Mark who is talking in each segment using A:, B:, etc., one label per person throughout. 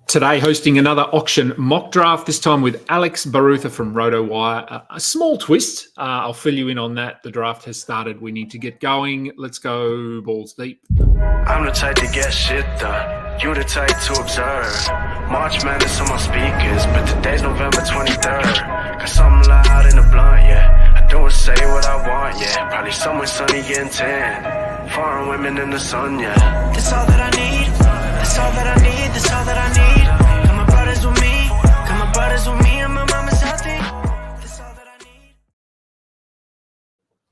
A: Today, hosting another auction mock draft, this time with Alex Barutha from RotoWire. A small twist. I'll fill you in on that. The draft has started. We need to get going. Let's go balls deep.
B: I'm the type to get shit done. You the type to observe. March Madness on my speakers, but today's November 23rd. Got something loud in the blunt, yeah. I don't say what I want, yeah. Probably somewhere sunny getting tan. Foreign women in the sun, yeah. That's all that I need. That's all that I need. That's all that I need. Got my brothers with me. Got my brothers with me, and my mama's healthy. That's all that I need.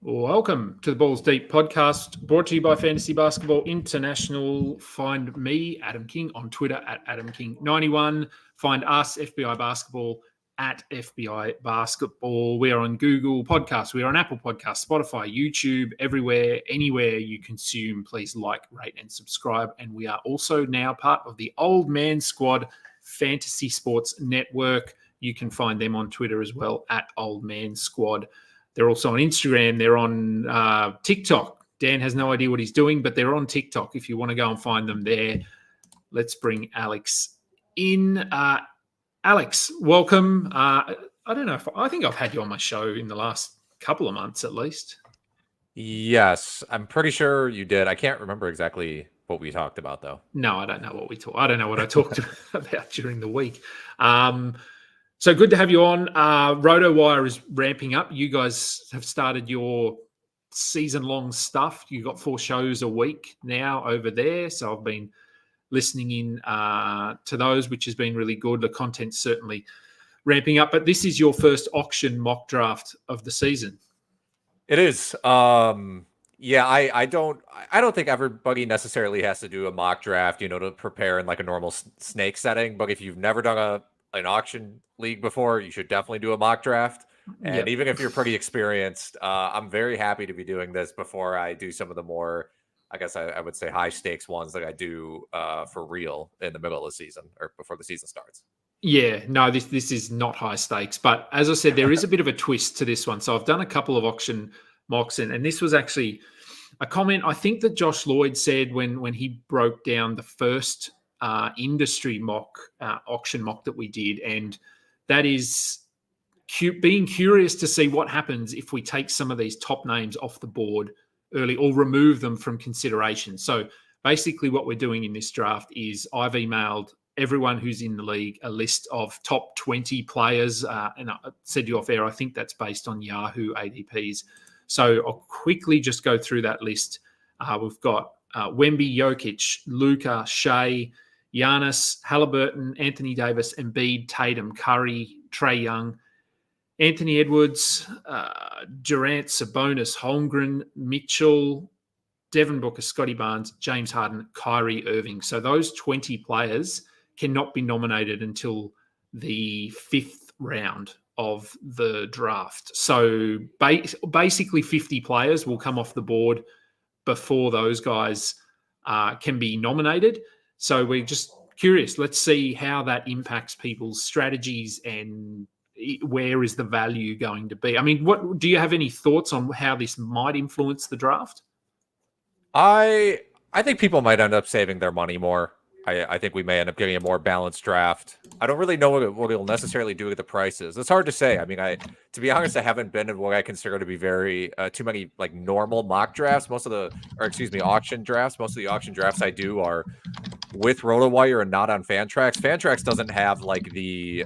A: Welcome to the Balls Deep podcast, brought to you by Fantasy Basketball International. Find me, Adam King, on Twitter at AdamKing91. Find us, FBI Basketball, at FBI Basketball. We are on Google Podcasts. We are on Apple Podcasts, Spotify, YouTube, everywhere, anywhere you consume. Please like, rate, and subscribe. And we are also now part of the Old Man Squad Fantasy Sports Network. You can find them on Twitter as well, at Old Man Squad. They're also on Instagram. They're on TikTok. Dan has no idea what he's doing, but they're on TikTok if you want to go and find them there. Let's bring Alex in. Alex, welcome. I don't know I think I've had you on my show in the last couple of months at least.
C: Yes, I'm pretty sure you did. I can't remember exactly what we talked about, though.
A: No, I don't know what we talked. I don't know what I talked about during the week. So good to have you on. RotoWire is ramping up. You guys have started your season-long stuff. You've got 4 shows a week now over there. So I've been listening in to those, which has been really good. The content's certainly ramping up. But this is your first auction mock draft of the season.
C: It is. Yeah, I don't think everybody necessarily has to do a mock draft, to prepare in like a normal snake setting. But if you've never done an auction league before, you should definitely do a mock draft. And
A: Yep.
C: even if you're pretty experienced, I'm very happy to be doing this before I do some of the more, I guess I would say, high stakes ones like I do for real in the middle of the season or before the season starts.
A: Yeah, no, this is not high stakes. But as I said, there is a bit of a twist to this one. So I've done a couple of auction mocks, and this was actually a comment I think that Josh Lloyd said when he broke down the first industry mock, auction mock that we did. And that is being curious to see what happens if we take some of these top names off the board early or remove them from consideration. So basically what we're doing in this draft is I've emailed everyone who's in the league a list of top 20 players. And I said to you off air, I think that's based on Yahoo ADPs. So I'll quickly just go through that list. We've got Wemby, Jokic, Luka, Shea, Giannis, Halliburton, Anthony Davis, Embiid, Tatum, Curry, Trae Young, Anthony Edwards, Durant, Sabonis, Holmgren, Mitchell, Devin Booker, Scotty Barnes, James Harden, Kyrie Irving. So those 20 players cannot be nominated until the 5th round of the draft. So basically 50 players will come off the board before those guys can be nominated. So we're just curious. Let's see how that impacts people's strategies and where is the value going to be. I mean, what do you have any thoughts on how this might influence the draft?
C: I think people might end up saving their money more. I think we may end up getting a more balanced draft. I don't really know what it'll necessarily do with the prices. It's hard to say. I mean, to be honest, I haven't been in what I consider to be very too many like normal mock drafts. Auction drafts. Most of the auction drafts I do are with RotoWire and not on Fantrax. Fantrax doesn't have like the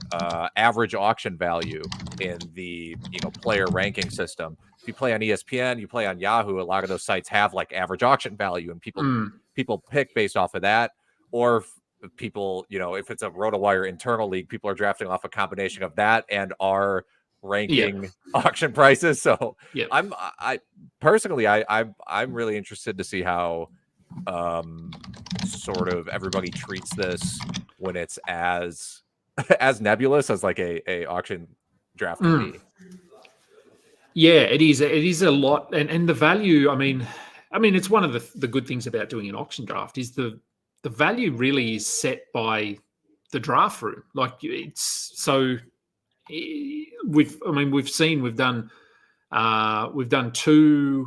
C: average auction value in the player ranking system. If you play on ESPN, you play on Yahoo, a lot of those sites have like average auction value, and people pick based off of that. Or people, if it's a RotoWire internal league, people are drafting off a combination of that and our ranking auction prices. So I'm really interested to see how sort of everybody treats this when it's as nebulous as like a auction draft can be.
A: Yeah, it is. It is a lot, and the value. I mean, it's one of the good things about doing an auction draft is the value really is set by the draft room. Like it's so. We've done two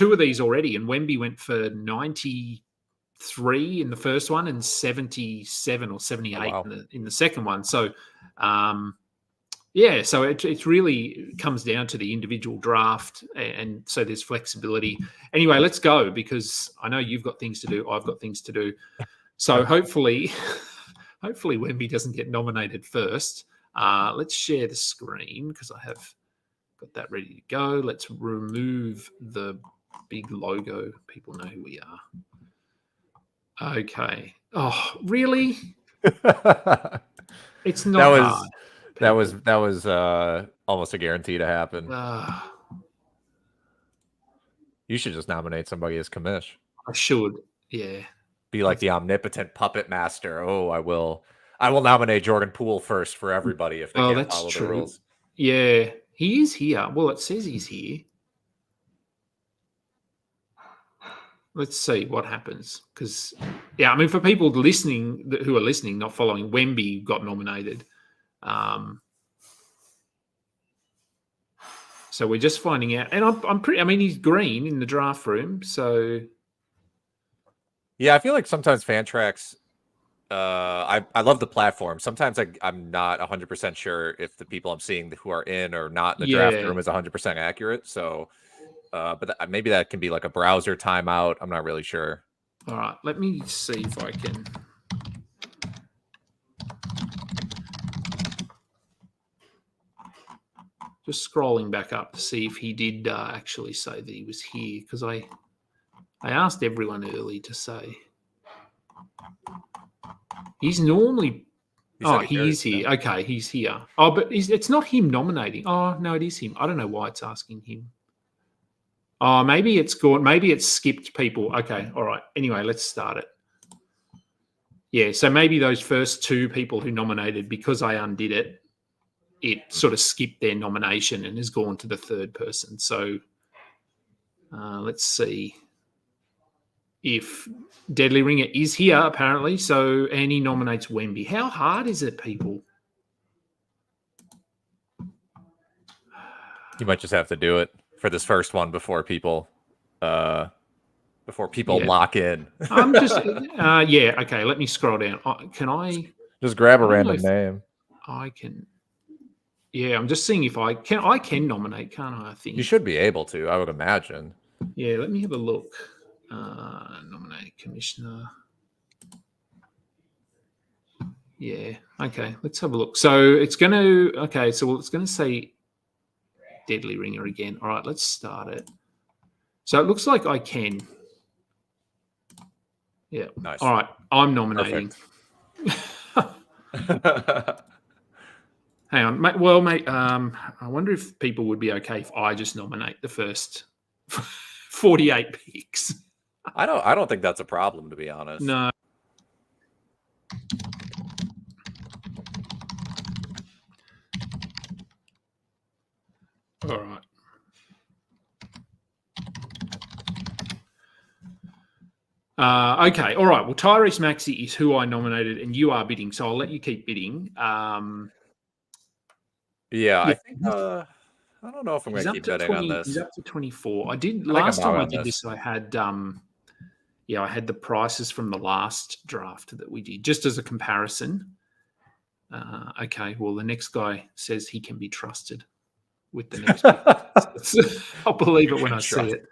A: of these already, and Wemby went for 90 73 in the first one and 77 or 78 in the second one. So, yeah, so it really comes down to the individual draft, and so there's flexibility. Anyway, let's go, because I know you've got things to do. I've got things to do. So hopefully Wemby doesn't get nominated first. Let's share the screen because I have got that ready to go. Let's remove the big logo. People know who we are. Okay. Oh, really? It's not hard.
C: That was almost a guarantee to happen. You should just nominate somebody as commish.
A: I should, yeah.
C: Be like the omnipotent puppet master. Oh, I will nominate Jordan Poole first for everybody if they can't follow the rules.
A: Yeah, he is here. Well, it says he's here. Let's see what happens. Because, yeah, I mean, for people listening who are listening, not following, Wemby got nominated. So we're just finding out, and I'm pretty. I mean, he's green in the draft room, so
C: yeah. I feel like sometimes Fantrax. I love the platform. Sometimes I'm not 100% sure if the people I'm seeing who are in or not in the draft room is 100% accurate. So, but maybe that can be like a browser timeout. I'm not really sure.
A: All right, let me see if I can. Just scrolling back up to see if he did actually say that he was here, because I asked everyone early to say. He's normally... he is here. Okay, he's here. Oh, but it's not him nominating. Oh, no, it is him. I don't know why it's asking him. Oh, maybe it's gone. Maybe it's skipped people. Okay, all right. Anyway, let's start it. Yeah, so maybe those first two people who nominated, because I undid it, it sort of skipped their nomination and has gone to the third person. So let's see if Deadly Ringer is here, apparently. So, and he nominates Wemby. How hard is it, people?
C: You might just have to do it for this first one before people lock in.
A: I'm just, yeah, okay, let me scroll down. Can I?
C: Just grab a random name.
A: I can. Yeah, I'm just seeing if I can nominate, can't I? I think
C: you should be able to. I would imagine.
A: Yeah, let me have a look. Nominate commissioner. Yeah. Okay. Let's have a look. So it's going to. Okay. So it's going to say Deadly Ringer again. All right. Let's start it. So it looks like I can. Yeah.
C: Nice.
A: All right. I'm nominating. Hang on, mate. Well, mate, I wonder if people would be okay if I just nominate the first 48 picks.
C: I don't think that's a problem, to be honest.
A: No. All right. Okay. All right. Well, Tyrese Maxey is who I nominated, and you are bidding, so I'll let you keep bidding.
C: Yeah, I think I don't know if I'm going to keep betting on this.
A: He's up to 24. Last time I did this, I had I had the prices from the last draft that we did, just as a comparison. Okay, well, the next guy says he can be trusted with the next pick. I'll believe it when I see it.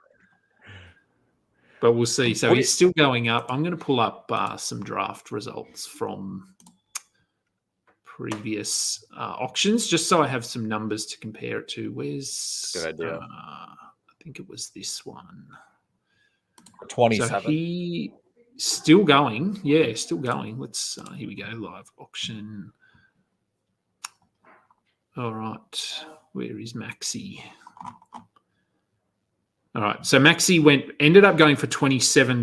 A: But we'll see. So he's still going up. I'm going to pull up some draft results from previous auctions, just so I have some numbers to compare it to. Where's
C: good idea?
A: I think it was this one.
C: 27.
A: So he still going. Yeah, still going. Let's here we go. Live auction. All right. Where is Maxey? All right. So Maxey ended up going for $27.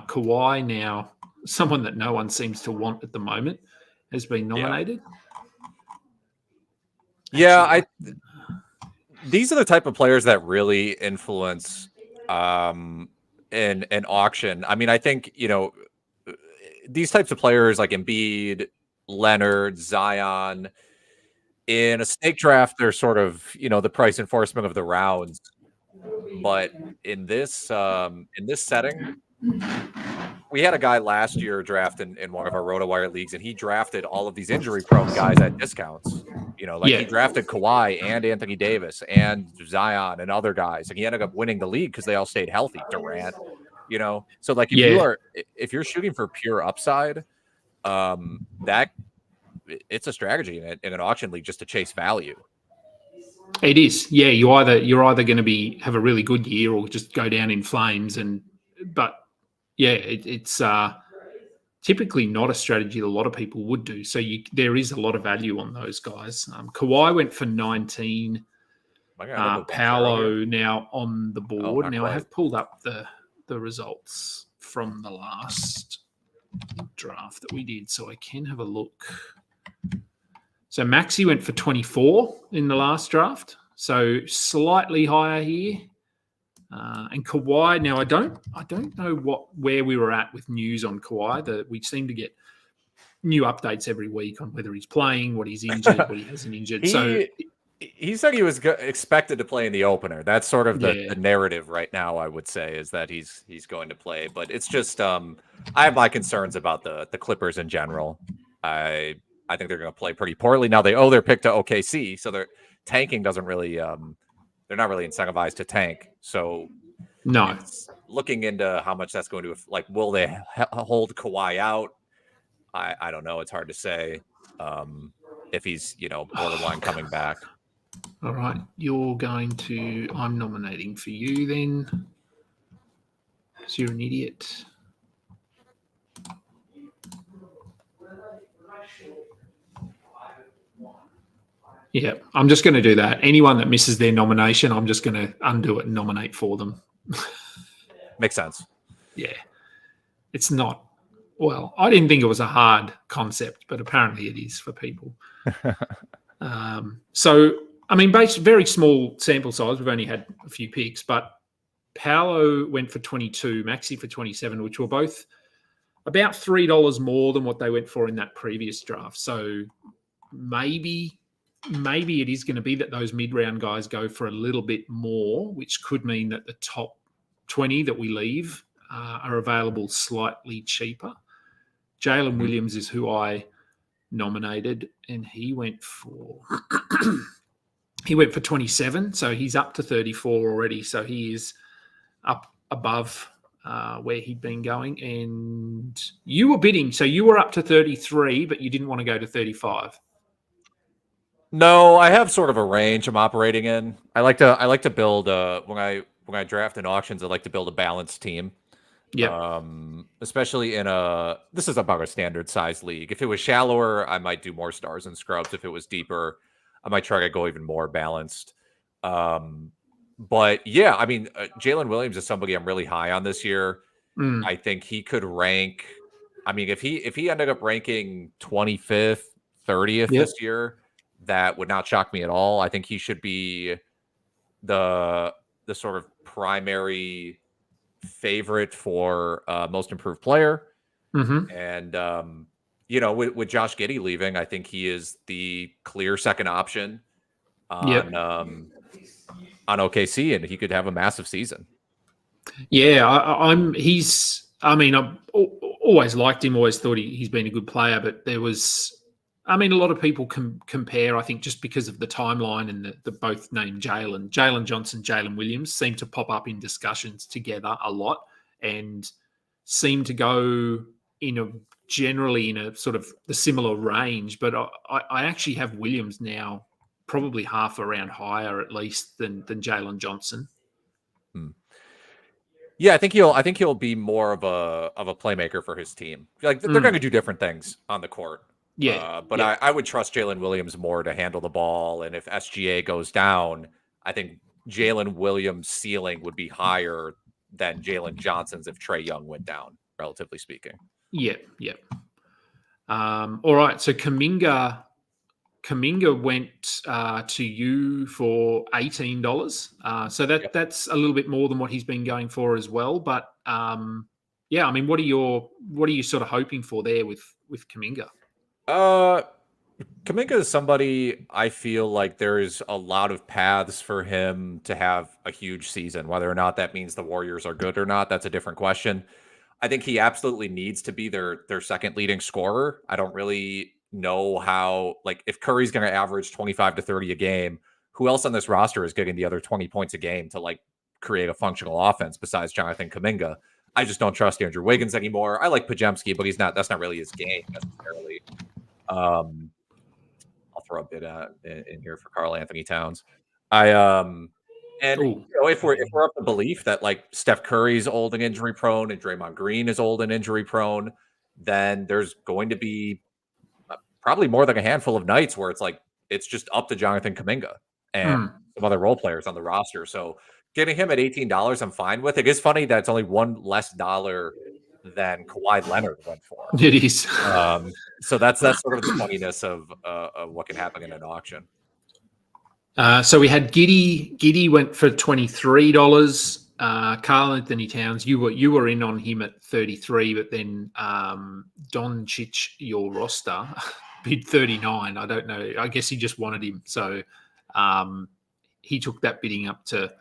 A: Kawhi now, someone that no one seems to want at the moment, has been nominated.
C: Yeah, these are the type of players that really influence in an auction. I mean, I think, these types of players like Embiid, Leonard, Zion, in a snake draft, they're sort of, the price enforcement of the rounds. But in this setting, we had a guy last year draft in one of our RotoWire leagues, and he drafted all of these injury-prone guys at discounts. You know, like he drafted Kawhi and Anthony Davis and Zion and other guys, and he ended up winning the league because they all stayed healthy. Durant, you know, so like if you're shooting for pure upside, that it's a strategy in an auction league just to chase value.
A: It is, yeah. You're either going to have a really good year or just go down in flames. But yeah, it's typically not a strategy that a lot of people would do. So there is a lot of value on those guys. Kawhi went for 19. Paolo now on the board. Now I have pulled up the results from the last draft that we did, so I can have a look. So Maxi went for 24 in the last draft, so slightly higher here. And Kawhi, now I don't know where we were at with news on Kawhi. We seem to get new updates every week on whether he's playing, what he's injured, what he hasn't injured.
C: He said he was expected to play in the opener. That's sort of the narrative right now, I would say, is that he's going to play. But it's just I have my concerns about the Clippers in general. I think they're going to play pretty poorly. Now they owe their pick to OKC, so their tanking doesn't really they're not really incentivized to tank. So
A: no,
C: looking into how much that's going to, like, will they hold Kawhi out? I don't know. It's hard to say if he's, borderline coming back.
A: All right, I'm nominating for you then. Because you're an idiot. Yeah, I'm just going to do that. Anyone that misses their nomination, I'm just going to undo it and nominate for them.
C: Makes sense.
A: Yeah. It's not, well, I didn't think it was a hard concept, but apparently it is for people. So, I mean, very small sample size. We've only had a few picks, but Paolo went for 22, Maxi for 27, which were both about $3 more than what they went for in that previous draft. So maybe it is going to be that those mid-round guys go for a little bit more, which could mean that the top 20 that we leave are available slightly cheaper. Jalen Williams is who I nominated, and he went for 27, so he's up to 34 already. So he is up above where he'd been going. And you were bidding, so you were up to 33, but you didn't want to go to 35.
C: No, I have sort of a range I'm operating in. I like to build when I draft in auctions, I like to build a balanced team.
A: Yeah.
C: Especially this is about a standard size league. If it was shallower, I might do more stars and scrubs. If it was deeper, I might try to go even more balanced. But yeah, I mean, Jalen Williams is somebody I'm really high on this year. I think he could rank. I mean, if he ended up ranking 25th, 30th this year, that would not shock me at all. I think he should be the sort of primary favorite for most improved player. And with Josh Giddey leaving, I think he is the clear second option on OKC, and he could have a massive season.
A: Yeah, I've always liked him, always thought he's been a good player, but there was, a lot of people compare, I think, just because of the timeline and the both named Jalen Johnson, Jalen Williams seem to pop up in discussions together a lot and seem to go generally in a sort of the similar range. But I actually have Williams now probably half a round higher at least than Jalen Johnson.
C: Yeah, I think he'll be more of a playmaker for his team. Like they're going to do different things on the court.
A: Yeah,
C: but I would trust Jalen Williams more to handle the ball. And if SGA goes down, I think Jalen Williams' ceiling would be higher than Jalen Johnson's if Trae Young went down, relatively speaking. Yeah.
A: All right. So Kuminga went to you for $18. So that's a little bit more than what he's been going for as well. But what are you sort of hoping for there with Kuminga?
C: Kuminga is somebody I feel like there's a lot of paths for him to have a huge season. Whether or not that means the Warriors are good or not, that's a different question. I think he absolutely needs to be their second leading scorer. I don't really know how, like, if Curry's going to average 25 to 30 a game, who else on this roster is getting the other 20 points a game to like create a functional offense besides Jonathan Kuminga? I just don't trust Andrew Wiggins anymore. I like Pajemski, but that's not really his game necessarily. I'll throw a bit in here for Karl Anthony Towns. And if we're up the belief that like Steph Curry's old and injury prone and Draymond Green is old and injury prone, then there's going to be probably more than a handful of nights where it's just up to Jonathan Kuminga and some other role players on the roster. So getting him at $18, I'm fine with. It is funny that it's only one less dollar than Kawhi Leonard went for.
A: It is.
C: So that's sort of the funniness of what can happen in an auction.
A: So we had Giddy. Giddy went for $23. Karl Anthony Towns, you were in on him at 33, but then Don Chich, your roster, bid 39. I don't know. I guess he just wanted him, so he took that bidding up to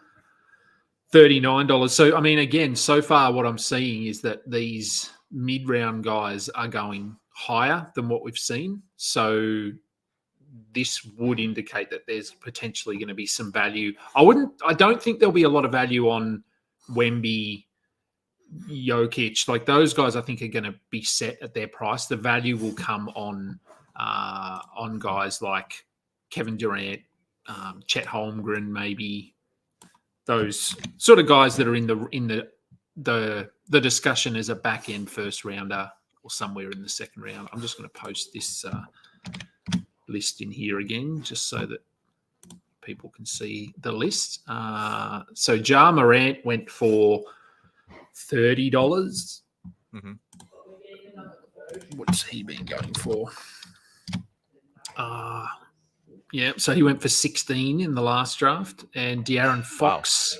A: $39. So I mean, again, so far what I'm seeing is that these mid-round guys are going higher than what we've seen. So this would indicate that there's potentially going to be some value. I don't think there'll be a lot of value on Wemby, Jokic. Like those guys, I think are going to be set at their price. The value will come on guys like Kevin Durant, Chet Holmgren, maybe those sort of guys that are in the discussion as a back end first rounder or somewhere in the second round. I'm just going to post this list in here again, just so that people can see the list. So Ja Morant went for $30.
C: Mm-hmm.
A: What's he been going for? Yeah, so he went for 16 in the last draft, and De'Aaron Fox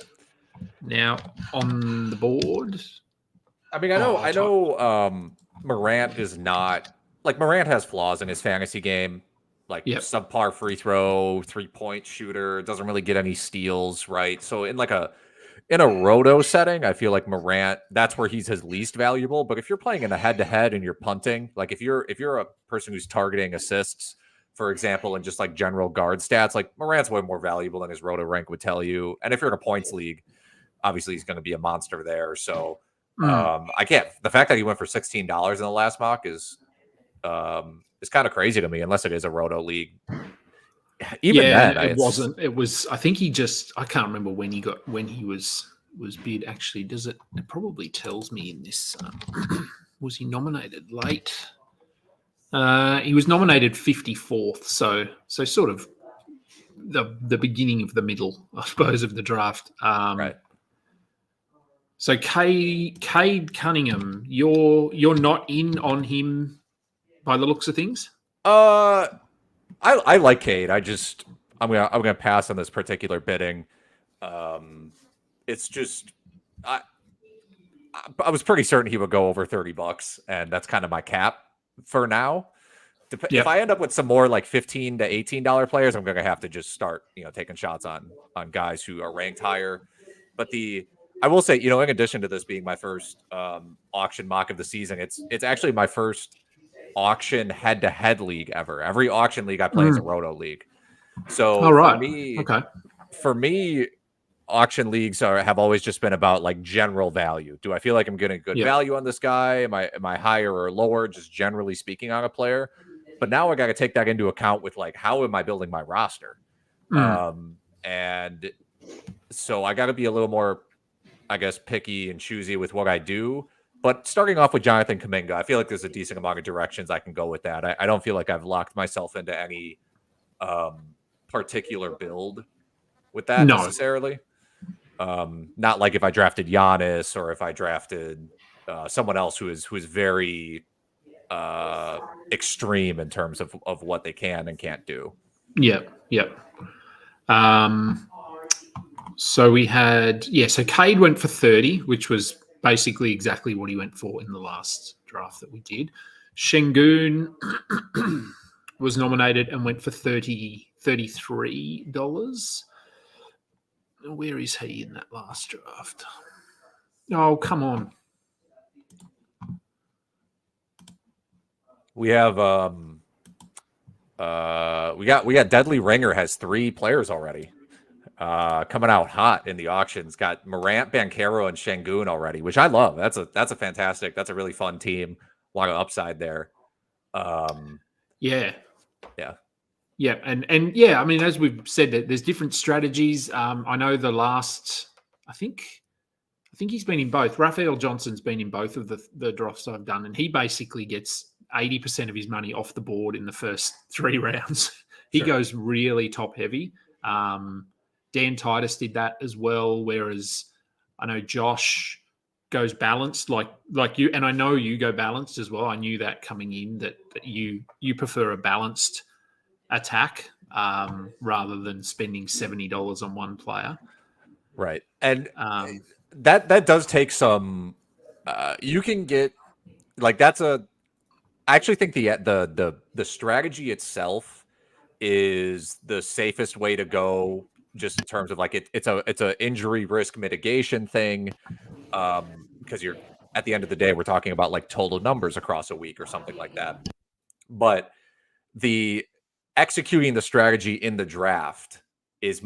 A: now on the board.
C: I mean, I know Morant is not like Morant has flaws in his fantasy game. Like subpar free throw, 3-point shooter, doesn't really get any steals, right? So in a roto setting, I feel like Morant, that's where he's his least valuable. But if you're playing in a head-to-head and you're punting, like if you're a person who's targeting assists, for example, and just like general guard stats, like Morant's way more valuable than his roto rank would tell you. And if you're in a points league, obviously he's going to be a monster there. So I can't. The fact that he went for $16 in the last mock is kind of crazy to me, unless it is a roto league. Even then,
A: it wasn't. It was. I think he just. I can't remember when he was bid. Actually, does it? It probably tells me in this. Was he nominated late? He was nominated 54th. So sort of the beginning of the middle, I suppose, of the draft.
C: Right.
A: So Cade Cunningham, you're not in on him by the looks of things.
C: I like Cade. I'm gonna pass on this particular bidding. It's just I was pretty certain he would go over $30, and that's kind of my cap for now. If I end up with some more like $15 to $18 players, I'm gonna have to just start taking shots on guys who are ranked higher. But I will say, in addition to this being my first auction mock of the season, it's actually my first auction head-to-head league ever. Every auction league I play is a roto league. So for me, auction leagues have always just been about like general value. Do I feel like I'm getting good value on this guy? Am I higher or lower, just generally speaking, on a player? But now I got to take that into account with like, how am I building my roster? And so I got to be a little more, I guess, picky and choosy with what I do. But starting off with Jonathan Kuminga, I feel like there's a decent amount of directions I can go with that. I don't feel like I've locked myself into any particular build with that necessarily. Not like if I drafted Giannis or if I drafted someone else who is very extreme in terms of what they can and can't do.
A: So we had so Cade went for 30, which was basically exactly what he went for in the last draft that we did. Şengün was nominated and went for $33. Where is he in that last draft? Oh, come on.
C: We have we got Deadly Ringer has 3 players already. Coming out hot in the auctions. Got Morant, Banchero, and Şengün already, which I love. That's a fantastic, that's a really fun team. A lot of upside there.
A: Yeah.
C: Yeah.
A: Yeah, and yeah, I mean, as we've said, that there's different strategies. I know I think he's been in both. Raphael Johnson's been in both of the drafts I've done, and he basically gets 80% of his money off the board in the first 3 rounds. He
C: Sure.
A: goes really top heavy. Dan Titus did that as well, whereas I know Josh goes balanced like you, and I know you go balanced as well. I knew that coming in that you prefer a balanced attack rather than spending $70 on one player.
C: Right. And that does take some you can get like I actually think the strategy itself is the safest way to go, just in terms of like it's a injury risk mitigation thing, because you're, at the end of the day, we're talking about like total numbers across a week or something like that. But the executing the strategy in the draft is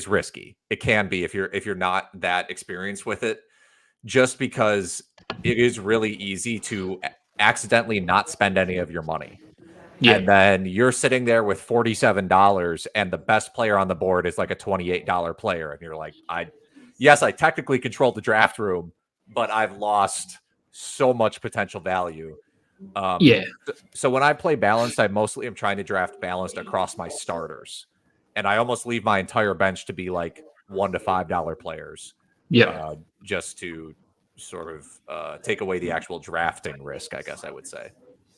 C: risky. It can be if you're not that experienced with it, just because it is really easy to accidentally not spend any of your money. Yeah. And then you're sitting there with $47 and the best player on the board is like a $28 player. And you're like, I technically control the draft room, but I've lost so much potential value. So when I play balanced, I mostly am trying to draft balanced across my starters. And I almost leave my entire bench to be like $1 to $5 players. Yeah. Just to sort of take away the actual drafting risk, I guess I would say.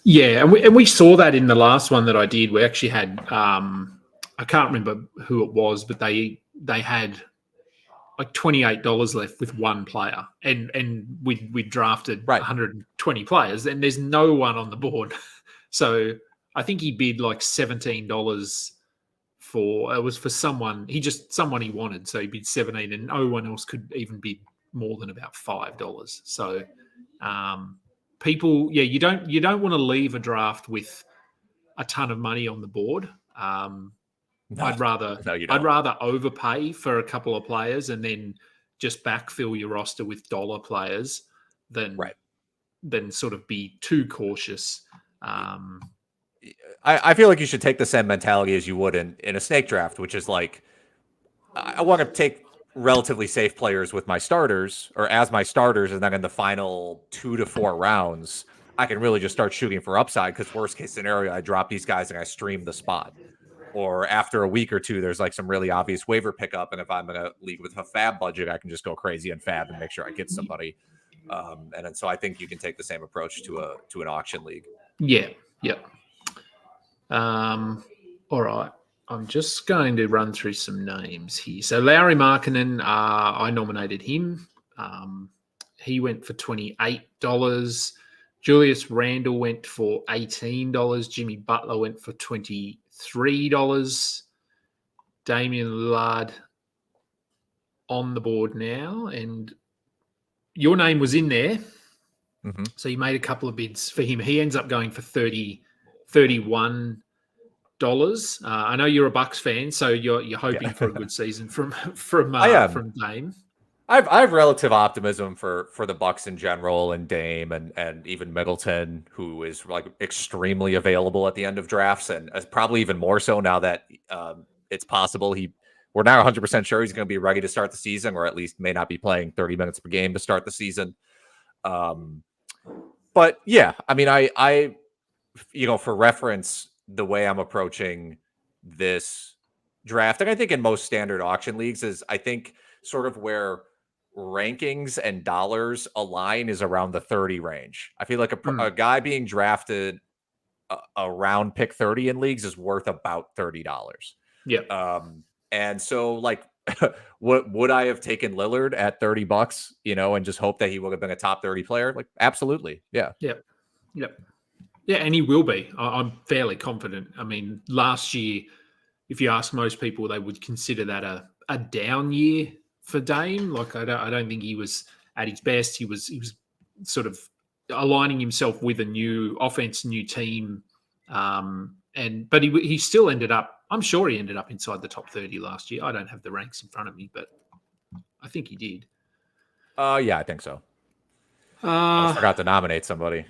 A: Yeah, and we saw that in the last one that I did. We actually had I can't remember who it was, but they had like $28 left with one player, and we drafted 120 players, and there's no one on the board. So I think he bid like $17 for, it was for someone he wanted, so he bid 17, and no one else could even bid more than about $5. So people, you don't want to leave a draft with a ton of money on the board. I'd rather overpay for a couple of players and then just backfill your roster with dollar players than sort of be too cautious.
C: I feel like you should take the same mentality as you would in a snake draft, which is like, I want to take relatively safe players with my starters or as my starters, and then in the final 2 to 4 rounds, I can really just start shooting for upside, because worst case scenario, I drop these guys and I stream the spot. Or after a week or two, there's like some really obvious waiver pickup, and if I'm in a league with a fab budget, I can just go crazy and fab and make sure I get somebody. And so I think you can take the same approach to an auction league.
A: Yeah. All right. I'm just going to run through some names here. So Lauri Markkanen, I nominated him. He went for $28. Julius Randle went for $18. Jimmy Butler went for $23. Damian Lillard on the board now, and your name was in there. Mm-hmm. So you made a couple of bids for him. He ends up going for $31. I know you're a Bucks fan, so you're hoping for a good season from Dame.
C: I have relative optimism for the Bucks in general, and Dame and even Middleton, who is like extremely available at the end of drafts, and probably even more so now that it's possible we're now 100% sure he's going to be ready to start the season, or at least may not be playing 30 minutes per game to start the season. But yeah, I mean, I for reference, the way I'm approaching this draft, and I think in most standard auction leagues, is I think sort of where rankings and dollars align is around the 30 range. I feel like a guy being drafted around pick 30 in leagues is worth about $30.
A: Yeah.
C: And so like, would I have taken Lillard at $30, and just hope that he would have been a top 30 player? Like, absolutely. Yeah.
A: Yep. Yeah, and he will be. I'm fairly confident. I mean, last year, if you ask most people, they would consider that a down year for Dame. Like, I don't think he was at his best. He was sort of aligning himself with a new offense, new team. But he still ended up, I'm sure he ended up inside the top 30 last year. I don't have the ranks in front of me, but I think he did.
C: Yeah, I think so. I forgot to nominate somebody.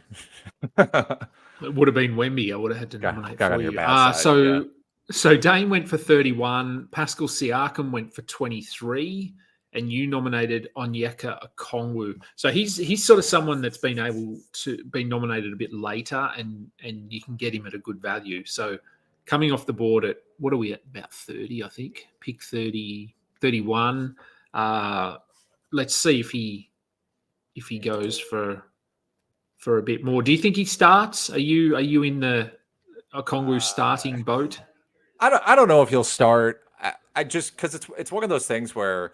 A: It would have been Wemby. I would have had to nominate
C: got
A: for
C: on your
A: you.
C: bad side,
A: So Dane went for 31. Pascal Siakam went for 23. And you nominated Onyeka Okongwu. So he's sort of someone that's been able to be nominated a bit later, and you can get him at a good value. So coming off the board at, what are we at, about 30, I think. Pick 30, 31. Let's see if he goes for a bit more. Do you think he starts? Are you in the Okongwu starting boat?
C: I don't know if he'll start. I just, because it's one of those things where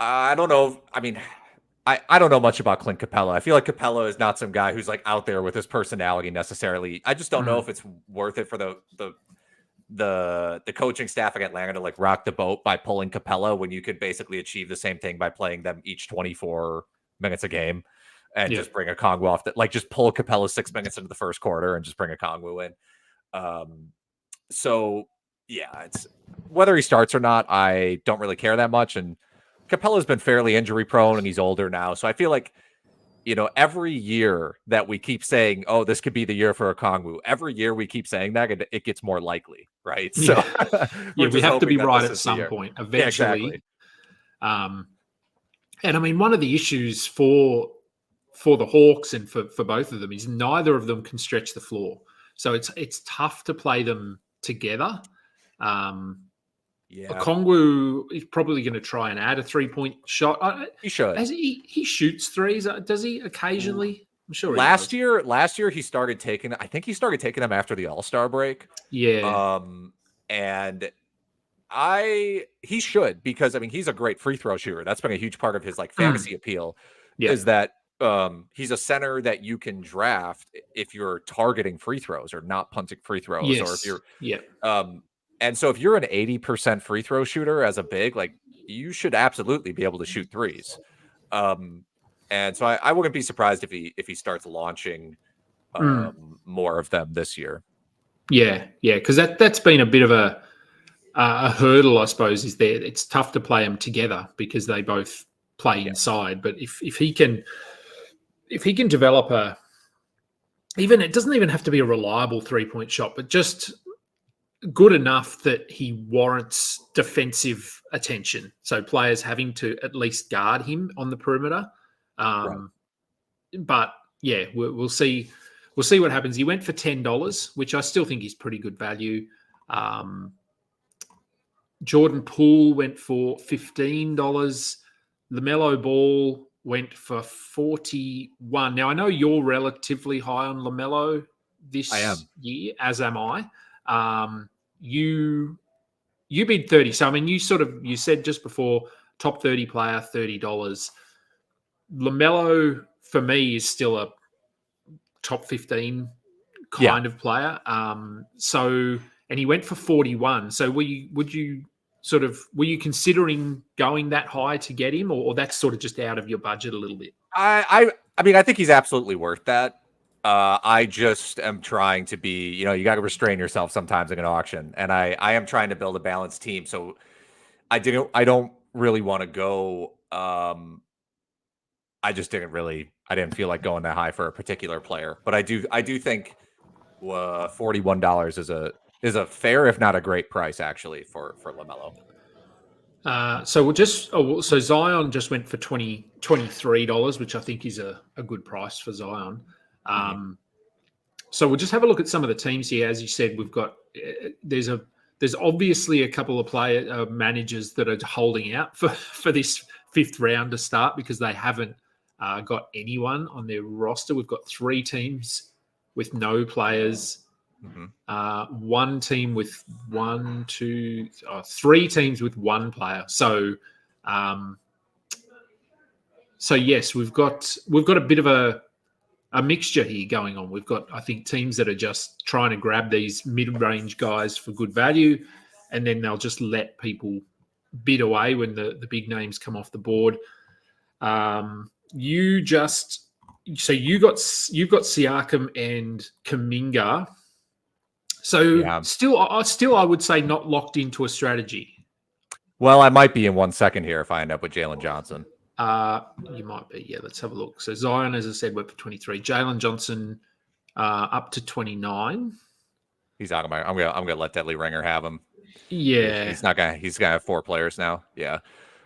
C: I don't know. I mean, I don't know much about Clint Capella. I feel like Capella is not some guy who's like out there with his personality necessarily. I just don't know if it's worth it for the coaching staff at Atlanta to like rock the boat by pulling Capella when you could basically achieve the same thing by playing them each 24 minutes a game and just bring a Okongwu off that, like just pull Capella 6 minutes into the first quarter and just bring a Okongwu in. So yeah, it's whether he starts or not, I don't really care that much. And Capella's been fairly injury prone and he's older now. So I feel like, every year that we keep saying, oh, this could be the year for Okongwu, every year we keep saying that, it gets more likely, right? So
A: we have to be right at some point eventually. Yeah, exactly. And I mean, one of the issues for the Hawks and for both of them is neither of them can stretch the floor. So it's tough to play them together. Okongwu is probably going to try and add a 3-point shot.
C: He should.
A: He shoots threes. Does he occasionally? I'm sure.
C: Last year he started taking. I think he started taking them after the All-Star break.
A: Yeah.
C: And he should, because I mean he's a great free throw shooter. That's been a huge part of his like fantasy appeal. Yeah. Is that he's a center that you can draft if you're targeting free throws or not punting free throws, or if you're and so if you're an 80% free throw shooter as a big, like you should absolutely be able to shoot threes. And so I wouldn't be surprised if he starts launching more of them this year. Yeah,
A: because that's been a bit of a hurdle, I suppose. Is there? It's tough to play them together because they both play inside. But if he can develop it doesn't even have to be a reliable 3-point shot, but just good enough that he warrants defensive attention. So players having to at least guard him on the perimeter. But yeah, we'll see. We'll see what happens. He went for $10, which I still think is pretty good value. Jordan Poole went for $15. LaMelo Ball went for $41. Now I know you're relatively high on LaMelo this year, as am I. You bid 30. So I mean, you said just before top 30 player, $30. LaMelo for me is still a top 15 kind of player. And he went for 41. So were you considering going that high to get him, or that's sort of just out of your budget a little bit?
C: I mean, I think he's absolutely worth that. I just am trying to be, you got to restrain yourself sometimes in an auction, and I am trying to build a balanced team. So I don't really want to go. I didn't feel like going that high for a particular player, but I do think $41 is a fair, if not a great price actually for LaMelo.
A: So Zion just went for $23, which I think is a good price for Zion. So we'll just have a look at some of the teams here. As you said, we've got there's obviously a couple of managers that are holding out for this fifth round to start because they haven't got anyone on their roster. We've got 3 teams with no players. One team with 3 teams with 1 player. So yes, we've got a bit of a mixture here going on. We've got, I think, teams that are just trying to grab these mid-range guys for good value, and then they'll just let people bid away when the big names come off the board. You So you've got Siakam and Kuminga. So
C: Yeah.
A: still, I would say not locked into a strategy.
C: Well, I might be in 1 second here if I end up with Jalen Johnson.
A: You might be. Yeah, let's have a look. So Zion, as I said, went for 23. Jalen Johnson up to 29.
C: He's out of my. I'm gonna let Deadly Ringer have him.
A: Yeah,
C: he's gonna have 4 players now. Yeah,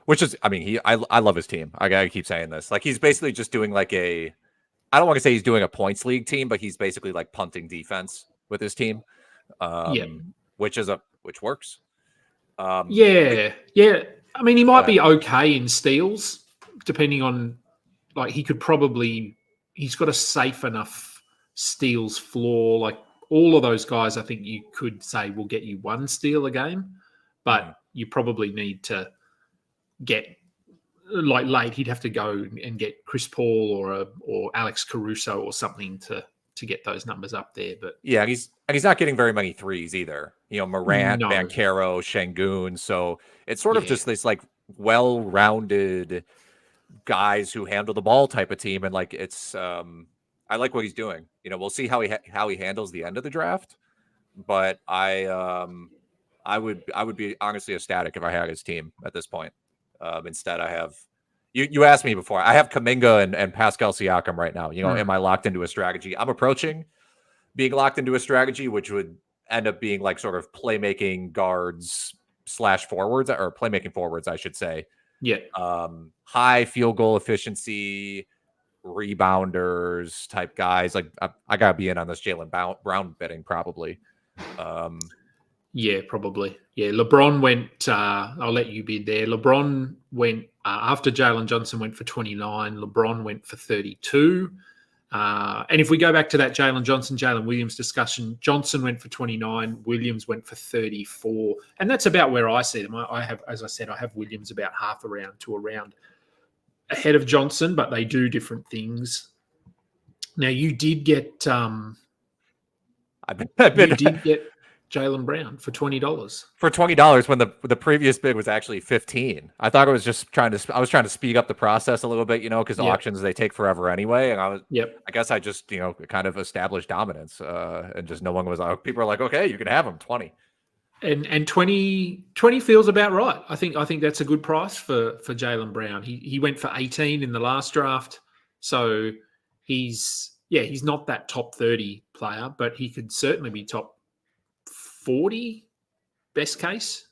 C: which is, I mean, I love his team. I gotta keep saying this. Like, he's basically just doing like a. I don't want to say he's doing a points league team, but he's basically like punting defense with his team. Which works.
A: Yeah. I mean, he might be okay in steals, depending on, like, he's got a safe enough steals floor. Like, all of those guys, I think you could say will get you 1 steal a game, but you probably need to get, like, late. He'd have to go and get Chris Paul or Alex Caruso or something to get those numbers up there. But
C: yeah, he's not getting very many threes either. You know, Morant, Banchero, Şengün. So it's sort of just this like well-rounded guys who handle the ball type of team, and like it's I like what he's doing. You know, we'll see how he handles the end of the draft, but I would be honestly ecstatic if I had his team at this point. Instead, I have you asked me before. I have Kuminga and Pascal Siakam right now. You know, am I locked into a strategy? I'm approaching being locked into a strategy, which would end up being like sort of playmaking guards / forwards, or playmaking forwards, I should say.
A: Yeah.
C: High field goal efficiency, rebounders type guys. Like I gotta be in on this Jaylen Brown betting probably.
A: Yeah, probably. Yeah, LeBron went. I'll let you bid there. LeBron went after Jalen Johnson went for 29. LeBron went for 32. And if we go back to that Jalen Johnson, Jalen Williams discussion, Johnson went for 29. Williams went for 34, and that's about where I see them. I have, as I said, I have Williams about half a round to a round ahead of Johnson, but they do different things. Now you did get. You did get Jaylen Brown for $20.
C: For $20 when the previous bid was actually 15. I thought I was just trying to speed up the process a little bit, you know, because auctions, they take forever anyway. And I guess I just, you know, kind of established dominance, and just no one was like, people are like, okay, you can have him 20.
A: And 20 feels about right. I think that's a good price for Jaylen Brown. He went for 18 in the last draft, so he's not that top 30 player, but he could certainly be top 40 best case.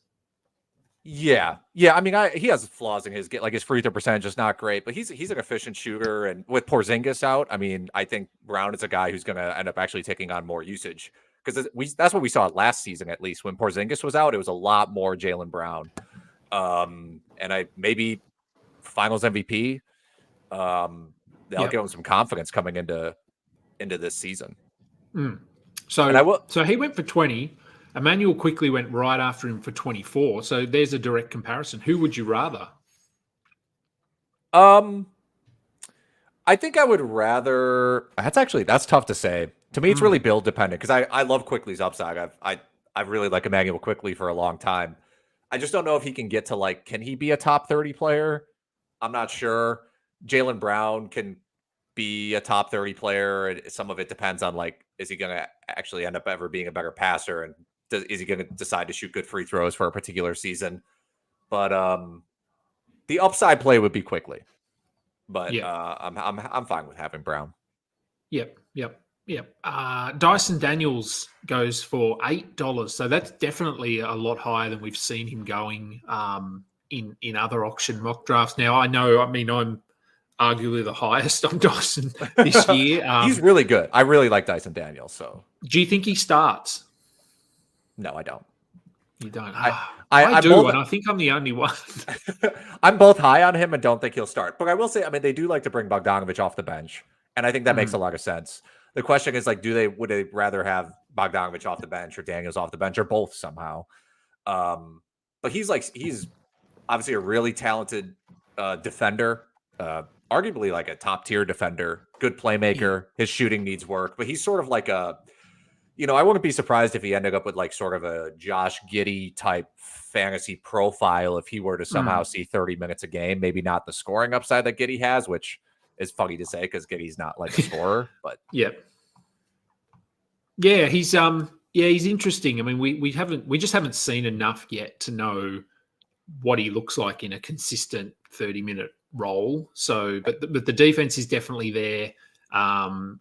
C: Yeah. I mean, he has flaws in his free throw percentage is not great, but he's an efficient shooter. And with Porzingis out, I mean, I think Brown is a guy who's going to end up actually taking on more usage, because that's what we saw last season. At least when Porzingis was out, it was a lot more Jaylen Brown. And maybe Finals MVP. They'll give him some confidence coming into this season.
A: So he went for 20. Emmanuel quickly went right after him for 24. So there's a direct comparison. Who would you rather?
C: I think I would rather. That's tough to say. To me, it's really build dependent, because I love Quickly's upside. I've really liked Emmanuel Quickly for a long time. I just don't know if he can get to, like, can he be a top 30 player? I'm not sure. Jaylen Brown can be a top 30 player. Some of it depends on, like, is he going to actually end up ever being a better passer, and is he going to decide to shoot good free throws for a particular season? But the upside play would be Quickly. But I'm fine with having Brown.
A: Yep. Dyson Daniels goes for $8, so that's definitely a lot higher than we've seen him going in other auction mock drafts. Now I know, I mean, I'm arguably the highest on Dyson this year.
C: He's really good. I really like Dyson Daniels. So,
A: do you think he starts?
C: No, I don't.
A: You don't.
C: I
A: do, and I think I'm the only one.
C: I'm both high on him and don't think he'll start. But I will say, I mean, they do like to bring Bogdanović off the bench, and I think that makes a lot of sense. The question is, like, would they rather have Bogdanović off the bench or Daniels off the bench, or both somehow? But he's obviously a really talented defender, arguably like a top tier defender, good playmaker. His shooting needs work, but he's sort of like a, you know, I wouldn't be surprised if he ended up with like sort of a Josh Giddey type fantasy profile if he were to somehow see 30 minutes a game. Maybe not the scoring upside that Giddey has, which is funny to say because Giddy's not like a scorer, but
A: yeah, he's interesting. I mean, we just haven't seen enough yet to know what he looks like in a consistent 30-minute role. So, but the defense is definitely there.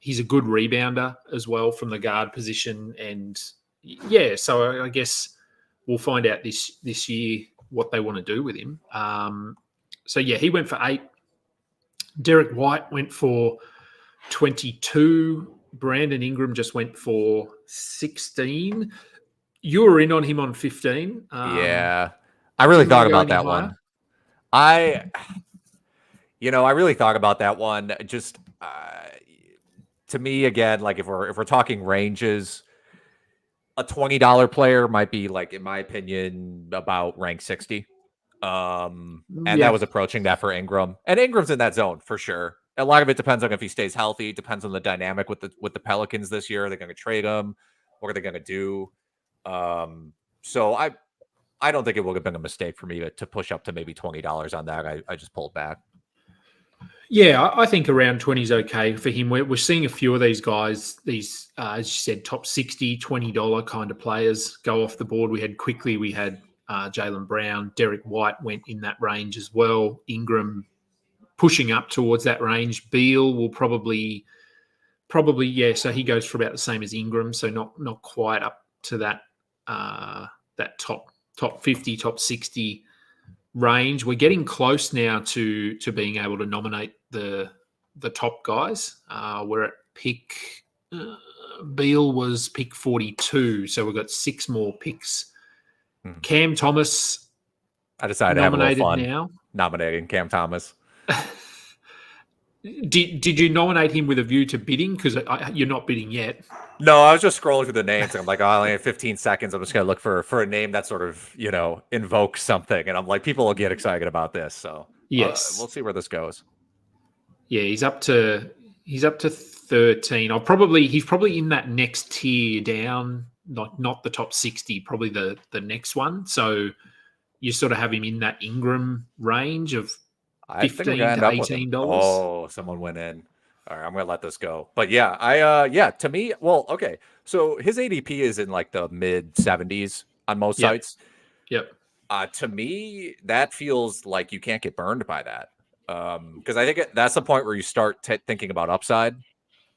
A: He's a good rebounder as well from the guard position, and yeah, so I guess we'll find out this year what they want to do with him. So yeah, he went for 8. Derek White went for 22. Brandon Ingram just went for 16. You were in on him on 15.
C: Yeah, I really thought about that one. I really thought about that one. Just to me, again, like if we're talking ranges, a $20 player might be like, in my opinion, about rank 60. And that was approaching that for Ingram. And Ingram's in that zone for sure. A lot of it depends on if he stays healthy. Depends on the dynamic with the Pelicans this year. Are they going to trade him? What are they going to do? So I don't think it would have been a mistake for me to push up to maybe $20 on that. I just pulled back.
A: Yeah, I think around 20 is okay for him. We're seeing a few of these guys, these, as you said, top 60, $20 kind of players go off the board. We had Jaylen Brown. Derek White went in that range as well. Ingram pushing up towards that range. Beal will probably, yeah, so he goes for about the same as Ingram, so not quite up to that that top 50, top 60 range. We're getting close now to being able to nominate the top guys. We're at pick Beal was pick 42, so we've got 6 more picks. Cam Thomas,
C: I decided to have a little fun
A: now.
C: Nominating Cam Thomas.
A: Did you nominate him with a view to bidding? Because you're not bidding yet.
C: No, I was just scrolling through the names, and I'm like, I only have 15 seconds. I'm just going to look for a name that sort of, invokes something. And I'm like, people will get excited about this. So
A: yes,
C: we'll see where this goes.
A: Yeah, he's up to 13. He's probably in that next tier down, not the top 60, probably the next one. So you sort of have him in that Ingram range of $15 to $18.
C: Oh, someone went in. All right, I'm going to let this go. But yeah, to me, well, okay. So his ADP is in like the mid 70s on most sites.
A: Yep.
C: To me, that feels like you can't get burned by that. Because I think that's the point where you start thinking about upside.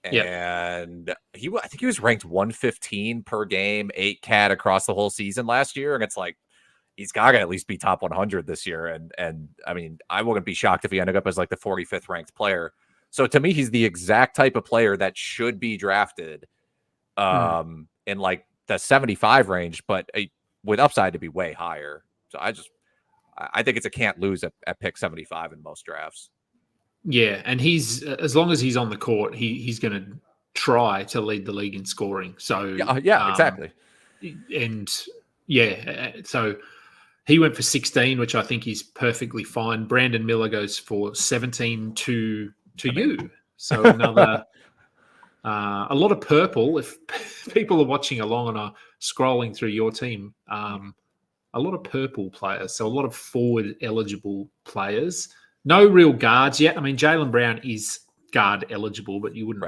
C: And I think he was ranked 115 per game, 8 cat across the whole season last year. And it's like, he's got to at least be top 100 this year. And I mean, I wouldn't be shocked if he ended up as like the 45th ranked player. So to me, he's the exact type of player that should be drafted in like the 75 range, but with upside to be way higher. So I think it's a can't lose at pick 75 in most drafts.
A: Yeah. And he's, as long as he's on the court, he's going to try to lead the league in scoring. So
C: yeah, exactly.
A: And so he went for 16, which I think is perfectly fine. Brandon Miller goes for 17 to you. So another a lot of purple. If people are watching along and are scrolling through your team, a lot of purple players. So a lot of forward eligible players. No real guards yet. I mean, Jaylen Brown is guard eligible, but you wouldn't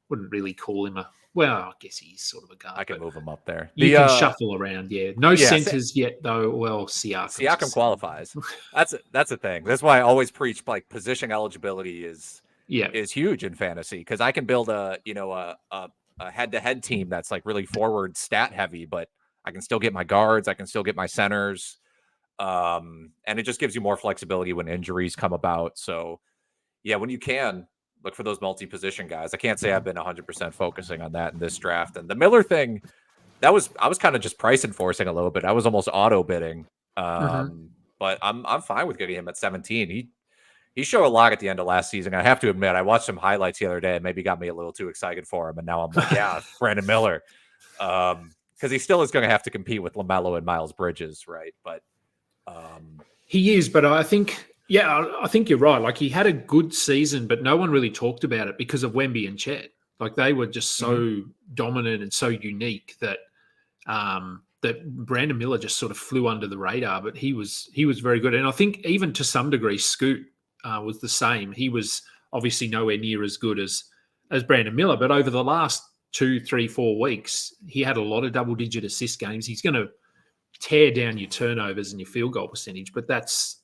A: really call him well, I guess he's sort of a guard.
C: I can move him up there.
A: You can shuffle around, No centers yet, though. Well,
C: Siakam qualifies. That's the thing. That's why I always preach like position eligibility is huge in fantasy, because I can build a head-to-head team that's like really forward stat heavy, but I can still get my guards, I can still get my centers, and it just gives you more flexibility when injuries come about. So yeah, when you can, look for those multi-position guys. I can't say I've been 100% focusing on that in this draft. And the Miller thing, I was kind of just price enforcing a little bit. I was almost auto bidding, but I'm fine with getting him at 17. He showed a lot at the end of last season. I have to admit, I watched some highlights the other day and maybe got me a little too excited for him. And now I'm like, yeah, Brandon Miller, because he still is going to have to compete with LaMelo and Miles Bridges, right? But
A: he is. But I think. Yeah, I think you're right. Like, he had a good season, but no one really talked about it because of Wemby and Chet. Like, they were just so dominant and so unique that that Brandon Miller just sort of flew under the radar. But he was very good, and I think even to some degree, Scoot was the same. He was obviously nowhere near as good as Brandon Miller. But over the last 2, 3, 4 weeks, he had a lot of double-digit assist games. He's going to tear down your turnovers and your field goal percentage, but that's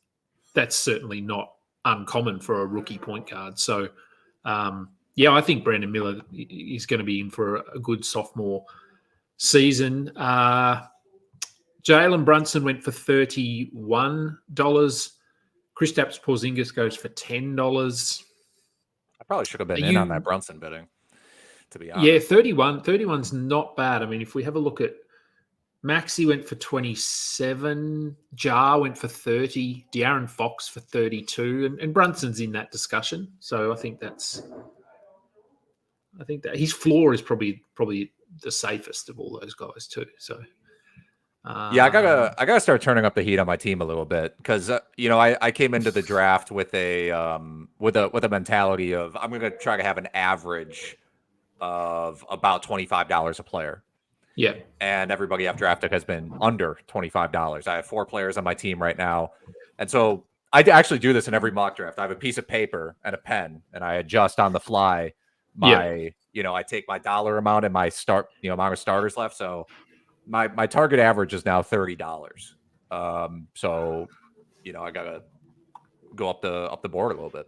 A: certainly not uncommon for a rookie point guard. So, I think Brandon Miller is going to be in for a good sophomore season. Jalen Brunson went for $31. Kristaps Porzingis goes for $10.
C: I probably should have been in on that Brunson bidding, to be honest.
A: Yeah, 31's not bad. I mean, if we have a look at Maxey went for 27, Jar went for 30, De'Aaron Fox for 32, and Brunson's in that discussion. So I think that his floor is probably the safest of all those guys too. So
C: I gotta start turning up the heat on my team a little bit, because I came into the draft with a mentality of I'm gonna try to have an average of about $25 a player.
A: Yeah.
C: And everybody I've drafted has been under $25. I have 4 players on my team right now. And so I actually do this in every mock draft. I have a piece of paper and a pen, and I adjust on the fly I take my dollar amount and my amount of starters left. So my target average is now $30. So I gotta go up the board a little bit.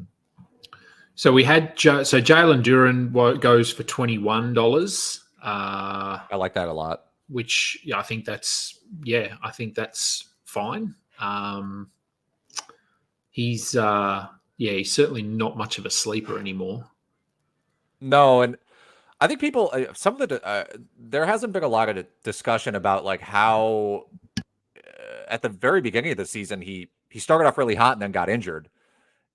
A: So we had Jalen Duren goes for $21.
C: I like that a lot.
A: Which I think that's fine. He's certainly not much of a sleeper anymore.
C: No, and I think people there hasn't been a lot of discussion about like how at the very beginning of the season he started off really hot and then got injured,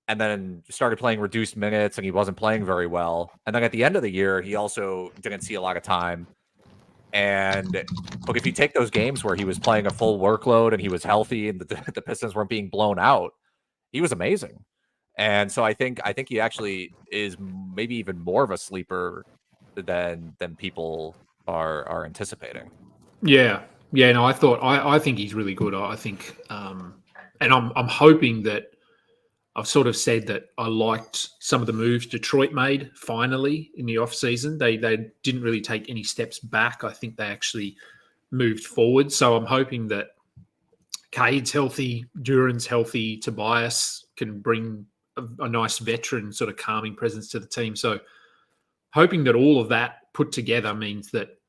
C: and then started playing reduced minutes, and he wasn't playing very well. And then at the end of the year, he also didn't see a lot of time. And look, if you take those games where he was playing a full workload and he was healthy and the Pistons weren't being blown out, he was amazing. And so I think he actually is maybe even more of a sleeper than people are anticipating.
A: Yeah. No, I think he's really good. I think, and I'm hoping that I've sort of said that I liked some of the moves Detroit made finally in the offseason. They didn't really take any steps back. I think they actually moved forward. So I'm hoping that Cade's healthy, Duren's healthy, Tobias can bring a nice veteran sort of calming presence to the team. So hoping that all of that put together means that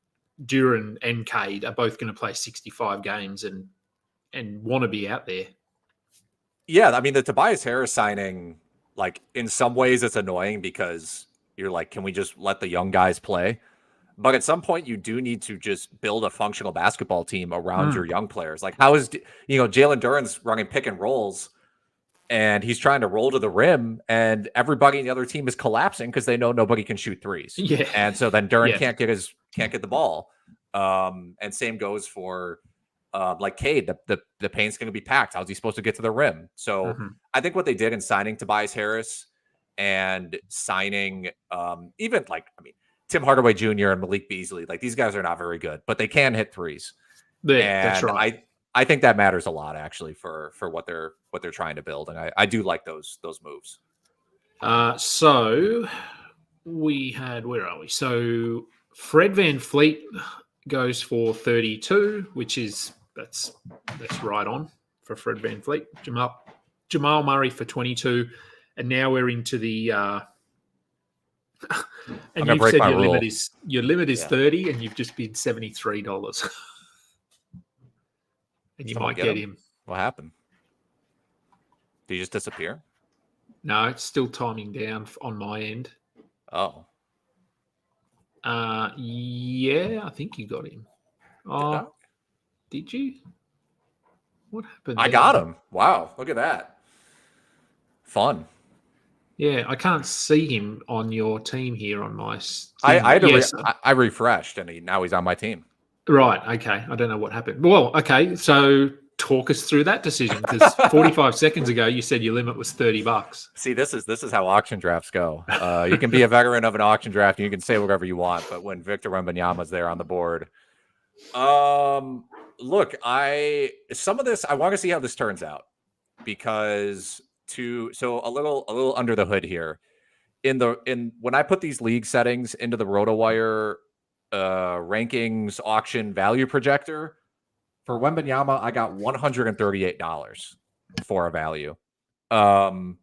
A: Duren and Cade are both going to play 65 games and want to be out there.
C: Yeah, I mean, the Tobias Harris signing, like, in some ways it's annoying because you're like, can we just let the young guys play? But at some point, you do need to just build a functional basketball team around your young players. Like, how is, Jalen Duren's running pick and rolls, and he's trying to roll to the rim, and everybody in the other team is collapsing because they know nobody can shoot threes.
A: Yeah.
C: And so then Duren can't get the ball. And same goes for like Cade. The paint's going to be packed. How's he supposed to get to the rim? So I think what they did in signing Tobias Harris and signing Tim Hardaway Jr. and Malik Beasley, like, these guys are not very good, but they can hit threes.
A: Yeah, that's right.
C: I think that matters a lot, actually, for what they're trying to build, and I do like those moves.
A: So we had, where are we? So Fred VanVleet goes for 32, which is that's right on for Fred VanVleet. Jamal Murray for 22, and now we're into the. And you've said your limit is 30, and you've just bid $73. And you might get him.
C: What happened? Did he just disappear?
A: No, it's still timing down on my end.
C: Oh.
A: Yeah, I think you got him. Oh, did you? What happened?
C: I got him. Wow, look at that. Fun.
A: Yeah, I can't see him on your team here on my.
C: I refreshed, and now he's on my team.
A: Right. Okay. I don't know what happened. Well, okay. So talk us through that decision, because 45 seconds ago you said your limit was $30.
C: See, this is how auction drafts go. You can be a veteran of an auction draft and you can say whatever you want, but when Victor Wembanyama's there on the board, look, some of this I want to see how this turns out, because a little under the hood here. when I put these league settings into the RotoWire rankings auction value projector for Wembanyama, I got $138 for a value. And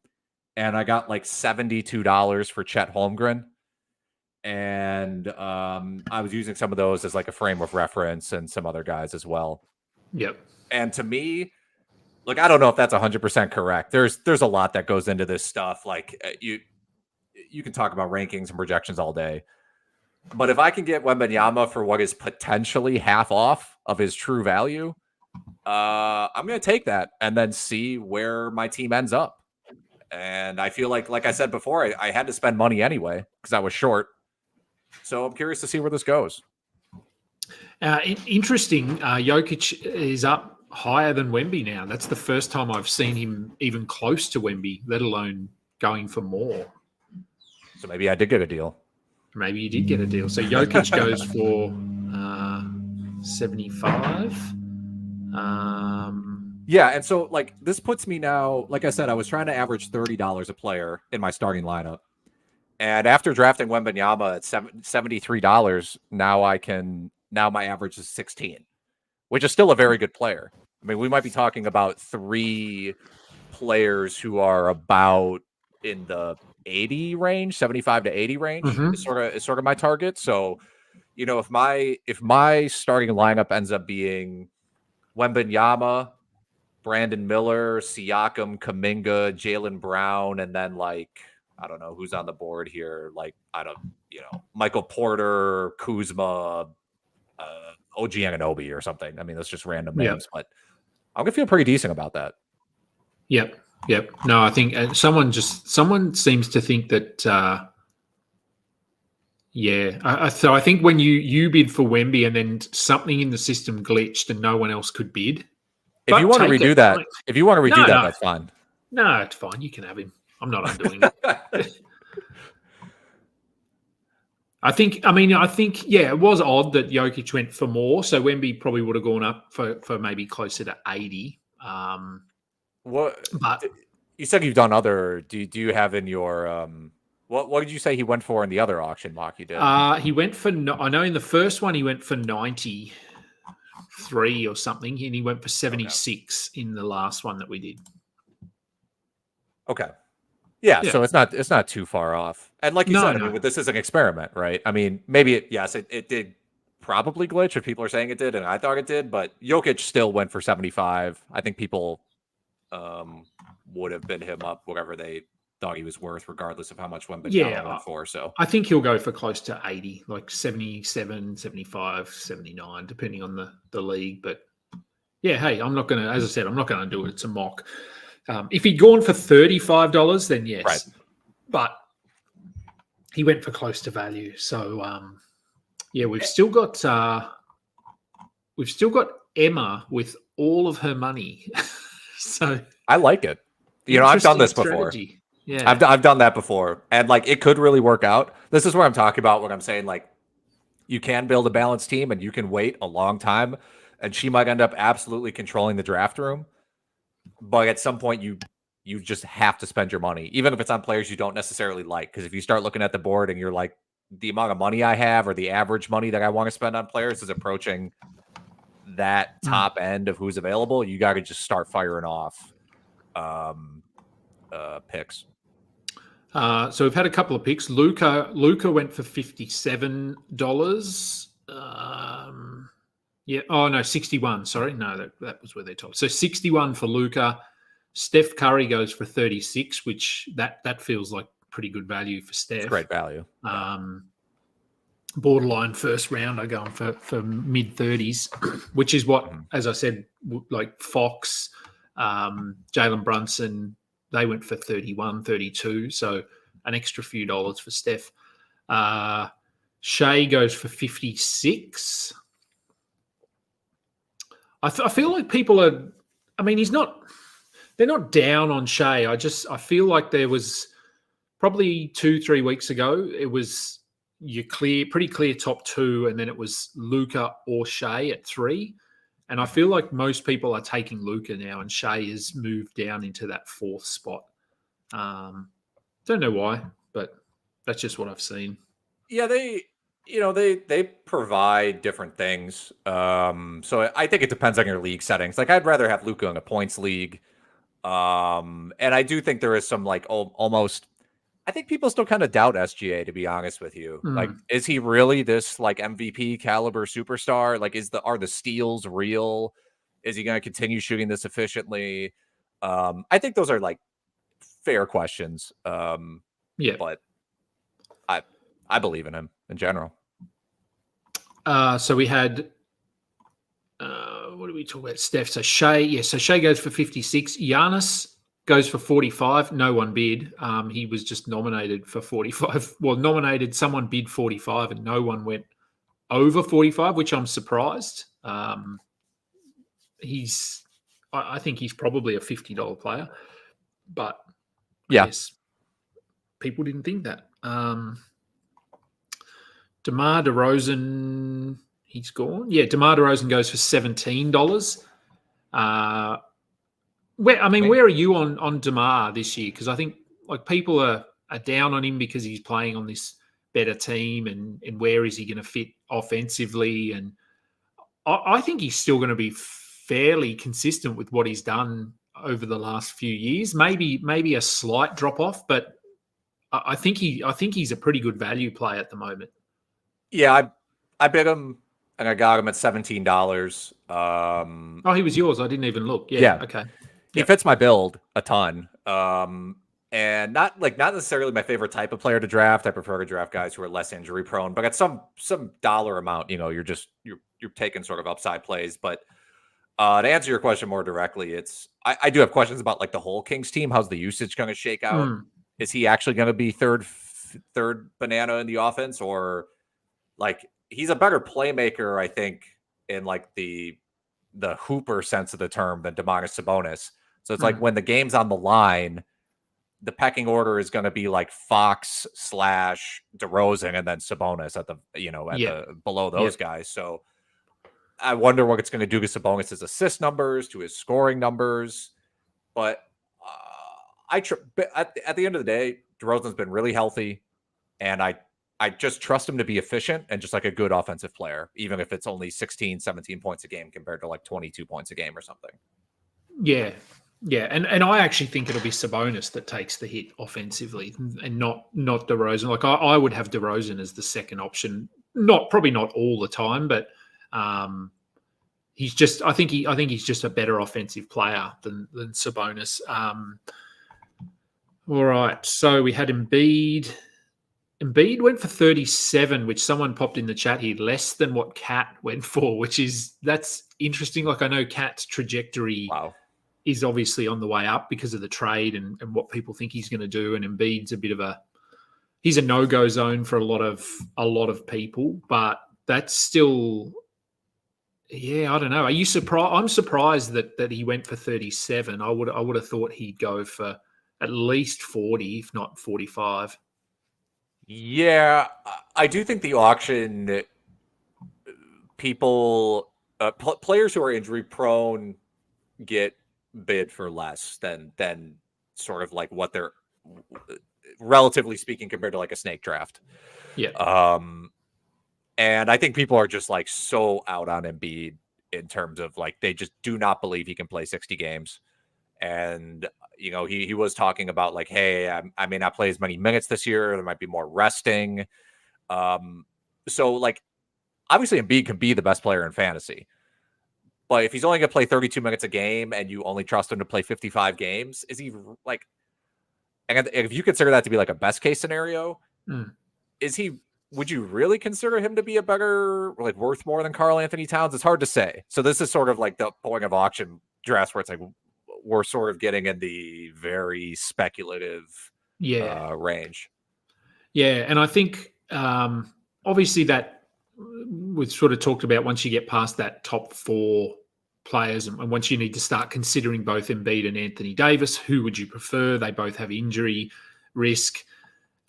C: I got like $72 for Chet Holmgren. And I was using some of those as like a frame of reference and some other guys as well.
A: Yep.
C: And to me, like, I don't know if that's 100% correct. There's a lot that goes into this stuff. Like you can talk about rankings and projections all day. But if I can get Wembanyama for what is potentially half off of his true value, I'm going to take that and then see where my team ends up. And I feel like I said before, I had to spend money anyway because I was short. So I'm curious to see where this goes.
A: Interesting. Jokic is up higher than Wemby now. That's the first time I've seen him even close to Wemby, let alone going for more.
C: So maybe I did get a deal.
A: Maybe you did get a deal. So Jokic goes for 75.
C: Yeah, and so like this puts me now, like I said, I was trying to average $30 a player in my starting lineup. And after drafting Wembanyama at $73, now my average is 16, which is still a very good player. I mean, we might be talking about 3 players who are about in the 80 range, 75 to 80 range is sort of my target. So, you know, if my starting lineup ends up being Wembanyama, Brandon Miller, Siakam, Kuminga, Jaylen Brown, and then like, I don't know who's on the board here. Like, Michael Porter, Kuzma, OG Anunoby or something. I mean, that's just random names, but I'm going to feel pretty decent about that.
A: Yep. No, I think someone seems to think that, so I think when you bid for Wemby and then something in the system glitched and no one else could bid.
C: If you want to redo that, that's fine.
A: No, it's fine. You can have him. I'm not undoing it. I think, it was odd that Jokic went for more. So Wemby probably would have gone up for maybe closer to 80.
C: But you said you've done other. Do you have in your what did you say he went for in the other auction mock you did?
A: He went for. I know in the first one he went for 93 or something, and he went for 76 in the last one that we did.
C: Okay. Yeah, so it's not too far off. And like you said, I mean, this is an experiment, right? I mean, maybe it did probably glitch if people are saying it did, and I thought it did, but Jokic still went for 75. I think people would have bid him up whatever they thought he was worth, regardless of how much Wembanyama went for. So I
A: think he'll go for close to 80, like 77, 75, 79, depending on the league. But yeah, hey, I'm not going to, as I said, I'm not going to do it. It's a mock. If he'd gone for $35, then yes.
C: Right.
A: But he went for close to value. So we've still got Emma with all of her money. So
C: I like it. You know, I've done this before. Yeah, I've done that before, and like it could really work out. This is where I'm talking about when I'm saying like you can build a balanced team and you can wait a long time, and she might end up absolutely controlling the draft room. But at some point, you just have to spend your money, even if it's on players you don't necessarily like. Because if you start looking at the board and you're like, the amount of money I have or the average money that I want to spend on players is approaching that top end of who's available, you got to just start firing off picks.
A: So we've had a couple of picks. Luca went for $57. Yeah. Oh no, 61. Sorry, no, that was where they told. So 61 for Luca. Steph Curry goes for 36, which that feels like pretty good value for Steph.
C: It's great value.
A: Borderline first round, I going for mid 30s, which is what, as I said, like Fox, Jalen Brunson, they went for 31, 32. So an extra few dollars for Steph. Shea goes for 56. I feel like people are. I mean, they're not down on Shea. I feel like there was probably 2-3 weeks ago. It was pretty clear top 2, and then it was Luca or Shea at 3. And I feel like most people are taking Luca now, and Shea has moved down into that 4th spot. Don't know why, but That's just what I've seen.
C: Yeah, they provide different things. So I think it depends on your league settings. Like I'd rather have Luka in a points league. And I do think there is some like almost. I think people still kind of doubt SGA, to be honest with you. Like, is he really this like MVP caliber superstar? Like, are the steals real? Is he going to continue shooting this efficiently? I think those are like fair questions.
A: Yeah.
C: But I believe in him in general.
A: So we had, what do we talk about? Steph. So Shea goes for 56. Giannis goes for 45. No one bid. He was just nominated for 45. Well, someone bid 45 and no one went over 45, which I'm surprised. I think he's probably a $50 player, but I guess people didn't think that. DeMar DeRozan, he's gone. Yeah, DeMar DeRozan goes for $17. Where are you on DeMar this year? Because I think like people are down on him because he's playing on this better team, and where is he going to fit offensively? And I think he's still going to be fairly consistent with what he's done over the last few years. Maybe a slight drop off, but I think he's a pretty good value play at the moment.
C: Yeah, I bid him and I got him at $17.
A: He was yours. I didn't even look. Yeah. Okay.
C: He fits my build a ton. And not necessarily my favorite type of player to draft. I prefer to draft guys who are less injury prone, but at some dollar amount, you're taking sort of upside plays. But to answer your question more directly, I do have questions about like the whole Kings team. How's the usage going to shake out? Is he actually going to be third banana in the offense, or like he's a better playmaker, I think, in like the hooper sense of the term than Domantas Sabonis. So it's like when the game's on the line, the pecking order is going to be like Fox / DeRozan and then Sabonis at the below those guys. So I wonder what it's going to do to Sabonis' assist numbers, to his scoring numbers. But at the end of the day, DeRozan's been really healthy, and I just trust him to be efficient and just like a good offensive player, even if it's only 16, 17 points a game compared to like 22 points a game or something.
A: Yeah. Yeah. And I actually think it'll be Sabonis that takes the hit offensively and not DeRozan. Like I would have DeRozan as the second option. Probably not all the time, but I think he's just a better offensive player than Sabonis. All right. So we had Embiid. Embiid went for 37, which someone popped in the chat here, less than what Cat went for, that's interesting. Like I know Cat's trajectory is obviously on the way up because of the trade and what people think he's going to do. And Embiid's he's a no-go zone for a lot of people, but that's still, I don't know. Are you surprised? I'm surprised that he went for 37. I would have thought he'd go for at least 40, if not 45.
C: Yeah, I do think the auction people, players who are injury prone get bid for less than sort of like what they're relatively speaking compared to like a snake draft.
A: Yeah.
C: And I think people are just like so out on Embiid in terms of like they just do not believe he can play 60 games. And he was talking about like, hey, I may not play as many minutes this year. There might be more resting. So like, obviously Embiid can be the best player in fantasy, but if he's only going to play 32 minutes a game and you only trust him to play 55 games, is he like, and if you consider that to be like a best case scenario, would you really consider him to be a better, like worth more than Karl Anthony Towns? It's hard to say. So this is sort of like the point of auction drafts where it's like, we're sort of getting in the very speculative range. Yeah.
A: And I think obviously that we've sort of talked about once you get past that top four players and once you need to start considering both Embiid and Anthony Davis, who would you prefer? They both have injury risk.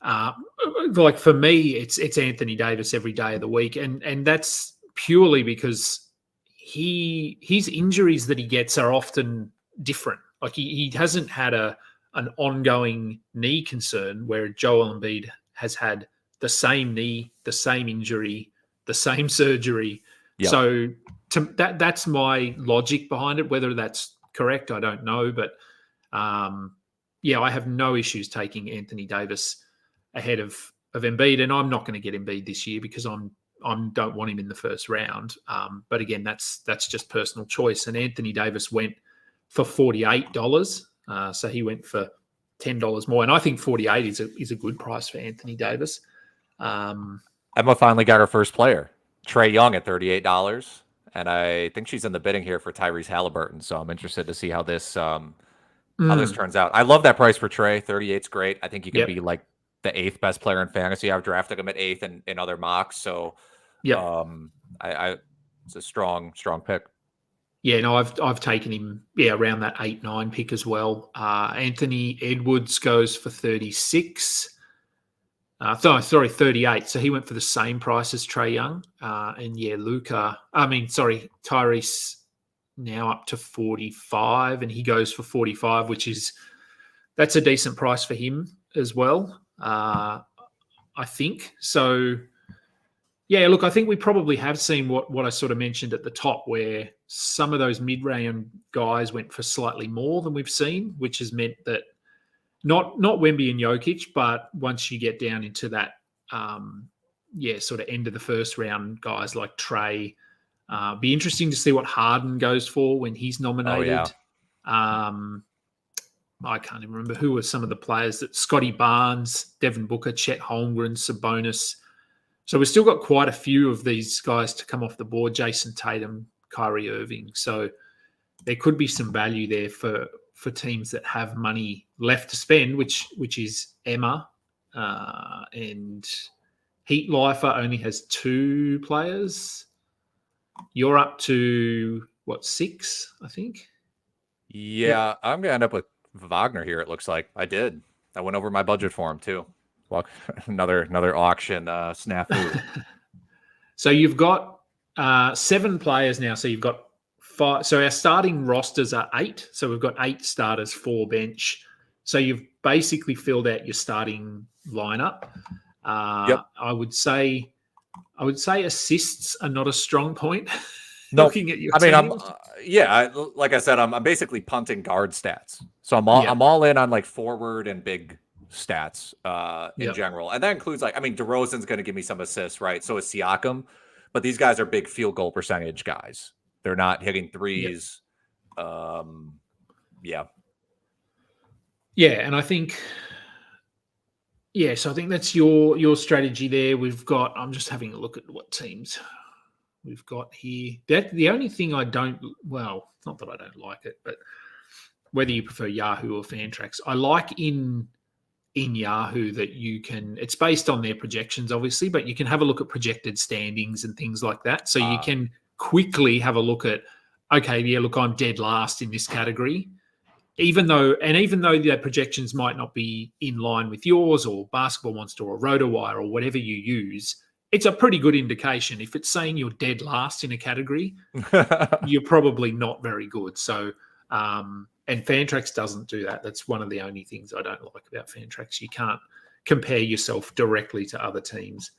A: Like for me, it's Anthony Davis every day of the week. And that's purely because his injuries that he gets are often different. Like he hasn't had an ongoing knee concern where Joel Embiid has had the same knee, the same injury, the same surgery.
C: Yep.
A: So that's my logic behind it. Whether that's correct, I don't know. But I have no issues taking Anthony Davis ahead of Embiid, and I'm not going to get Embiid this year because I don't want him in the first round. But again, that's just personal choice. And Anthony Davis went for $48, so he went for $10 more, and I think 48 is a good price for Anthony Davis.
C: Emma finally got her first player, Trae Young, at $38, and I think she's in the bidding here for Tyrese Halliburton. So I'm interested to see how this turns out. I love that price for Trae. 38's great. I think he can be like the 8th best player in fantasy. I've drafted him at 8th in other mocks. So it's a strong pick.
A: Yeah, no, I've taken him around that 8-9 pick as well. Anthony Edwards goes for 36. 38. So he went for the same price as Trae Young. Tyrese now up to 45, and he goes for 45, that's a decent price for him as well. I think so. Yeah, look, I think we probably have seen what I sort of mentioned at the top, where some of those mid-round guys went for slightly more than we've seen, which has meant that not Wemby and Jokic, but once you get down into that, sort of end of the first round guys like Trae, be interesting to see what Harden goes for when he's nominated. I can't even remember who were some of the players that Scotty Barnes, Devin Booker, Chet Holmgren, Sabonis. So we've still got quite a few of these guys to come off the board. Jason Tatum, Kyrie Irving. So there could be some value there for teams that have money left to spend, which is Emma, and Heat Lifer only has 2 players. You're up to 6, I think.
C: Yeah, I'm gonna end up with Wagner here. It looks like I went over my budget for him too. Another auction snafu.
A: So you've got 7 players now. So you've got 5. So our starting rosters are 8. So we've got 8 starters, 4 bench. So you've basically filled out your starting lineup. I would say assists are not a strong point.
C: No,
A: looking at your
C: team.
A: Like
C: I said, I'm basically punting guard stats. So I'm all in on like forward and big stats in general, and that includes DeRozan's going to give me some assists, right? So is Siakam, but these guys are big field goal percentage guys. They're not hitting threes. And
A: I think so I think that's your strategy there. I'm just having a look at what teams we've got here. The only thing not that I don't like it, but whether you prefer Yahoo or Fantrax, I like in Yahoo that you can, it's based on their projections, obviously, but you can have a look at projected standings and things like that. So you can quickly have a look at, I'm dead last in this category. Even though the projections might not be in line with yours or Basketball Monster or RotoWire or whatever you use, it's a pretty good indication. If it's saying you're dead last in a category, you're probably not very good. So, and Fantrax doesn't do that. That's one of the only things I don't like about Fantrax. You can't compare yourself directly to other teams.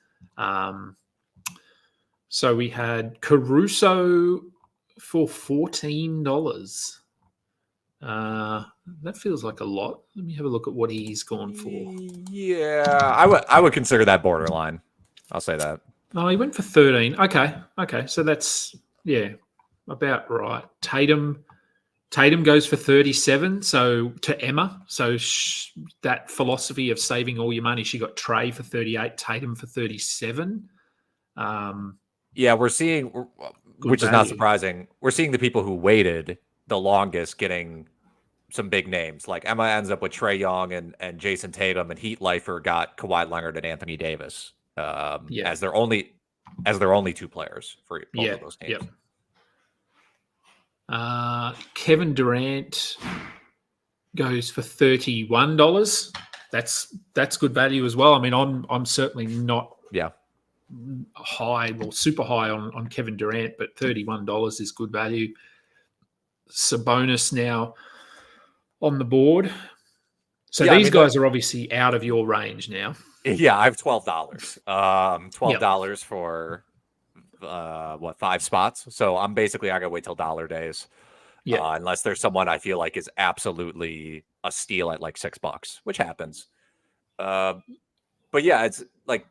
A: So we had Caruso for $14. That feels like a lot. Let me have a look at what he's gone for.
C: Yeah, I would consider that borderline. I'll say that.
A: Oh, he went for 13. Okay. So that's about right. Tatum goes for 37, so to Emma. So that philosophy of saving all your money, she got Trae for 38, Tatum for 37.
C: We're seeing, which is not surprising, we're seeing the people who waited the longest getting some big names. Like Emma ends up with Trae Young and Jason Tatum, and Heat Lifer got Kawhi Leonard and Anthony Davis as their only 2 players for both of those teams.
A: Kevin Durant goes for $31. That's good value as well. I mean, I'm certainly not high or super high on Kevin Durant, but $31 is good value. Sabonis now on the board. So these guys are obviously out of your range now.
C: Yeah, I have $12.
A: Yep.
C: $12 for 5 spots. So I gotta wait till dollar days.
A: Yeah.
C: Unless there's someone I feel like is absolutely a steal at like $6, which happens. But yeah, it's like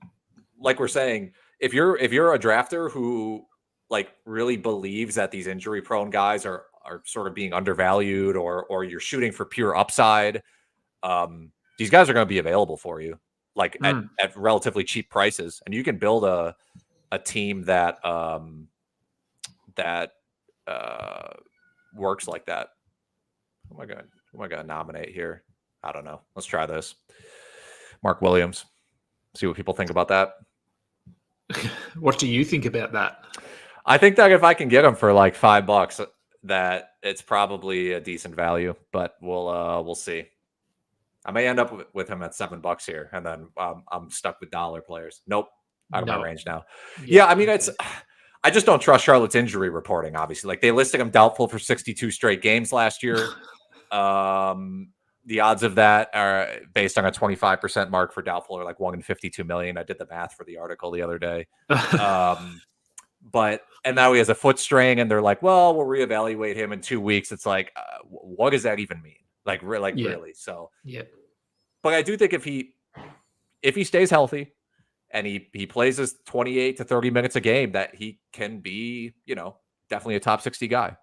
C: we're saying, if you're a drafter who like really believes that these injury prone guys are sort of being undervalued, or you're shooting for pure upside, these guys are going to be available for you like at relatively cheap prices, and you can build a team that that works like that. Who am I gonna nominate here? I don't know. Let's try this. Mark Williams. See what people think about that.
A: What do you think about that?
C: I think that if I can get him for like $5, that it's probably a decent value, but we'll see. I may end up with him at $7 here, and then I'm stuck with dollar players. Nope, out of my range now. Yeah, I mean, okay. I just don't trust Charlotte's injury reporting. Obviously, like they listed him doubtful for 62 straight games last year. The odds of that are based on a 25% mark for doubtful are like 1 in 52 million. I did the math for the article the other day. And now he has a foot strain, and they're like, well, we'll reevaluate him in 2 weeks. It's like, what does that even mean? Like really? So,
A: yeah.
C: But I do think if he stays healthy and he plays his 28 to 30 minutes a game, that he can be, definitely a top 60 guy.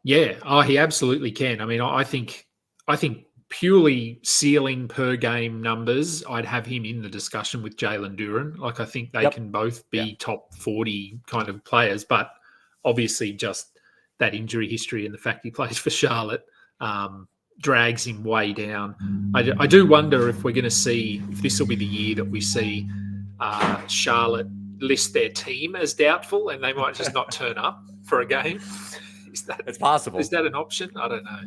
A: Yeah. He absolutely can. I mean, I think purely ceiling per game numbers, I'd have him in the discussion with Jalen Duren. Like, I think they can both be top 40 kind of players, but obviously just that injury history and the fact he plays for Charlotte drags him way down. I do wonder if we're going to see, if this will be the year that we see Charlotte list their team as doubtful and they might just not turn up for a game.
C: It's possible.
A: Is that an option? I don't know.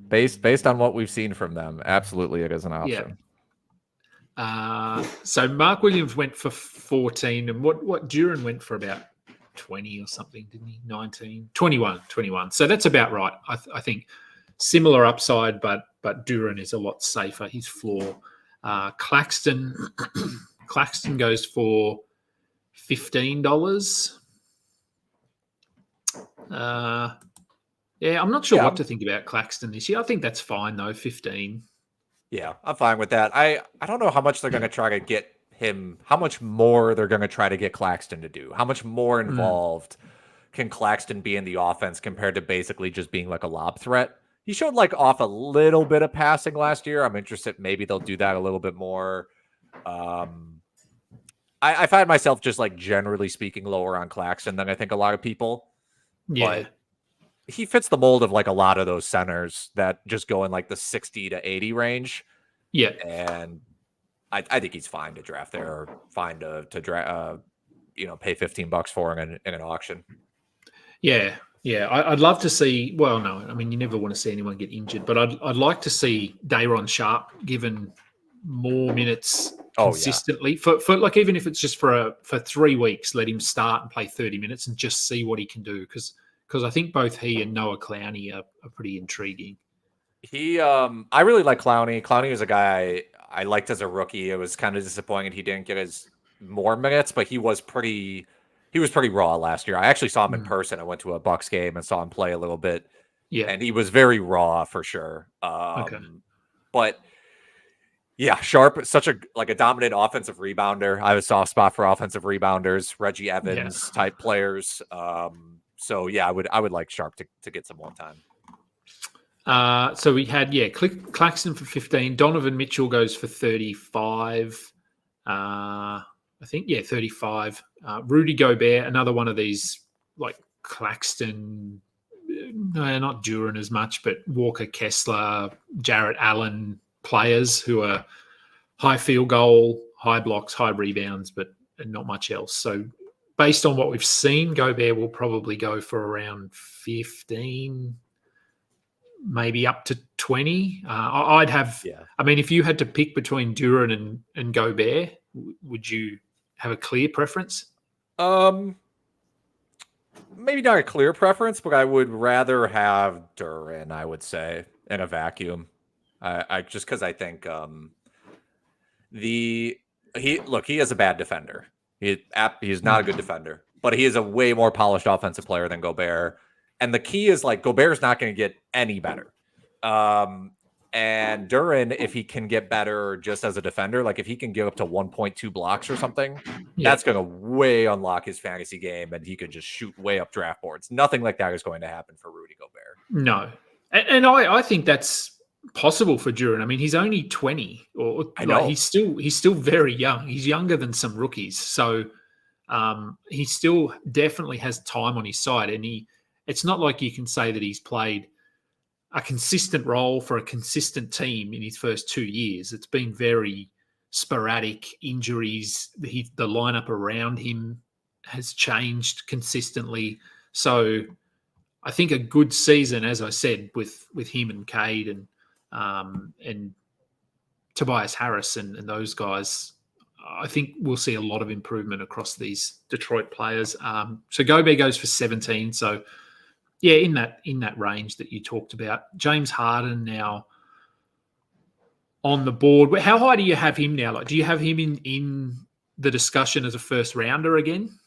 C: Based on what we've seen from them, absolutely it is an option.
A: Yeah. So Mark Williams went for 14, and what Duren went for about 20 or something, didn't he? 19, 21. So that's about right. I think similar upside, but Duren is a lot safer. His floor. Claxton goes for $15. Yeah, I'm not sure what to think about Claxton this year. I think that's fine though, 15.
C: Yeah, I'm fine with that. I don't know how much they're going to try to get him, how much more they're going to try to get Claxton to do. How much more involved can Claxton be in the offense compared to basically just being like a lob threat? He showed like off a little bit of passing last year. I'm interested. Maybe they'll do that a little bit more. I find myself just like generally speaking lower on Claxton than I think a lot of people.
A: Yeah.
C: But he fits the mold of like a lot of those centers that just go in like the 60 to 80 range.
A: Yeah.
C: And I think he's fine to draft there, or fine to draft, pay $15 for him in an auction.
A: Yeah. Yeah. I'd love to see, well, no, I mean, you never want to see anyone get injured, but I'd like to see Dayron Sharp given more minutes consistently for like, even if it's just for 3 weeks, let him start and play 30 minutes and just see what he can do. Because I think both he and Noah Clowney are pretty intriguing.
C: I really like Clowney. Clowney was a guy I liked as a rookie. It was kind of disappointing he didn't get his more minutes, but he was pretty raw last year. I actually saw him in person. I went to a Bucks game and saw him play a little bit.
A: Yeah.
C: And he was very raw for sure.
A: Okay.
C: But yeah, Sharp, such a dominant offensive rebounder. I have a soft spot for offensive rebounders, Reggie Evans type players. So yeah, I would like Sharp to get some more time.
A: So we had Claxton for 15. Donovan Mitchell goes for 35. I think 35. Rudy Gobert, another one of these like Claxton, no, not Duren as much, but Walker Kessler, Jarrett Allen players who are high field goal, high blocks, high rebounds, but not much else. So based on what we've seen, Gobert will probably go for around 15, maybe up to 20. I'd have, I mean, if you had to pick between Duren and Gobert, would you have a clear preference?
C: Maybe not a clear preference, but I would rather have Duren, I would say, in a vacuum. I just because I think the he is a bad defender. He's not a good defender, but he is a way more polished offensive player than Gobert. And the key is like Gobert's not going to get any better. And Duran, if he can get better just as a defender, like if he can give up to 1.2 blocks or something, that's going to way unlock his fantasy game, and he could just shoot way up draft boards. Nothing like that is going to happen for Rudy Gobert.
A: No. And I think that's possible for Duran. I mean, he's only 20, or
C: I know.
A: He's still very young. He's younger than some rookies, so he still definitely has time on his side. And it's not like you can say that he's played a consistent role for a consistent team in his first 2 years. It's been very sporadic injuries. The lineup around him has changed consistently. So I think a good season, as I said, with him and Cade and Tobias Harris and those guys, I think we'll see a lot of improvement across these Detroit players. So Gobert goes for 17. So yeah, in that range that you talked about. James Harden now on the board. How high do you have him now? Like, do you have him in the discussion as a first rounder again?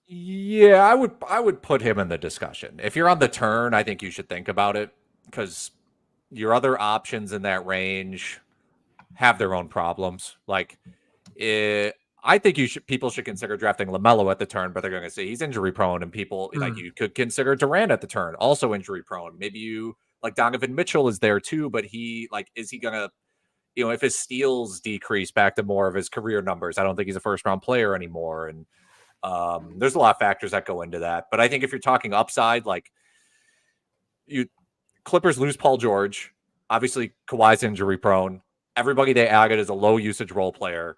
C: Yeah, I would put him in the discussion. If you're on the turn, I think you should think about it, because your other options in that range have their own problems. Like, I think people should consider drafting LaMelo at the turn, but they're going to say he's injury prone, and people like you could consider Durant at the turn, also injury prone. Maybe you like Donovan Mitchell is there too, but is he going to, if his steals decrease back to more of his career numbers, I don't think he's a first round player anymore. And there's a lot of factors that go into that. But I think if you're talking upside, like Clippers lose Paul George, obviously Kawhi's injury prone. Everybody they added is a low usage role player.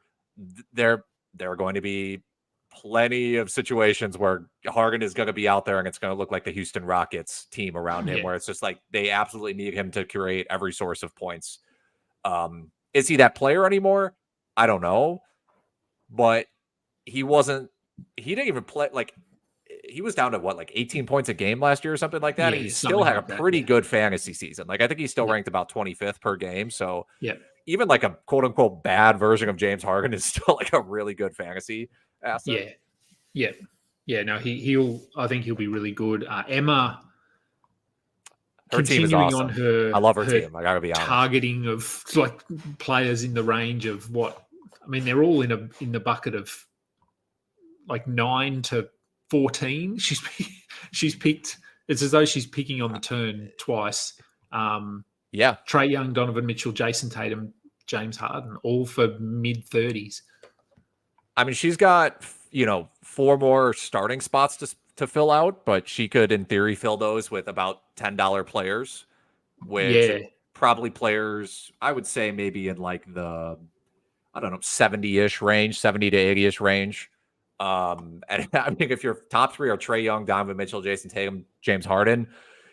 C: There are going to be plenty of situations where Harden is going to be out there and it's going to look like the Houston Rockets team around him, where it's just like they absolutely need him to create every source of points. Is he that player anymore? I don't know, but he didn't even play. Like, he was down to like 18 points a game last year or something like that.
A: Yeah,
C: he still had a pretty good fantasy season. Like, I think he's still ranked about 25th per game. So even like a quote unquote bad version of James Harden is still like a really good fantasy asset.
A: Yeah. No, I think he'll be really good. Emma,
C: her team is awesome. I love her team. I gotta be honest.
A: Targeting of like players in the range of what, I mean, they're all in the bucket of like 9 to 14. She's picked. It's as though she's picking on the turn twice. Trae Young, Donovan Mitchell, Jason Tatum, James Harden, all for mid-30s.
C: I mean, she's got 4 more starting spots to fill out, but she could, in theory, fill those with about $10 players, which probably players, I would say maybe in like the, I don't know, 70-ish range, 70 to 80-ish range. And I think if your top 3 are Trae Young, Donovan Mitchell, Jason Tatum, James Harden,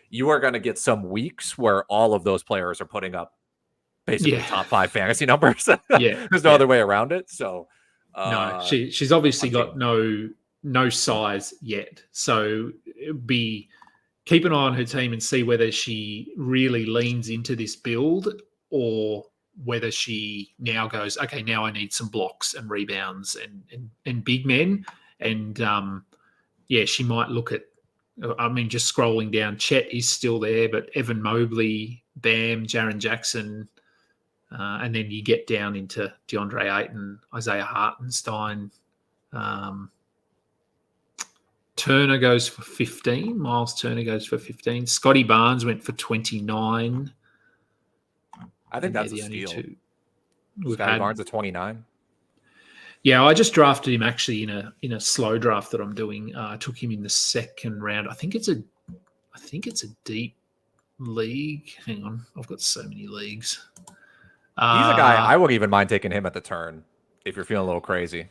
C: you are going to get some weeks where all of those players are putting up basically top 5 fantasy numbers. There's no other way around it. So
A: no, she's obviously got no size yet. So keep an eye on her team and see whether she really leans into this build, or whether she now goes, okay, now I need some blocks and rebounds and big men. And she might look at, I mean, just scrolling down, Chet is still there, but Evan Mobley, Bam, Jaren Jackson, and then you get down into DeAndre Ayton, Isaiah Hartenstein. Turner goes for 15. Miles Turner goes for 15. Scotty Barnes went for 29.
C: I think that's a steal. Scotty Barnes at 29.
A: Yeah, I just drafted him actually in a slow draft that I'm doing. I took him in the second round. I think it's a deep league. Hang on, I've got so many leagues.
C: He's a guy I wouldn't even mind taking him at the turn if you're feeling a little crazy.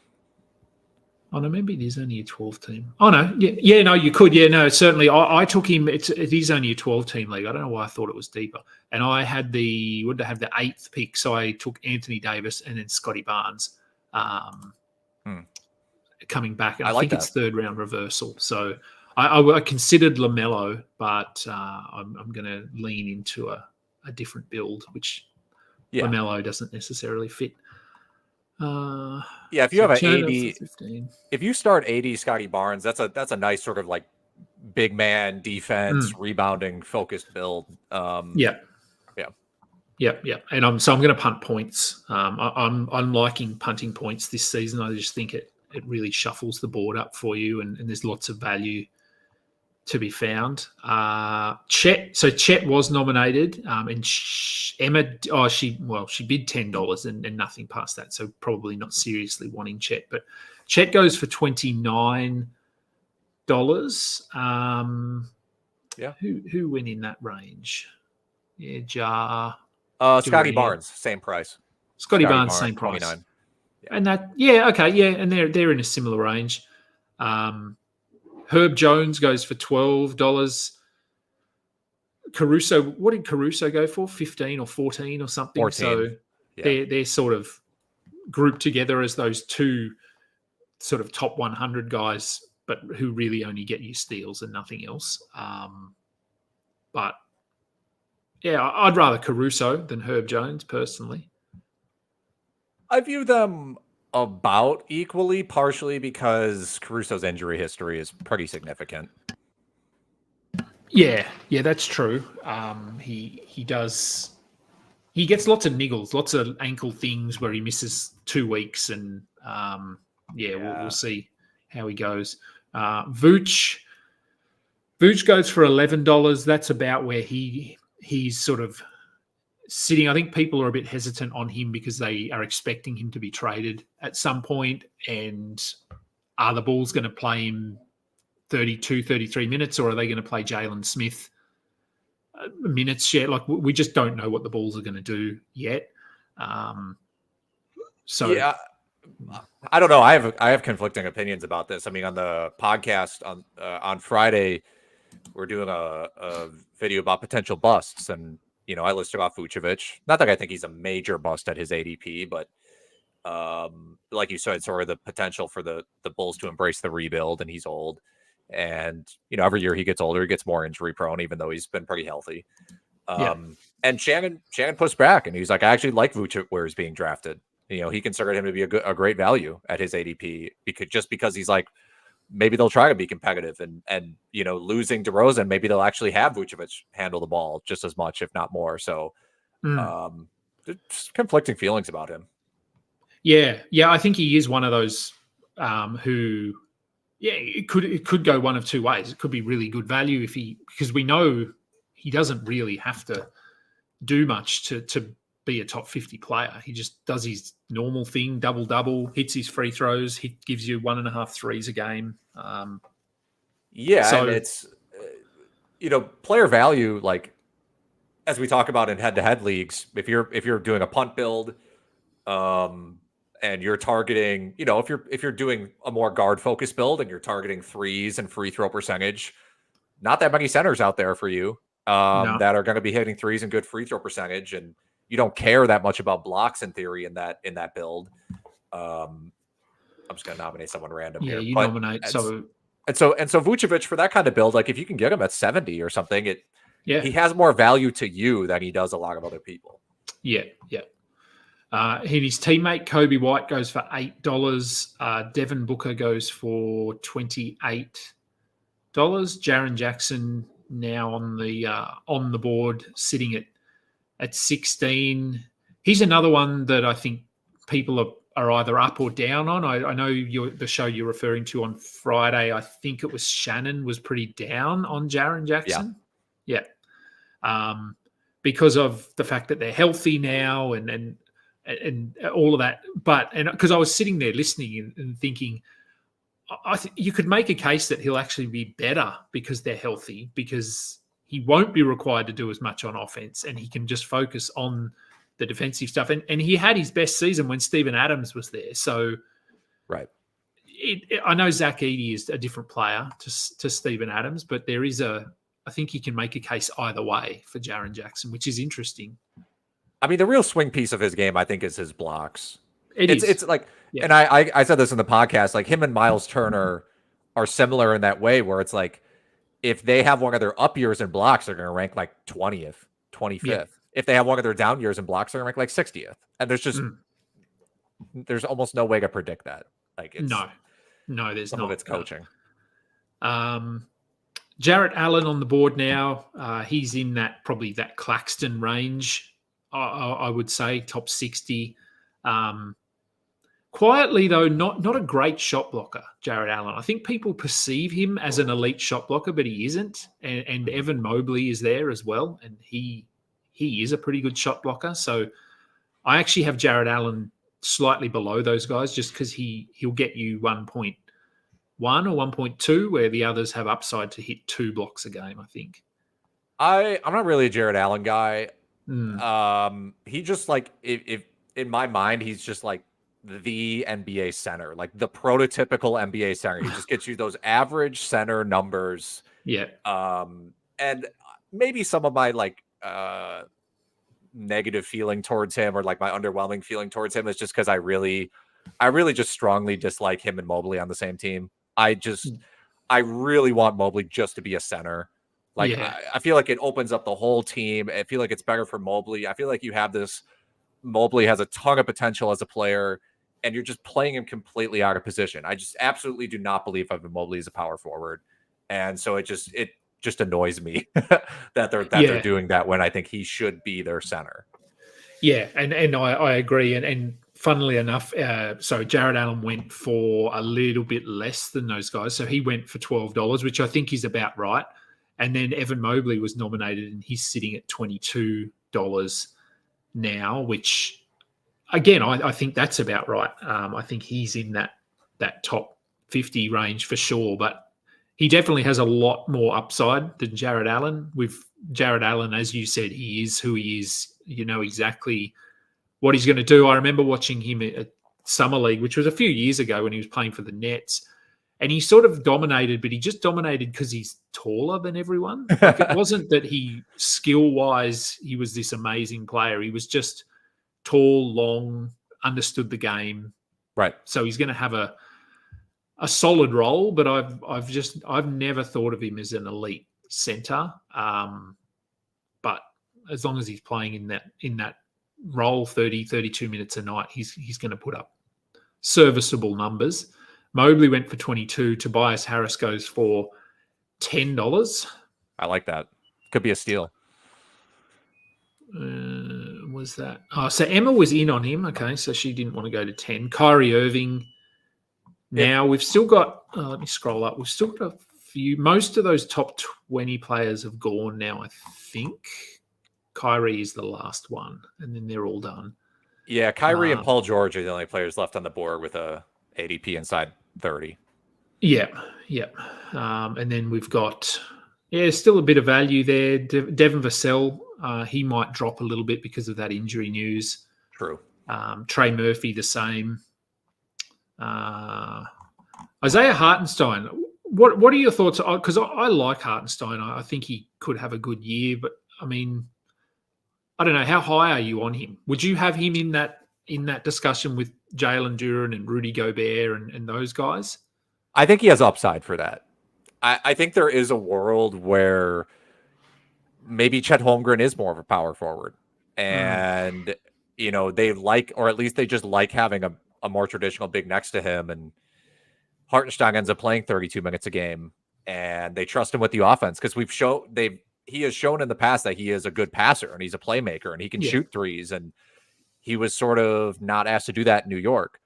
A: Oh no, maybe it is only a 12 team. Oh no, yeah, no, you could, yeah, no, certainly. I took him. It is only a 12 team league. I don't know why I thought it was deeper. And I had the 8th pick, so I took Anthony Davis and then Scotty Barnes, coming back. And I think it's third round reversal. So I considered LaMelo, but I'm going to lean into a different build, which LaMelo doesn't necessarily fit.
C: Yeah, if you have an
A: Turner for
C: 80,
A: 15.
C: if you start 80 Scotty Barnes, that's a nice sort of like big man defense, rebounding, focused build.
A: Yeah.
C: Yeah.
A: Yeah. And I'm going to punt points. I'm liking punting points this season. I just think it really shuffles the board up for you, and there's lots of value to be found. Chet was nominated, and Emma. She bid $10 and nothing past that, so probably not seriously wanting Chet. But Chet goes for $29. Who went in that range? Yeah, Jar.
C: Scotty Barnes, same price.
A: Scotty Barnes, same price.
C: 29.
A: Yeah. And that, and they're in a similar range. Herb Jones goes for $12. Caruso, what did Caruso go for? 15 or 14 or something?
C: 14.
A: So they're sort of grouped together as those two sort of top 100 guys, but who really only get you steals and nothing else. But yeah, I'd rather Caruso than Herb Jones personally.
C: I view them about equally, partially because Caruso's injury history is pretty significant.
A: Yeah, that's true. He does. He gets lots of niggles, lots of ankle things where he misses 2 weeks, and we'll see how he goes. Vooch goes for $11. That's about where he's sort of sitting. I think people are a bit hesitant on him because they are expecting him to be traded at some point. And are the Bulls going to play him 32, 33 minutes, or are they going to play Jalen Smith minutes yet? Like, we just don't know what the Bulls are going to do yet. I
C: don't know. I have conflicting opinions about this. I mean, on the podcast on Friday, we're doing a video about potential busts, and I listed off Vucevic. Not that I think he's a major bust at his ADP, but like you said, sort of the potential for the Bulls to embrace the rebuild, and he's old. And, every year he gets older, he gets more injury prone, even though he's been pretty healthy. And Shannon pushed back, and he's like, I actually like Vucevic where he's being drafted. He considered him to be a great value at his ADP because he's like, maybe they'll try to be competitive, and losing DeRozan, maybe they'll actually have Vucevic handle the ball just as much, if not more. So there's conflicting feelings about him.
A: Yeah. I think he is one of those who, it could go one of two ways. It could be really good value because we know he doesn't really have to do much to be a top 50 player. He just does his normal thing, double, hits his free throws. He gives you 1.5 threes a game.
C: And it's, player value, like, as we talk about in head-to-head leagues, if you're doing a punt build, and you're targeting, if you're doing a more guard-focused build and you're targeting threes and free throw percentage, not that many centers out there for you that are going to be hitting threes and good free throw percentage, and you don't care that much about blocks in theory in that build. I'm just going to nominate someone random here.
A: Yeah, you nominate.
C: And so Vucevic, for that kind of build, like if you can get him at 70 or something, he has more value to you than he does a lot of other people.
A: Yeah. His teammate Kobe White goes for $8. Devin Booker goes for $28. Jaren Jackson now on the board, sitting at 16. He's another one that I think people are either up or down on. I know the show you're referring to on Friday, I think it was Shannon, was pretty down on Jaren Jackson. Yeah. Because of the fact that they're healthy now and all of that. But because I was sitting there listening and thinking, I think you could make a case that he'll actually be better because they're healthy, because he won't be required to do as much on offense and he can just focus on the defensive stuff. And he had his best season when Steven Adams was there. So
C: right.
A: I know Zach Edey is a different player to Steven Adams, but I think you can make a case either way for Jaren Jackson, which is interesting.
C: I mean, the real swing piece of his game, I think, is his blocks.
A: It's
C: like, and I said this in the podcast, like him and Miles Turner are similar in that way, where it's like, if they have one of their up years in blocks, they're going to rank like 20th, 25th. Yeah. If they have one of their down years in blocks, they're going to rank like 60th. And there's just there's almost no way to predict that. Like it's
A: no, there's
C: some
A: not.
C: of it's coaching.
A: Jarrett Allen on the board now. He's in probably that Claxton range. I would say top 60. Quietly though, not a great shot blocker, Jarrett Allen. I think people perceive him as an elite shot blocker, but he isn't. And Evan Mobley is there as well, and he is a pretty good shot blocker. So I actually have Jarrett Allen slightly below those guys, just because he'll get you 1.1 or 1.2, where the others have upside to hit 2 blocks a game, I think.
C: I'm not really a Jarrett Allen guy. He just like if in my mind he's just like the NBA center, like the prototypical NBA center. He just gets you those average center numbers.
A: Yeah.
C: And maybe some of my like negative feeling towards him, or like my underwhelming feeling towards him, is just because I really just strongly dislike him and Mobley on the same team. I really want Mobley just to be a center. Like,
A: yeah.
C: I feel like it opens up the whole team. I feel like it's better for Mobley. I feel like you have this, Mobley has a ton of potential as a player, and you're just playing him completely out of position. I just absolutely do not believe Evan Mobley is a power forward. And so it just annoys me that they're doing that when I think he should be their center.
A: Yeah, and I agree. And funnily enough, so Jarrett Allen went for a little bit less than those guys. So he went for $12, which I think is about right. And then Evan Mobley was nominated, and he's sitting at $22 now, which, again, I think that's about right. I think he's in that top 50 range for sure, but he definitely has a lot more upside than Jarrett Allen. With Jarrett Allen, as you said, he is who he is. You know exactly what he's going to do. I remember watching him at Summer League, which was a few years ago when he was playing for the Nets, and he sort of dominated, but he just dominated because he's taller than everyone. Like, it wasn't that skill-wise, he was this amazing player. He was just tall, long, understood the game.
C: Right.
A: So he's going to have a solid role, but I've never thought of him as an elite center. But as long as he's playing in that role 30, 32 minutes a night, he's going to put up serviceable numbers. Mobley went for 22. Tobias Harris goes for $10.
C: I like that. Could be a steal.
A: Was that? Oh, so Emma was in on him. Okay, so she didn't want to go to 10. Kyrie Irving. Now we've still got. Let me scroll up. We've still got a few. Most of those top 20 players have gone now, I think. Kyrie is the last one, and then they're all done.
C: Yeah, Kyrie and Paul George are the only players left on the board with a ADP inside 30.
A: Yeah. And then we've got, still a bit of value there. Devin Vassell, he might drop a little bit because of that injury news.
C: True.
A: Trey Murphy, the same. Isaiah Hartenstein, what are your thoughts? Because I like Hartenstein. I think he could have a good year, but I mean, I don't know. How high are you on him? Would you have him in that discussion with Jalen Duren and Rudy Gobert and those guys?
C: I think he has upside for that. I think there is a world where maybe Chet Holmgren is more of a power forward, and they like, or at least they just like having a more traditional big next to him, and Hartenstein ends up playing 32 minutes a game, and they trust him with the offense because he has shown in the past that he is a good passer and he's a playmaker and he can shoot threes, and he was sort of not asked to do that in New York,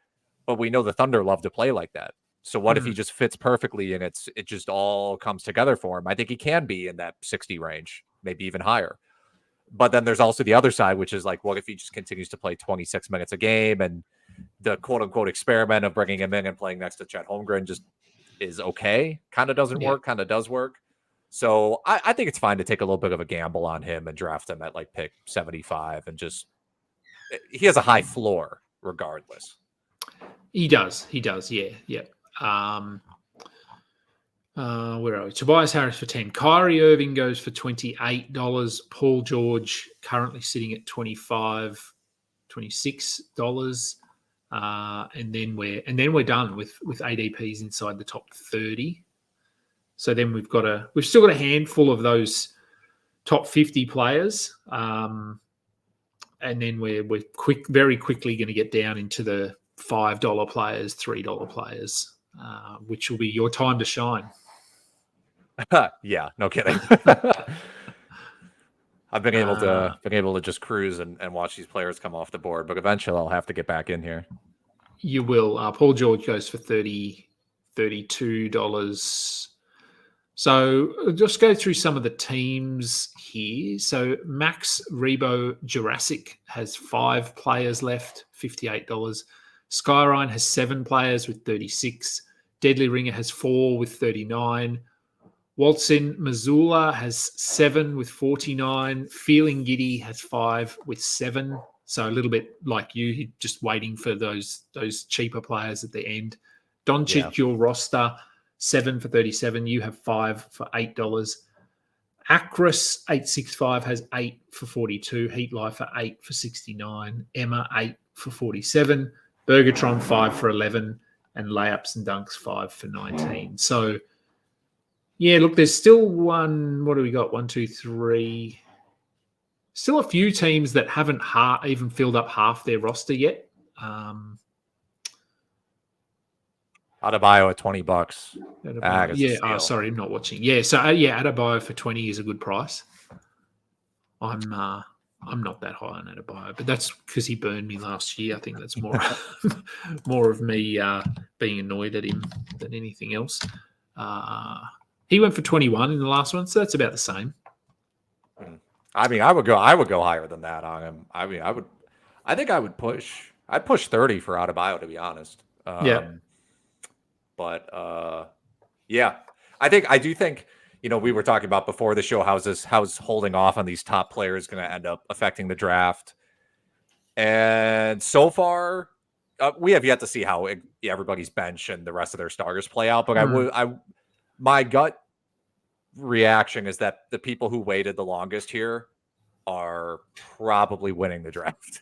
C: but we know the Thunder love to play like that. So what if he just fits perfectly and it just all comes together for him? I think he can be in that 60 range, maybe even higher. But then there's also the other side, which is like, what if he just continues to play 26 minutes a game, and the quote unquote experiment of bringing him in and playing next to Chet Holmgren just is okay. Kind of doesn't work, kind of does work. So I think it's fine to take a little bit of a gamble on him and draft him at like pick 75, and just, he has a high floor regardless.
A: He does. Yeah. Where are we? Tobias Harris for 10. Kyrie Irving goes for $28. Paul George currently sitting at $25, $26. And then we're done with ADPs inside the top 30. So then we've still got a handful of those top 50 players. and then we're very quickly going to get down into the $5 players, $3 players, which will be your time to shine.
C: Yeah, no kidding. I've been able to just cruise and watch these players come off the board, but eventually I'll have to get back in here.
A: You will. Paul George goes for $32. So just go through some of the teams here. So Max Rebo Jurassic has 5 players left, $58. Skyrine has 7 players with 36. Deadly Ringer has 4 with 39. Waltzin Missoula has 7 with 49. Feeling Giddy has 5 with 7. So a little bit like you, just waiting for those cheaper players at the end. Doncic, your roster, 7 for 37. You have 5 for $8. Acris 865 has 8 for 42. Heat Lifer 8 for 69. Emma 8 for 47. Burgertron 5 for 11. And Layups and Dunks 5 for 19. So yeah, look, there's still one. What do we got? 1, 2, 3. Still a few teams that haven't even filled up half their roster yet.
C: Adebayo at $20.
A: Yeah. Sorry, I'm not watching. Yeah. So Adebayo for 20 is a good price. I'm not that high on Adebayo, but that's because he burned me last year. I think that's more of me being annoyed at him than anything else. He went for 21 in the last one, so that's about the same.
C: I mean, I would go higher than that on him. I mean, I'd push 30 for Adebayo, to be honest. But I do think, we were talking about before the show, how's holding off on these top players going to end up affecting the draft. And so far, we have yet to see how everybody's bench and the rest of their starters play out. But my gut reaction is that the people who waited the longest here are probably winning the draft.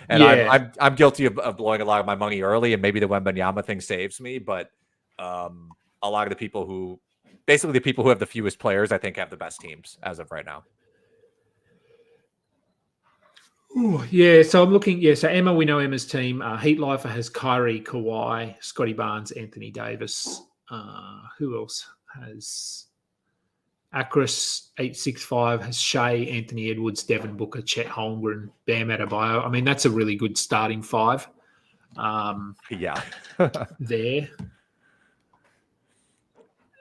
C: And I'm guilty of blowing a lot of my money early, and maybe the Wembanyama thing saves me. But a lot of the people who have the fewest players, I think, have the best teams as of right now.
A: Ooh, yeah, so I'm looking. Yeah, so Emma, we know Emma's team. Heat Lifer has Kyrie, Kawhi, Scotty Barnes, Anthony Davis. Who else has? Acris 865 has Shea, Anthony Edwards, Devin Booker, Chet Holmgren, Bam Adebayo. I mean, that's a really good starting 5.
C: Yeah.
A: There.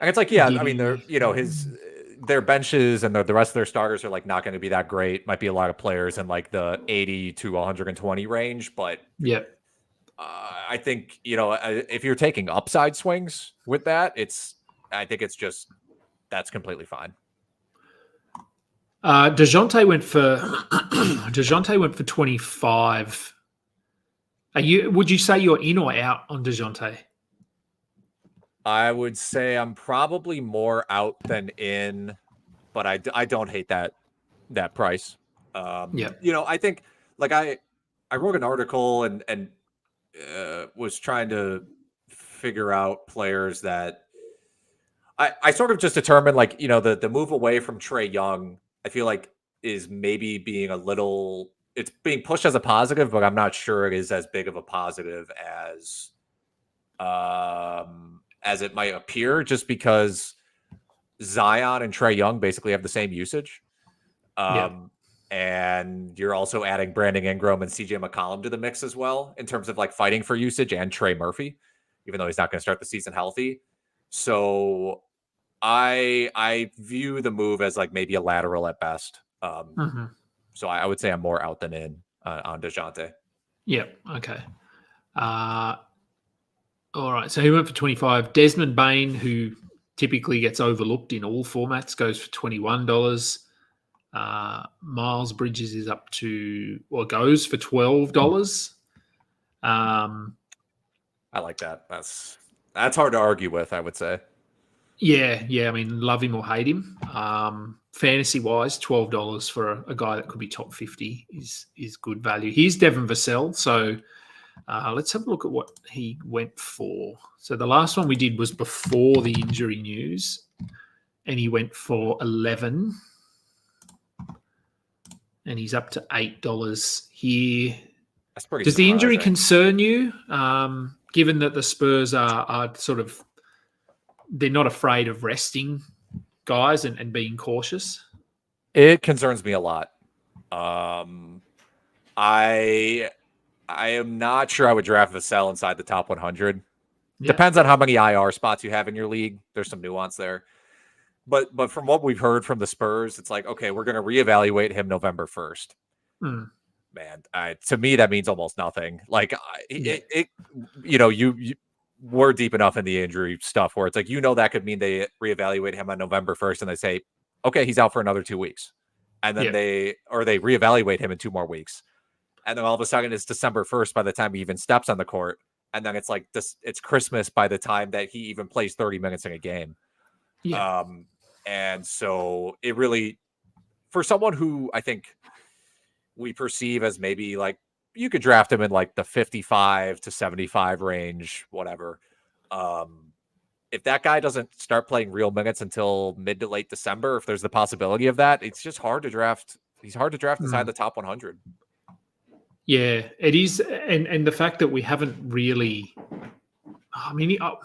C: And it's like, yeah, I mean, their benches and the rest of their starters are like not going to be that great. Might be a lot of players in like the 80 to 120 range, but I think, if you're taking upside swings with that, I think that's completely fine.
A: DeJounte went for 25. Would you say you're in or out on DeJounte?
C: I would say I'm probably more out than in, but I don't hate that price. I think like I wrote an article and was trying to figure out players that I sort of just determined, like, the move away from Trae Young, I feel like is maybe being it's being pushed as a positive, but I'm not sure it is as big of a positive as it might appear, just because Zion and Trae Young basically have the same usage. And you're also adding Brandon Ingram and CJ McCollum to the mix as well, in terms of like fighting for usage, and Trey Murphy, even though he's not going to start the season healthy. So I view the move as like maybe a lateral at best. So I would say I'm more out than in on DeJounte.
A: Yeah. Okay. All right. So he went for 25. Desmond Bain, who typically gets overlooked in all formats, goes for $21. Miles Bridges is goes for $12.
C: I like that. That's hard to argue with, I would say.
A: Yeah. I mean, love him or hate him. Fantasy wise, $12 for a guy that could be top 50 is good value. Here's Devin Vassell. So let's have a look at what he went for. So the last one we did was before the injury news, and he went for 11. and he's up to $8 here.
C: That's pretty
A: Does the injury
C: surprising.
A: concern you, given that the Spurs are sort of, they're not afraid of resting guys and being cautious?
C: It concerns me a lot. I am not sure I would draft Vassell inside the top 100.
A: Yeah.
C: Depends on how many IR spots you have in your league. There's some nuance there. But from what we've heard from the Spurs, it's like, okay, we're going to reevaluate him November 1st. Man, to me, that means almost nothing. Like, we're deep enough in the injury stuff where it's like, that could mean they reevaluate him on November 1st and they say, okay, he's out for another 2 weeks. And then they reevaluate him in 2 more weeks. And then all of a sudden it's December 1st by the time he even steps on the court. And then it's like it's Christmas by the time that he even plays 30 minutes in a game.
A: Yeah.
C: And so it really, for someone who I think we perceive as maybe like, you could draft him in like the 55 to 75 range, whatever. If that guy doesn't start playing real minutes until mid to late December, if there's the possibility of that, it's just hard to draft. He's hard to draft inside the top 100.
A: Yeah, it is. And the fact that we haven't really, I mean, I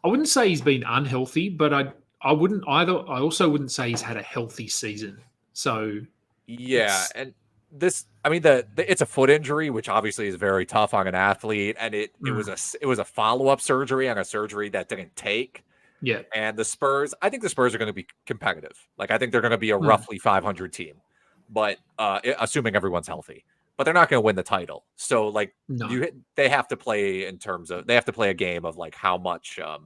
A: wouldn't say he's been unhealthy, but I wouldn't either. I also wouldn't say he's had a healthy season. So
C: yeah. And this, I mean, it's a foot injury, which obviously is very tough on an athlete. And it was a follow-up surgery on a surgery that didn't take.
A: Yeah.
C: And I think the Spurs are going to be competitive. Like, I think they're going to be a roughly 500 team, but assuming everyone's healthy. But they're not going to win the title. So, like, they have to play in terms of, they have to play a game of like how much how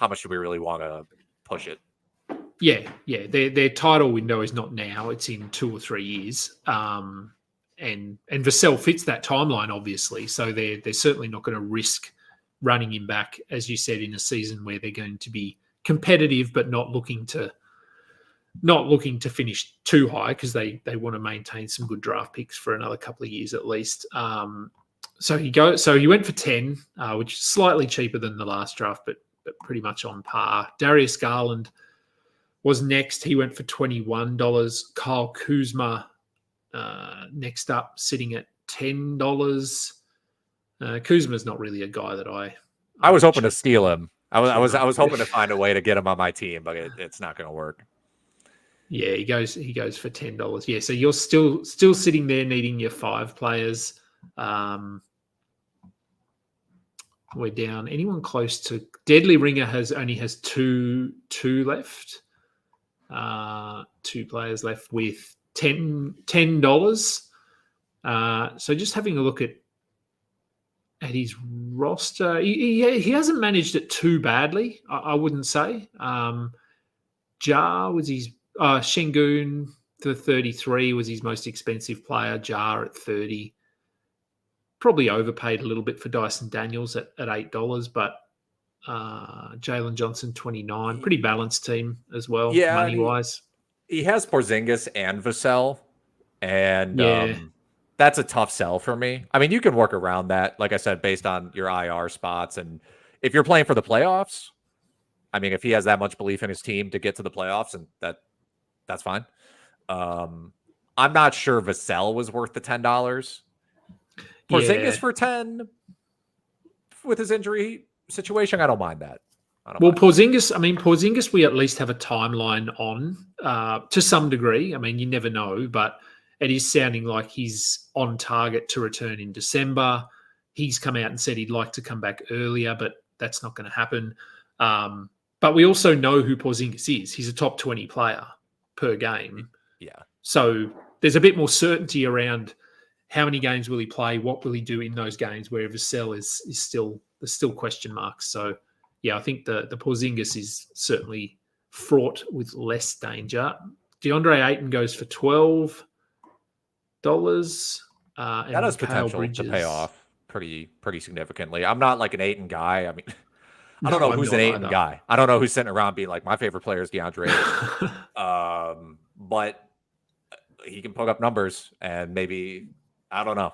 C: much do we really want to push it?
A: Yeah. Their title window is not now; it's in 2 or 3 years. And Vassell fits that timeline, obviously. So they're certainly not going to risk running him back, as you said, in a season where they're going to be competitive, but not looking to finish too high because they want to maintain some good draft picks for another couple of years at least. So he went for 10, which is slightly cheaper than the last draft, but pretty much on par. Darius Garland was next. He went for $21. Kyle Kuzma next up, sitting at $10. Kuzma's not really a guy that
C: I was hoping to steal him. I was hoping to find a way to get him on my team, but it's not going to work.
A: Yeah, he goes for $10. Yeah, so you're still sitting there needing your 5 players. We're down. Anyone close to Deadly Ringer only has two left. 2 players left with $10. So just having a look at his roster, he hasn't managed it too badly. I wouldn't say. Jar was his. Şengün for 33 was his most expensive player. Jar at 30. Probably overpaid a little bit for Dyson Daniels at $8, but Jalen Johnson 29. Pretty balanced team as well, money wise.
C: He has Porzingis and Vassell, and that's a tough sell for me. I mean, you can work around that, like I said, based on your IR spots, and if you're playing for the playoffs, I mean, if he has that much belief in his team to get to the playoffs, and that's fine. I'm not sure Vassell was worth the $10. Porzingis for 10 with his injury situation, I don't mind that. Porzingis, we at least have a timeline on to some degree. I mean, you never know, but it is sounding like he's on target to return in December. He's come out and said he'd like to come back earlier, but that's not going to happen. But we also know who Porzingis is. He's a top 20 player per game. Yeah.
A: So there's a bit more certainty around how many games will he play, what will he do in those games, where Vassell is still, there's still question marks. So, yeah, I think the Porzingis is certainly fraught with less danger. DeAndre Ayton goes for $12.
C: That has potential to pay off pretty significantly. I'm not like an Ayton guy. I mean, I don't know who's an Ayton guy. I don't know who's sitting around being like, my favorite player is DeAndre Ayton. But he can put up numbers, and maybe, I don't know.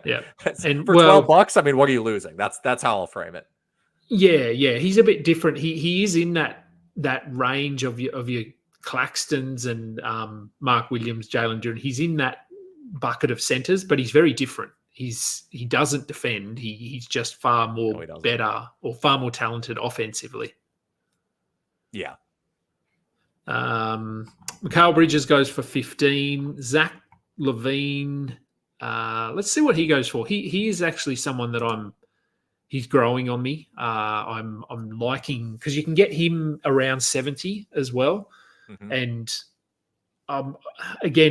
A: Yeah.
C: And for $12, I mean, what are you losing? That's how I'll frame it.
A: Yeah. He's a bit different. He is in that range of your Claxton's and Mark Williams, Jalen Duran. He's in that bucket of centres, but he's very different. He doesn't defend. He's just far more better or far more talented offensively.
C: Yeah.
A: Mikal Bridges goes for 15. Zach Levine. Let's see what he goes for. He is actually someone that he's growing on me. I'm liking because you can get him around 70 as well.
C: Mm-hmm.
A: And again,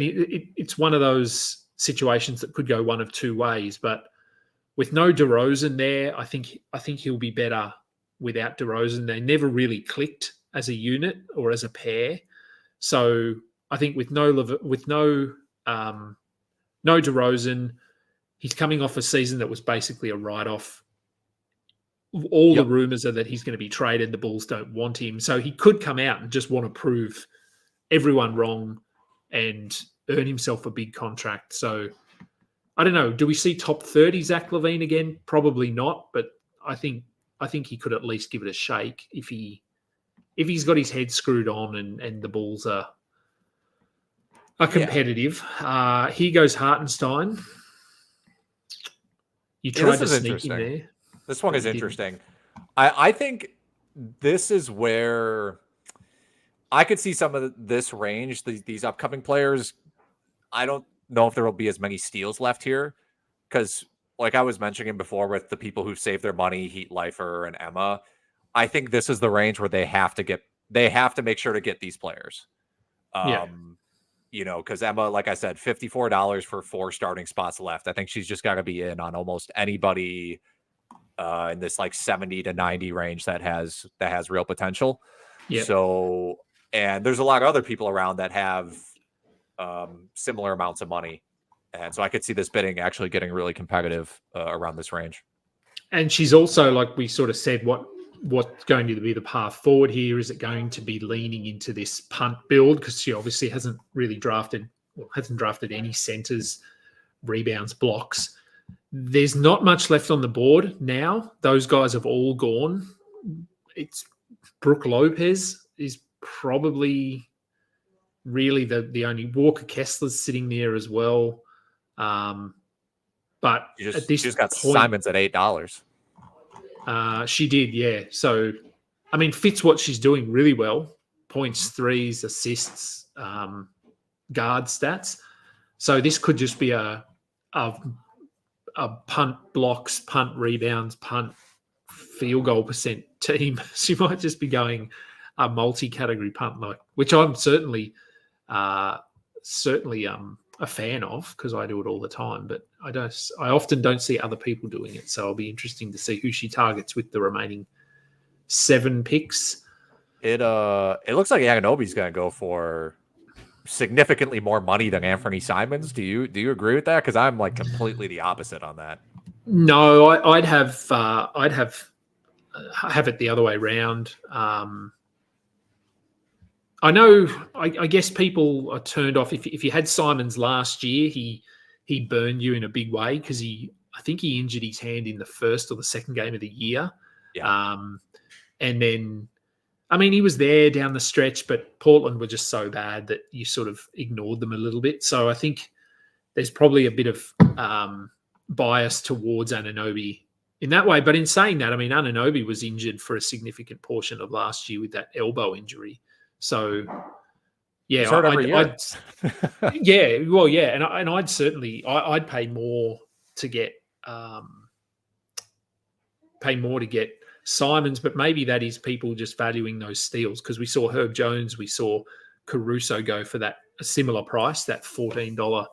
A: it's one of those situations that could go one of two ways. But with no DeRozan there, I think he'll be better without DeRozan. They never really clicked as a unit or as a pair. So I think with no DeRozan, he's coming off a season that was basically a write-off. All the rumors are that he's going to be traded. The Bulls don't want him. So he could come out and just want to prove everyone wrong and earn himself a big contract. So I don't know. Do we see top 30 Zach LaVine again? Probably not, but I think he could at least give it a shake if he's got his head screwed on and the Bulls are competitive. Here goes Hartenstein. You tried to sneak him there.
C: This one is interesting. I think this is where I could see some of this range, these upcoming players. I don't know if there will be as many steals left here because, like I was mentioning before with the people who've saved their money, Heat Lifer and Emma, I think this is the range where they have to make sure to get these players. You know, because Emma, like I said, $54 for 4 starting spots left. I think she's just got to be in on almost anybody in this like 70 to 90 range that has real potential.
A: Yeah.
C: So, and there's a lot of other people around that have similar amounts of money. And so I could see this bidding actually getting really competitive around this range. And
A: she's also, like we sort of said, what's going to be the path forward here? Is it going to be leaning into this punt build? Because she obviously hasn't drafted any centers, rebounds, blocks. There's not much left on the board now. Those guys have all gone. It's Brooke Lopez is probably really the only. Walker Kessler's sitting there as well. But
C: you
A: at this
C: just got
A: point,
C: Simons at $8.
A: She did, yeah. So, I mean, fits what she's doing really well. Points, threes, assists, guard stats. So this could just be a punt blocks, punt rebounds, punt field goal percent team. She might just be going a multi-category punt, which I'm certainly a fan of because I do it all the time. But I often don't see other people doing it. So it'll be interesting to see who she targets with the remaining 7 picks.
C: It looks like Anunoby's going to go for significantly more money than Anthony Simons. Do you agree with that? Because I'm like completely the opposite on that.
A: No, I'd have it the other way around. I know. I guess people are turned off if you had Simons last year. He burned you in a big way because I think he injured his hand in the first or the second game of the year.
C: Yeah.
A: And then, I mean, he was there down the stretch, but Portland were just so bad that you sort of ignored them a little bit. So I think there's probably a bit of bias towards Anunoby in that way. But in saying that, I mean, Anunoby was injured for a significant portion of last year with that elbow injury. So, yeah,
C: it's hurt every year.
A: and I'd certainly I'd pay more to get Simons, but maybe that is people just valuing those steals because we saw Herb Jones, we saw Caruso go for a similar price, that $14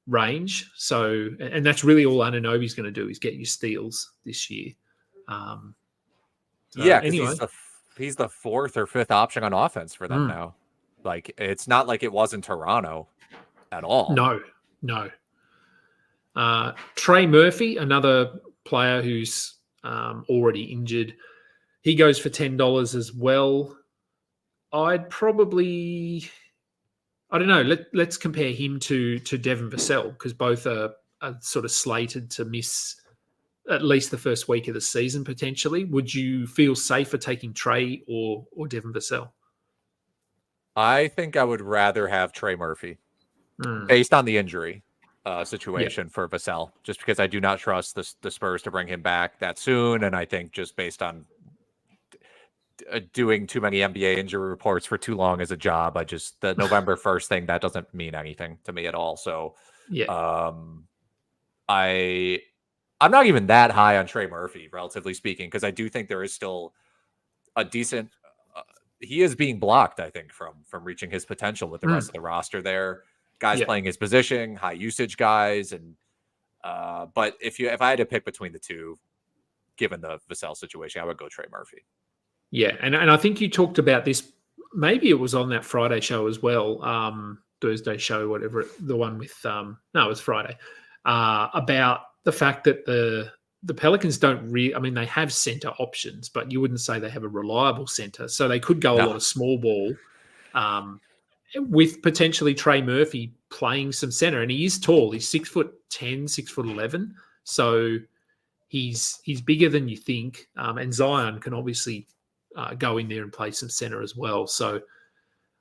A: range. So, and that's really all Anunoby's going to do is get you steals this year.
C: Anyway. He's the 4th or 5th option on offense for them now. Like, it's not like it was in Toronto at all.
A: No. Trey Murphy, another player who's already injured. He goes for $10 as well. I'd probably, I don't know. Let's compare him to Devin Vassell because both are sort of slated to miss at least the first week of the season potentially. Would you feel safer taking Trey or Devin Vassell?
C: I think I would rather have Trey Murphy
A: Mm.
C: based on the injury situation for Vassell, just because I do not trust the Spurs to bring him back that soon. And I think just based on doing too many NBA injury reports for too long as a job, the November 1st thing, that doesn't mean anything to me at all. So I'm not even that high on Trey Murphy, relatively speaking, because I do think there is still a decent. He is being blocked, I think, from reaching his potential with the rest of the roster there. Guys playing his position, high usage guys, and but if I had to pick between the two, given the Vassell situation, I would go Trey Murphy.
A: Yeah, and I think you talked about this. Maybe it was on that Friday show as well, Thursday show, whatever. The one with no, it was Friday. About the fact that the Pelicans don't really. I mean, they have center options, but you wouldn't say they have a reliable center. So they could go a lot of small ball. With potentially Trey Murphy playing some center, and he is tall. He's 6'10", 6'11", so he's bigger than you think. And Zion can obviously go in there and play some center as well. So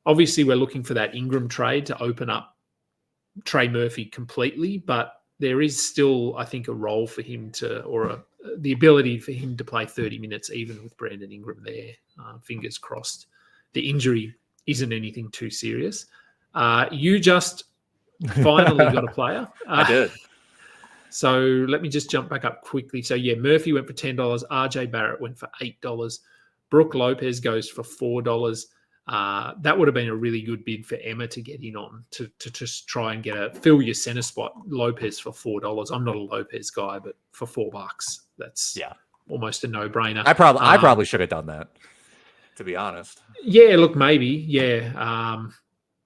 A: obviously we're looking for that Ingram trade to open up Trey Murphy completely, but there is still, I think, a role for him the ability for him to play 30 minutes even with Brandon Ingram there. Fingers crossed. The injury isn't anything too serious. You just finally got a player.
C: I did.
A: So let me just jump back up quickly. So Murphy went for $10. RJ Barrett went for $8. Brooke Lopez goes for $4. That would have been a really good bid for Emma to get in on to just try and fill your center spot. Lopez for $4. I'm not a Lopez guy, but for $4, that's almost a no-brainer.
C: I probably should have done that, to be honest.
A: Yeah, look, maybe,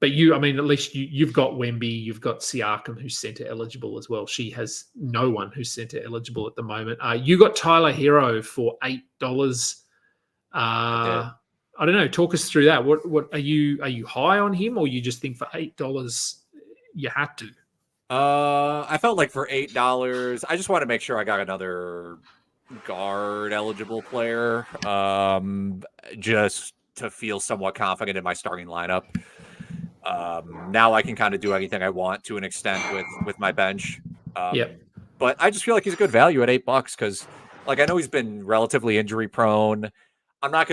A: but at least you've got Wemby, you've got Siakam, who's center eligible as well. She has no one who's center eligible at the moment. You got Tyler Hero for $8. I don't know. Talk us through that. What are you high on him, or you just think for $8 you had to?
C: I felt like for $8, I just want to make sure I got another guard eligible player, just to feel somewhat confident in my starting lineup. Now I can kind of do anything I want to an extent with my bench. But I just feel like he's a good value at $8 because, like, I know he's been relatively injury prone. I'm not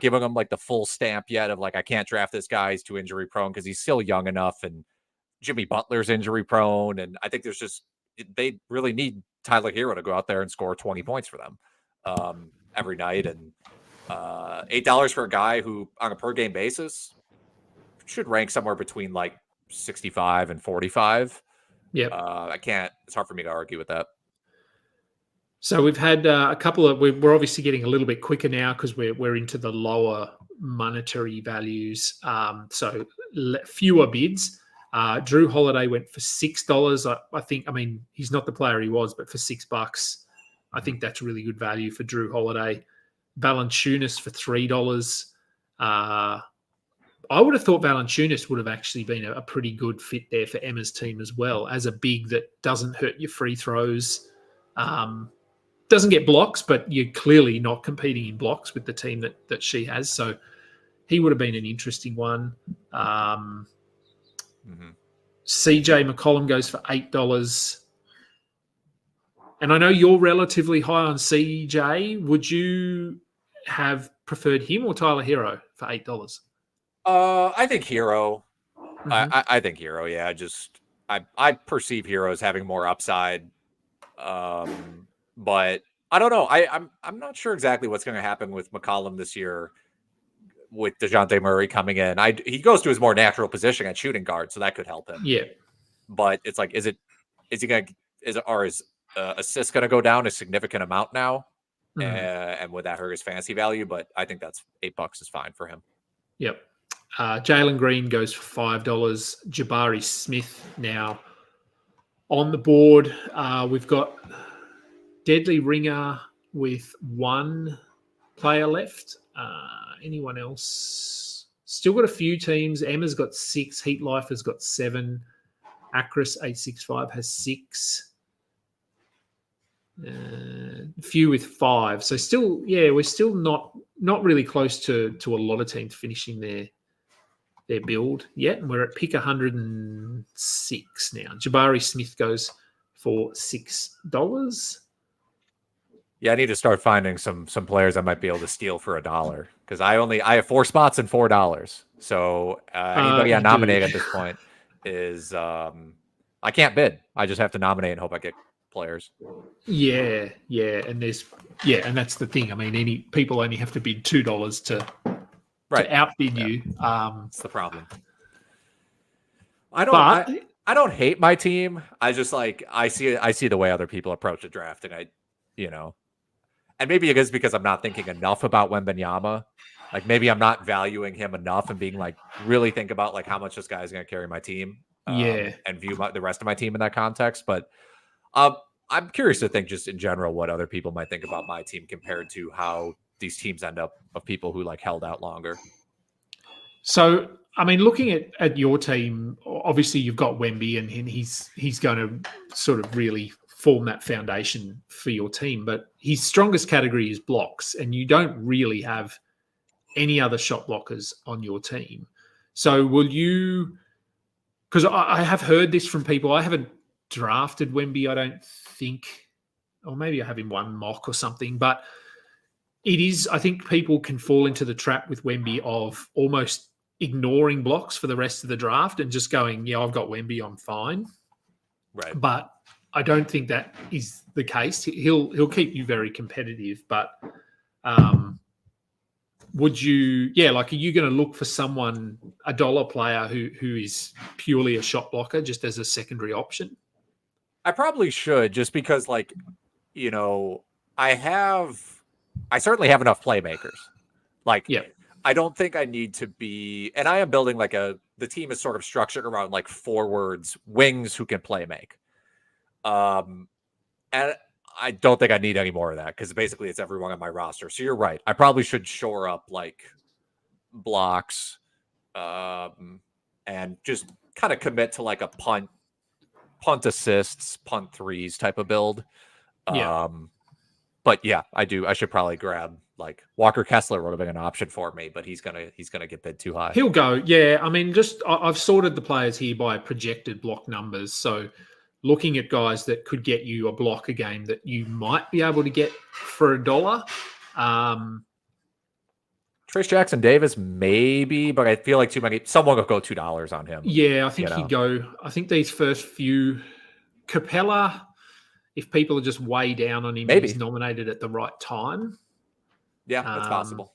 C: giving him like the full stamp yet of like I can't draft this guy. He's too injury prone because he's still young enough, and Jimmy Butler's injury prone, and I think they really need Tyler Hero to go out there and score 20 points for them every night. And $8 for a guy who, on a per game basis, should rank somewhere between like 65 and 45. It's hard for me to argue with that.
A: So we've had a couple of. We're obviously getting a little bit quicker now because we're into the lower monetary values. So fewer bids. Drew Holiday went for $6. I think. I mean, he's not the player he was, but for $6, I think that's really good value for Drew Holiday. Valanciunas for $3. I would have thought Valanciunas would have actually been a pretty good fit there for Emma's team as well, as a big that doesn't hurt your free throws. Doesn't get blocks, but you're clearly not competing in blocks with the team that she has. So he would have been an interesting one. CJ McCollum goes for $8. And I know you're relatively high on CJ. Would you have preferred him or Tyler Hero for $8?
C: I think Hero. I think Hero, yeah. I perceive Hero as having more upside. But I don't know. I'm not sure exactly what's going to happen with McCollum this year with DeJounte Murray coming in. He goes to his more natural position at shooting guard, so that could help him.
A: Yeah.
C: But it's like, is assists going to go down a significant amount now? And would that hurt his fantasy value? But I think that's $8 is fine for him.
A: Yep. Jalen Green goes for $5. Jabari Smith now on the board. We've got Deadly Ringer with one player left. Anyone else? Still got a few teams. Emma's got 6. Heat Life has got 7. Acris 865 has 6. Few with 5. So still, we're still not really close to a lot of teams finishing their build yet, and we're at pick 106 now. Jabari Smith goes for $6.
C: Yeah, I need to start finding some players I might be able to steal for $1 because I have 4 spots and $4. So anybody I nominate at this point is I can't bid. I just have to nominate and hope I get players.
A: Yeah, and that's the thing. I mean, people only have to bid $2 to outbid you.
C: That's the problem. I don't hate my team. I just I see the way other people approach the draft, and and maybe it is because I'm not thinking enough about Wembanyama. Like maybe I'm not valuing him enough and being really think about how much this guy is going to carry my team. And view the rest of my team in that context. But I'm curious to think just in general what other people might think about my team compared to how these teams end up of people who held out longer.
A: So, I mean, looking at your team, obviously you've got Wemby and he's going to sort of really form that foundation for your team. But his strongest category is blocks, and you don't really have any other shot blockers on your team. So will you... Because I have heard this from people. I haven't drafted Wemby, I don't think. Or maybe I have in one mock or something. But it is, I think people can fall into the trap with Wemby of almost ignoring blocks for the rest of the draft and just going, yeah, I've got Wemby, I'm fine.
C: Right.
A: But I don't think that is the case. He'll keep you very competitive. But would you, are you going to look for someone, a dollar player who is purely a shot blocker just as a secondary option?
C: I probably should, just because I certainly have enough playmakers. I don't think I need to be, and I am building the team is sort of structured around forwards, wings who can play make. And I don't think I need any more of that because basically it's everyone on my roster. So you're right. I probably should shore up blocks and just kind of commit to a punt assists, punt threes type of build. But yeah, I do. I should probably grab Walker Kessler would have been an option for me, but he's gonna get bid too high.
A: He'll go. Yeah, I mean, I've sorted the players here by projected block numbers. So looking at guys that could get you a block a game that you might be able to get for $1.
C: Trace Jackson Davis, maybe, but I feel too many. Someone will go $2 on him.
A: Yeah, I think he'd go. I think these first few, Capella, if people are just way down on him, maybe he's nominated at the right time.
C: Yeah, that's possible.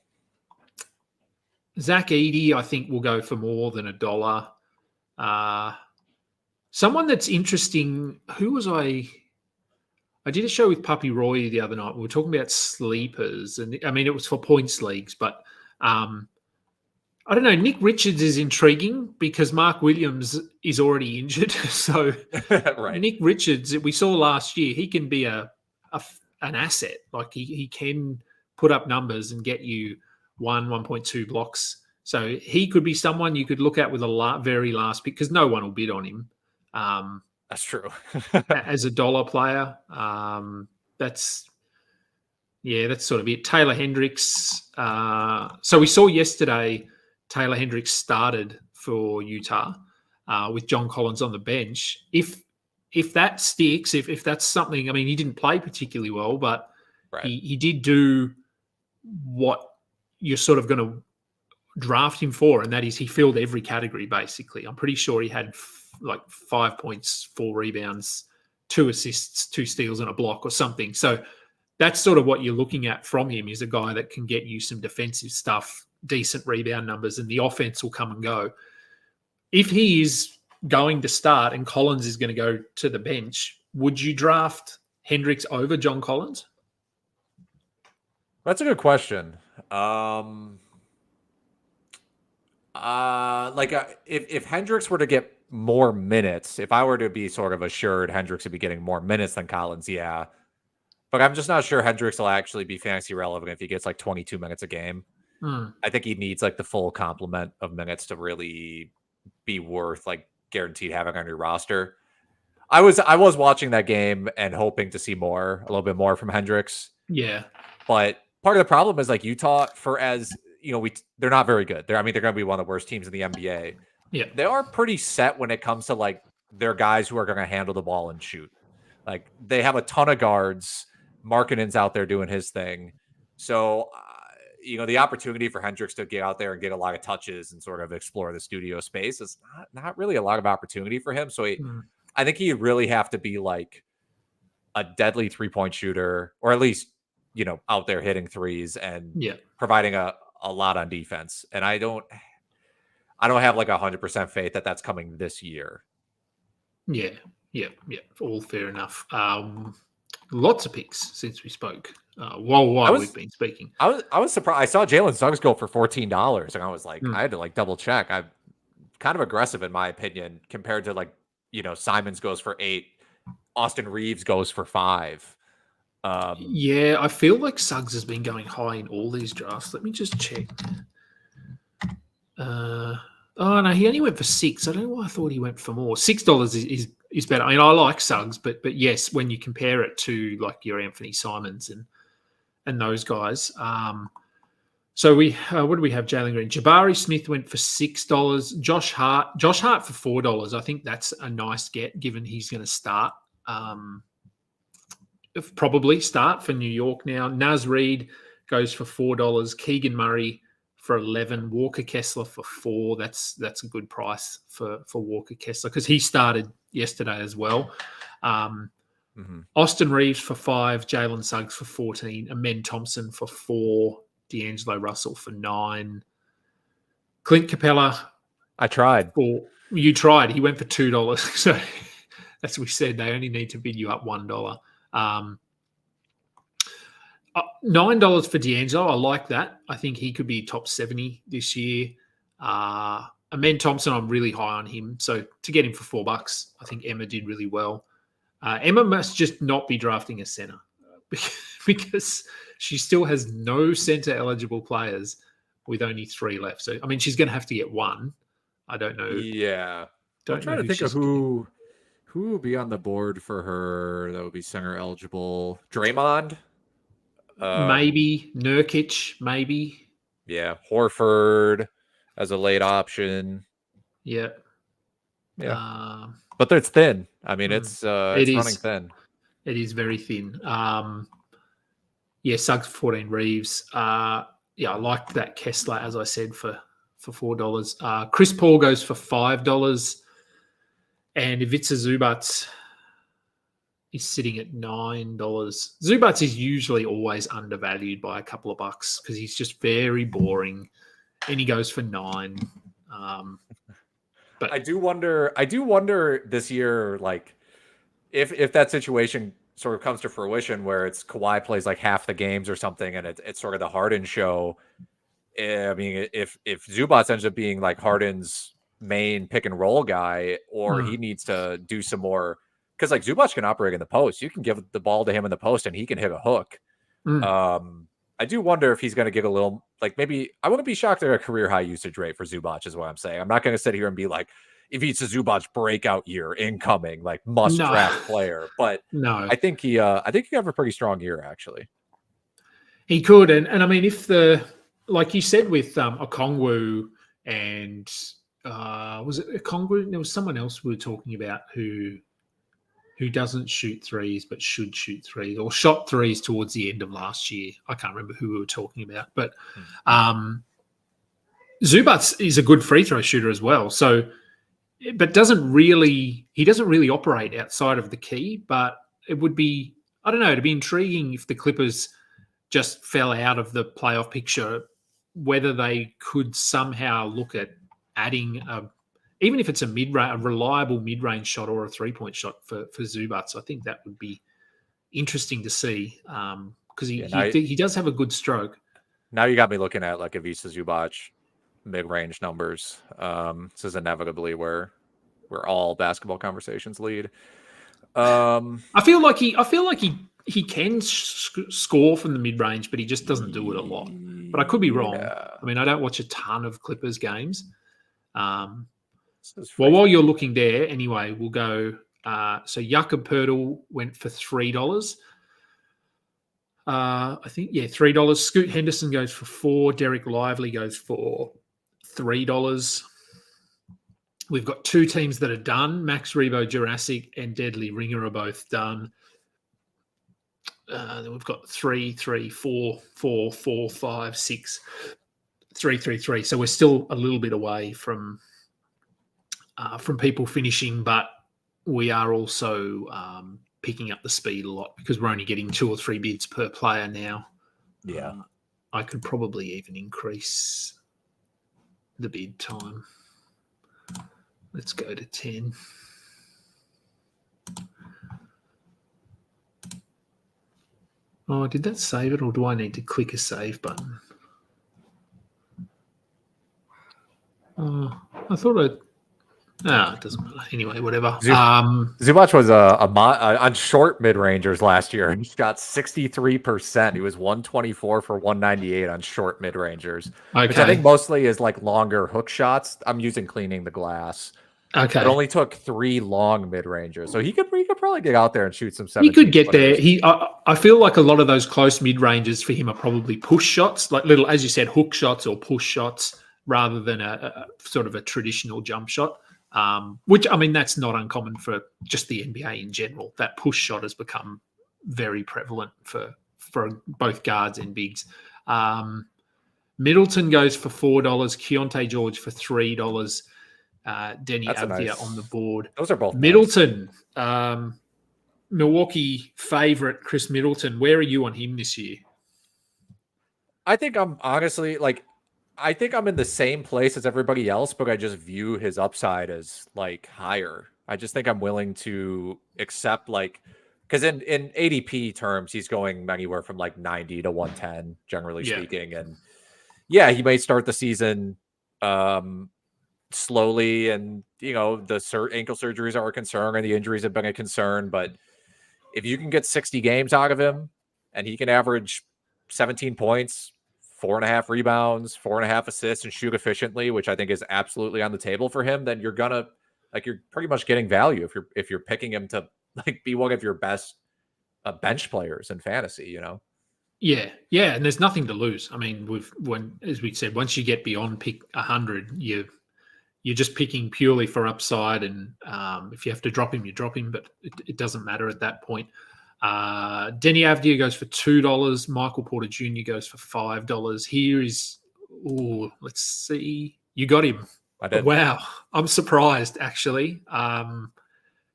A: Zach Edey, I think, will go for more than $1. Someone that's interesting. Who was I? I did a show with Puppy Roy the other night. We were talking about sleepers, and I mean it was for points leagues, but I don't know. Nick Richards is intriguing because Mark Williams is already injured. So
C: right.
A: Nick Richards, we saw last year, he can be an asset. He can put up numbers and get you 1.2 blocks. So he could be someone you could look at with a very last pick because no one will bid on him.
C: That's true.
A: As a dollar player, that's sort of it. Taylor Hendricks. So we saw yesterday Taylor Hendricks started for Utah with John Collins on the bench. If that sticks, if that's something, I mean, he didn't play particularly well, but
C: right.
A: he did do what you're sort of going to draft him for, and that is he filled every category basically. I'm pretty sure he had 5 points, 4 rebounds, 2 assists, 2 steals, and a block or something. So that's sort of what you're looking at from him, is a guy that can get you some defensive stuff, decent rebound numbers, and the offense will come and go. If he is going to start and Collins is going to go to the bench, would you draft Hendricks over John Collins?
C: That's a good question. If Hendricks were to get more minutes, if I were to be sort of assured Hendricks would be getting more minutes than Collins, yeah. But I'm just not sure Hendricks will actually be fantasy relevant if he gets 22 minutes a game. I think he needs the full complement of minutes to really be worth guaranteed having on your roster. I was watching that game and hoping to see a little bit more from Hendricks.
A: Yeah.
C: But part of the problem is Utah, for as they're not very good. They're going to be one of the worst teams in the NBA.
A: Yeah.
C: They are pretty set when it comes to like their guys who are going to handle the ball and shoot. Like they have a ton of guards. Markkanen's out there doing his thing. So, the opportunity for Hendricks to get out there and get a lot of touches and sort of explore the studio space is not really a lot of opportunity for him. So I think he'd really have to be like a deadly 3-point shooter, or at least, out there hitting threes and providing a lot on defense. And I don't have like 100% faith that that's coming this year.
A: Yeah. All fair enough. Lots of picks since we spoke. While we've been speaking,
C: I was surprised. I saw Jalen Suggs go for $14, and I was like, I had to like double check. I'm kind of aggressive in my opinion compared to like Simons goes for 8, Austin Reeves goes for 5.
A: I feel like Suggs has been going high in all these drafts. Let me just check. Oh no, he only went for 6. I don't know why I thought he went for more. $6 is better. I mean, I like Suggs, but yes, when you compare it to like your Anthony Simons and those guys. So we what do we have? Jalen Green, Jabari Smith went for $6. Josh Hart for $4. I think that's a nice get given he's going to start. Probably start for New York now. Naz Reid goes for $4. Keegan Murray for 11, Walker Kessler for 4. That's a good price for Walker Kessler because he started yesterday as well. Austin Reeves for 5, Jalen Suggs for 14, Amen Thompson for 4, D'Angelo Russell for 9, Clint Capella.
C: I tried.
A: You tried. He went for $2. So as we said, they only need to bid you up $1. $9 for D'Angelo. I like that. I think he could be top 70 this year. Amen Thompson, I'm really high on him. So to get him for $4, I think Emma did really well. Emma must just not be drafting a center because she still has no center eligible players with only 3 left. So, I mean, she's going to have to get 1. I don't know.
C: Yeah. I'm trying to think of who will be on the board for her that would be center eligible. Draymond?
A: Maybe. Nurkic, maybe.
C: Yeah. Horford as a late option.
A: Yeah.
C: But it's thin. I mean, it's running thin.
A: It is very thin. Suggs for 14, Reeves. I like that Kessler, as I said, for $4. Chris Paul goes for $5. And Ivica Zubac is sitting at $9. Zubac is usually always undervalued by a couple of bucks because he's just very boring. And he goes for 9. But
C: I do wonder this year, like if that situation sort of comes to fruition where it's Kawhi plays like half the games or something, and it's sort of the Harden show. I mean, if Zubac ends up being like Harden's main pick and roll guy, or he needs to do some more, because like Zubac can operate in the post. You can give the ball to him in the post, and he can hit a hook. I do wonder if he's going to get a little, like maybe I wouldn't be shocked at a career high usage rate for Zubac is what I'm saying. I'm not going to sit here and be like, if it's a Zubac breakout year incoming, like must draft player, but
A: no,
C: I think he could have a pretty strong year actually.
A: He could. And I mean, if like you said with Okongwu and was it Okongwu? There was someone else we were talking about who doesn't shoot threes but should shoot threes or shot threes towards the end of last year. I can't remember who we were talking about, but Zubac is a good free throw shooter as well. So, but he doesn't really operate outside of the key, but it would be, I don't know, it'd be intriguing if the Clippers just fell out of the playoff picture, whether they could somehow look at adding even if it's a reliable mid-range shot or a 3-point shot for Zubac. I think that would be interesting to see because he does have a good stroke.
C: Now you got me looking at like Ivica Zubac mid-range numbers. This is inevitably where all basketball conversations lead.
A: I feel like he can score from the mid-range, but he just doesn't do it a lot. But I could be wrong.
C: Yeah.
A: I mean, I don't watch a ton of Clippers games. Well, while you're looking there, anyway, we'll go. So Jakob Poeltl went for $3. I think, $3. Scoot Henderson goes for $4. Derek Lively goes for $3. We've got two teams that are done. Max Rebo Jurassic and Deadly Ringer are both done. Then we've got 3, 3, 4, 4, 4, 5, 6, 3, 3, 3. So we're still a little bit away from people finishing, but we are also picking up the speed a lot because we're only getting 2 or 3 bids per player now.
C: Yeah.
A: I could probably even increase the bid time. Let's go to 10. Oh, did that save it, or do I need to click a save button? I thought it doesn't matter. Anyway, whatever.
C: Zubac was on short mid-rangers last year. He got 63%. He was 124 for 198 on short mid-rangers, which I think mostly is like longer hook shots. I'm using Cleaning the Glass.
A: Okay.
C: It only took 3 long mid-rangers. So he could probably get out there and shoot some 17.
A: He could get there. I feel like a lot of those close mid-ranges for him are probably push shots, like little, as you said, hook shots or push shots rather than a sort of a traditional jump shot. Which, I mean, that's not uncommon for just the NBA in general. That push shot has become very prevalent for both guards and bigs. Middleton goes for $4. Keontae George for $3. Denny Avdia on the board.
C: Those are both
A: Middleton. Nice. Milwaukee favorite Chris Middleton. Where are you on him this year?
C: I think I'm honestly I think I'm in the same place as everybody else, but I just view his upside as like higher. I just think I'm willing to accept because in ADP terms, he's going anywhere from like 90 to 110, generally speaking. And he may start the season slowly, and the ankle surgeries are a concern and the injuries have been a concern. But if you can get 60 games out of him and he can average 17 points, 4.5 rebounds, 4.5 assists, and shoot efficiently, which I think is absolutely on the table for him, then you're pretty much getting value if you're picking him to be one of your best bench players in fantasy.
A: Yeah, and there's nothing to lose. I mean, as we said, once you get beyond pick 100, you're just picking purely for upside, and if you have to drop him, you drop him, but it doesn't matter at that point. Denny Avdia goes for $2. Michael Porter Jr. goes for $5. Here is, let's see. You got him.
C: I did.
A: Wow. I'm surprised, actually.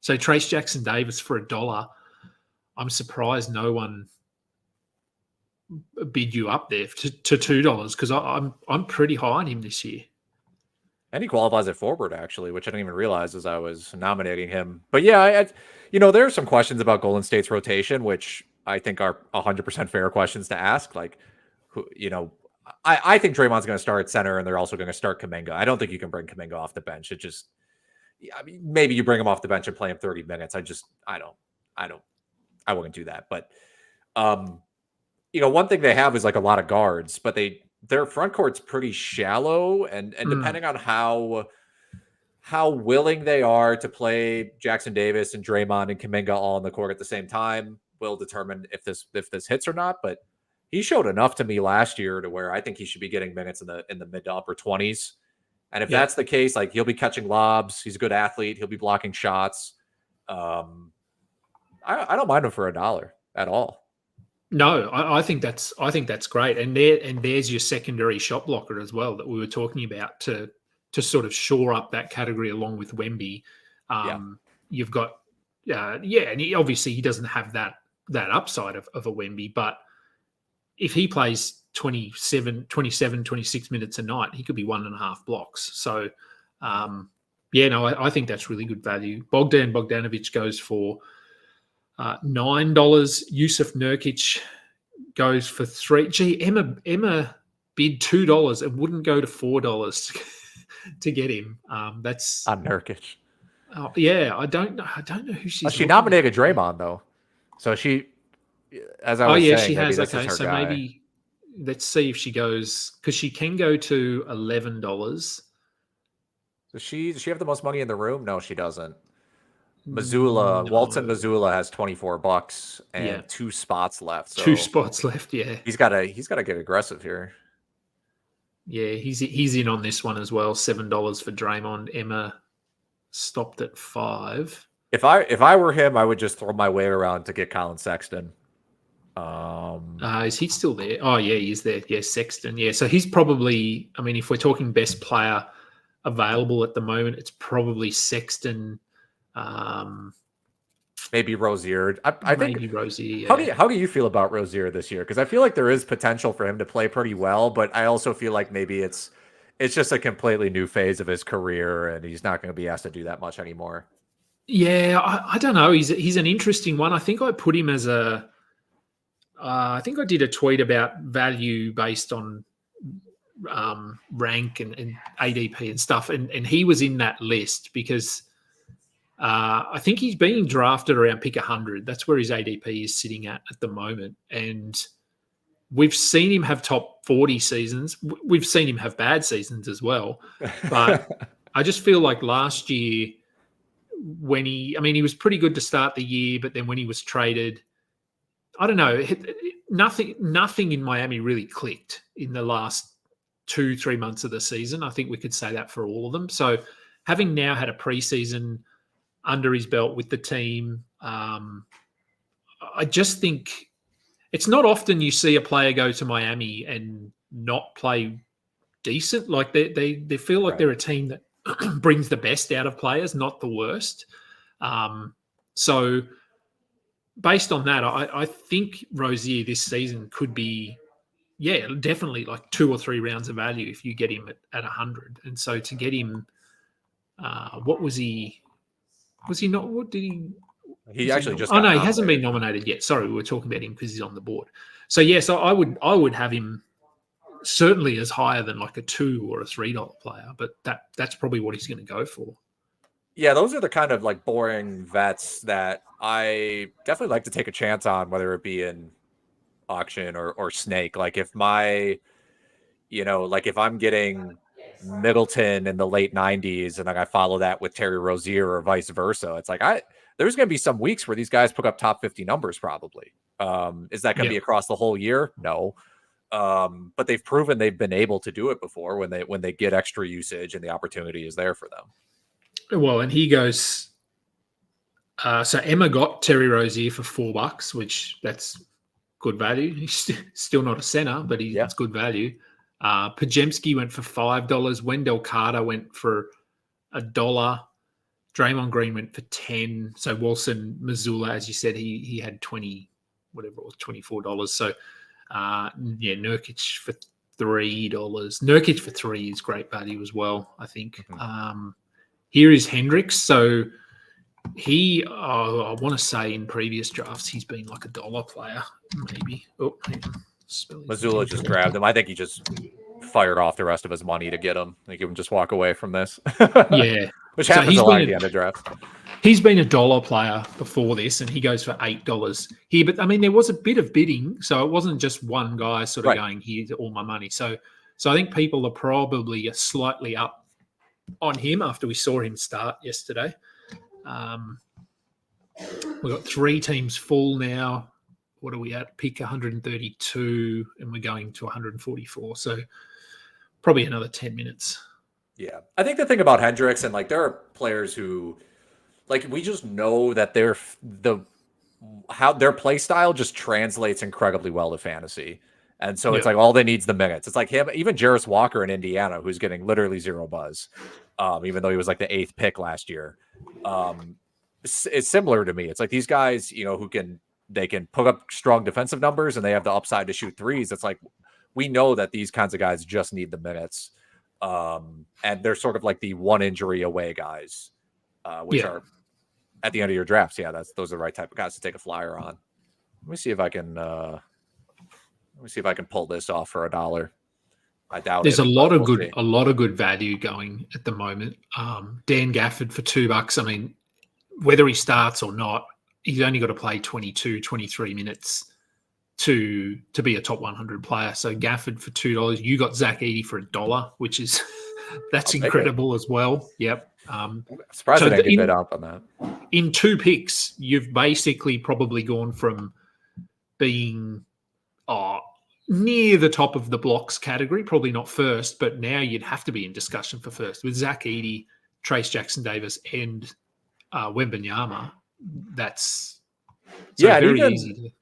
A: So Trace Jackson Davis for $1. I'm surprised no one bid you up there to $2 because I'm pretty high on him this year.
C: And he qualifies at forward, actually, which I didn't even realize as I was nominating him. But yeah, there are some questions about Golden State's rotation, which I think are 100% fair questions to ask. I think Draymond's going to start at center, and they're also going to start Kuminga. I don't think you can bring Kuminga off the bench. Maybe you bring him off the bench and play him 30 minutes. I wouldn't do that. But, one thing they have is a lot of guards, but their front court's pretty shallow, and depending on how willing they are to play Jackson Davis and Draymond and Kuminga all on the court at the same time will determine if this hits or not. But he showed enough to me last year to where I think he should be getting minutes in the mid to upper 20s. And if that's the case, he'll be catching lobs. He's a good athlete. He'll be blocking shots. I don't mind him for $1 at all.
A: No, I think that's great, and there's your secondary shot blocker as well that we were talking about to sort of shore up that category along with Wemby. You've got and obviously he doesn't have that upside of a Wemby, but if he plays 27, 26 minutes a night, he could be 1.5 blocks. So I think that's really good value. Bogdan Bogdanovic goes for $9. Yusuf Nurkic goes for $3. Gee, Emma bid $2 and wouldn't go to $4 to get him. That's
C: on Nurkic.
A: Oh, yeah, I don't know who she's.
C: She nominated Draymond though, so she. As I was saying,
A: she has.
C: Okay,
A: so
C: guy.
A: Maybe let's see if she goes because she can go to $11.
C: Does she have the most money in the room? No, she doesn't. Missoula, Walton
A: No.
C: Missoula has $24 and
A: Yeah.
C: 2 spots left. So
A: 2 spots left. Yeah.
C: he's gotta get aggressive here.
A: Yeah. He's in on this one as well. $7 for Draymond. Emma stopped at 5.
C: If I were him, I would just throw my weight around to get Colin Sexton.
A: Is he still there? Oh, yeah, he's there. Yeah, Sexton. Yeah, so he's probably, I mean, if we're talking best player available at the moment, it's probably Sexton.
C: Maybe Rozier. I think
A: maybe Rozier. Yeah.
C: How do you feel about Rozier this year? Because I feel like there is potential for him to play pretty well, but I also feel like maybe it's just a completely new phase of his career, and he's not going to be asked to do that much anymore.
A: Yeah, I don't know. He's an interesting one. I think I put him as a. I think I did a tweet about value based on rank and ADP and stuff, and he was in that list because I think he's being drafted around pick 100. That's where his ADP is sitting at the moment, and we've seen him have top 40 seasons. We've seen him have bad seasons as well, but I just feel like last year when he was pretty good to start the year, but then when he was traded, I don't know, nothing in Miami really clicked in the last 2-3 months of the season. I think we could say that for all of them. So having now had a preseason under his belt with the team, I just think it's not often you see a player go to Miami and not play decent. Like they feel like they're a team that brings the best out of players, not the worst. So based on that, I think Rozier this season could be, definitely like 2 or 3 rounds of value if you get him at 100. And so to get him, what was he? Was he not? What did he?
C: He actually just.
A: Oh no, he hasn't been nominated yet. Sorry, we were talking about him because he's on the board. So yes, I would have him certainly as higher than like a $2 or a $3 player, but that's probably what he's going to go for.
C: Yeah, those are the kind of like boring vets that I definitely like to take a chance on, whether it be in auction or snake. Like if if I'm getting Middleton in the late 90s and then I follow that with Terry Rozier or vice versa, it's like there's going to be some weeks where these guys pick up top 50 numbers probably. Is that going to be across the whole year? No. But they've proven they've been able to do it before when they get extra usage and the opportunity is there for them.
A: Well, and he goes. So Emma got Terry Rozier for $4, which that's good value. He's still not a center, but it's good value. Pajemski went for $5. Wendell Carter went for $1. Draymond Green went for 10. So Wilson Missoula, as you said, he had 20, whatever it was, $24. So Nurkic for $3. Nurkic for $3 is great value as well, I think. Mm-hmm. Here is Hendricks. So I want to say in previous drafts, he's been like $1 player, maybe. Oh,
C: Missoula just grabbed him. I think he just fired off the rest of his money to get him. I think he would just walk away from this.
A: Yeah.
C: Which happens a lot at the end of draft.
A: He's been $1 player before this, and he goes for $8 here. But, I mean, there was a bit of bidding, so it wasn't just one guy sort of going, here's all my money. So I think people are probably slightly up on him after we saw him start yesterday. We've got 3 teams full now. What are we at? Pick 132, and we're going to 144. So probably another 10 minutes.
C: Yeah. I think the thing about Hendricks, and like there are players who, like, we just know that how their play style just translates incredibly well to fantasy. And so it's like all they need is the minutes. It's like him, even Jarris Walker in Indiana, who's getting literally 0 buzz, even though he was like the 8th pick last year. It's similar to me. It's like these guys, they can put up strong defensive numbers and they have the upside to shoot threes. It's like we know that these kinds of guys just need the minutes. And they're sort of like the one injury away guys, which are at the end of your drafts. Yeah, those are the right type of guys to take a flyer on. Let me see if I can pull this off for $1. I doubt
A: there's a lot of good value going at the moment. Dan Gafford for $2. I mean, whether he starts or not, he's only got to play 22, 23 minutes to be a top 100 player. So Gafford for $2. You got Zach Edey for $1, which is that's incredible as well. Yep.
C: Surprised
A: So
C: I didn't get bid up on that.
A: in 2 picks, you've basically probably gone from being near the top of the blocks category, probably not first, but now you'd have to be in discussion for first with Zach Edey, Trace Jackson-Davis, and Wembanyama. That's very easy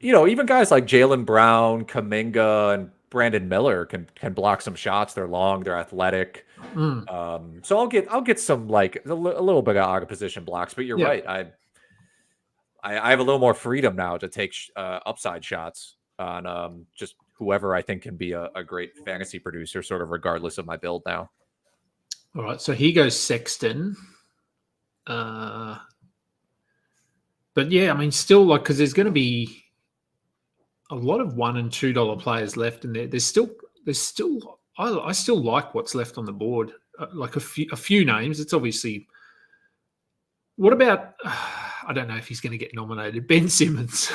A: to...
C: Even guys like Jaylen Brown, Kuminga, and Brandon Miller can block some shots. They're long, they're athletic. So I'll get some like a little bit of out of position blocks. But you're right. I have a little more freedom now to take upside shots on just whoever I think can be a great fantasy producer, sort of regardless of my build now.
A: All right, so here goes Sexton. But yeah, I mean, still like because there's going to be a lot of $1 and $2 players left, and there's still I still like what's left on the board. Like a few names. It's obviously. What about? I don't know if he's going to get nominated. Ben Simmons.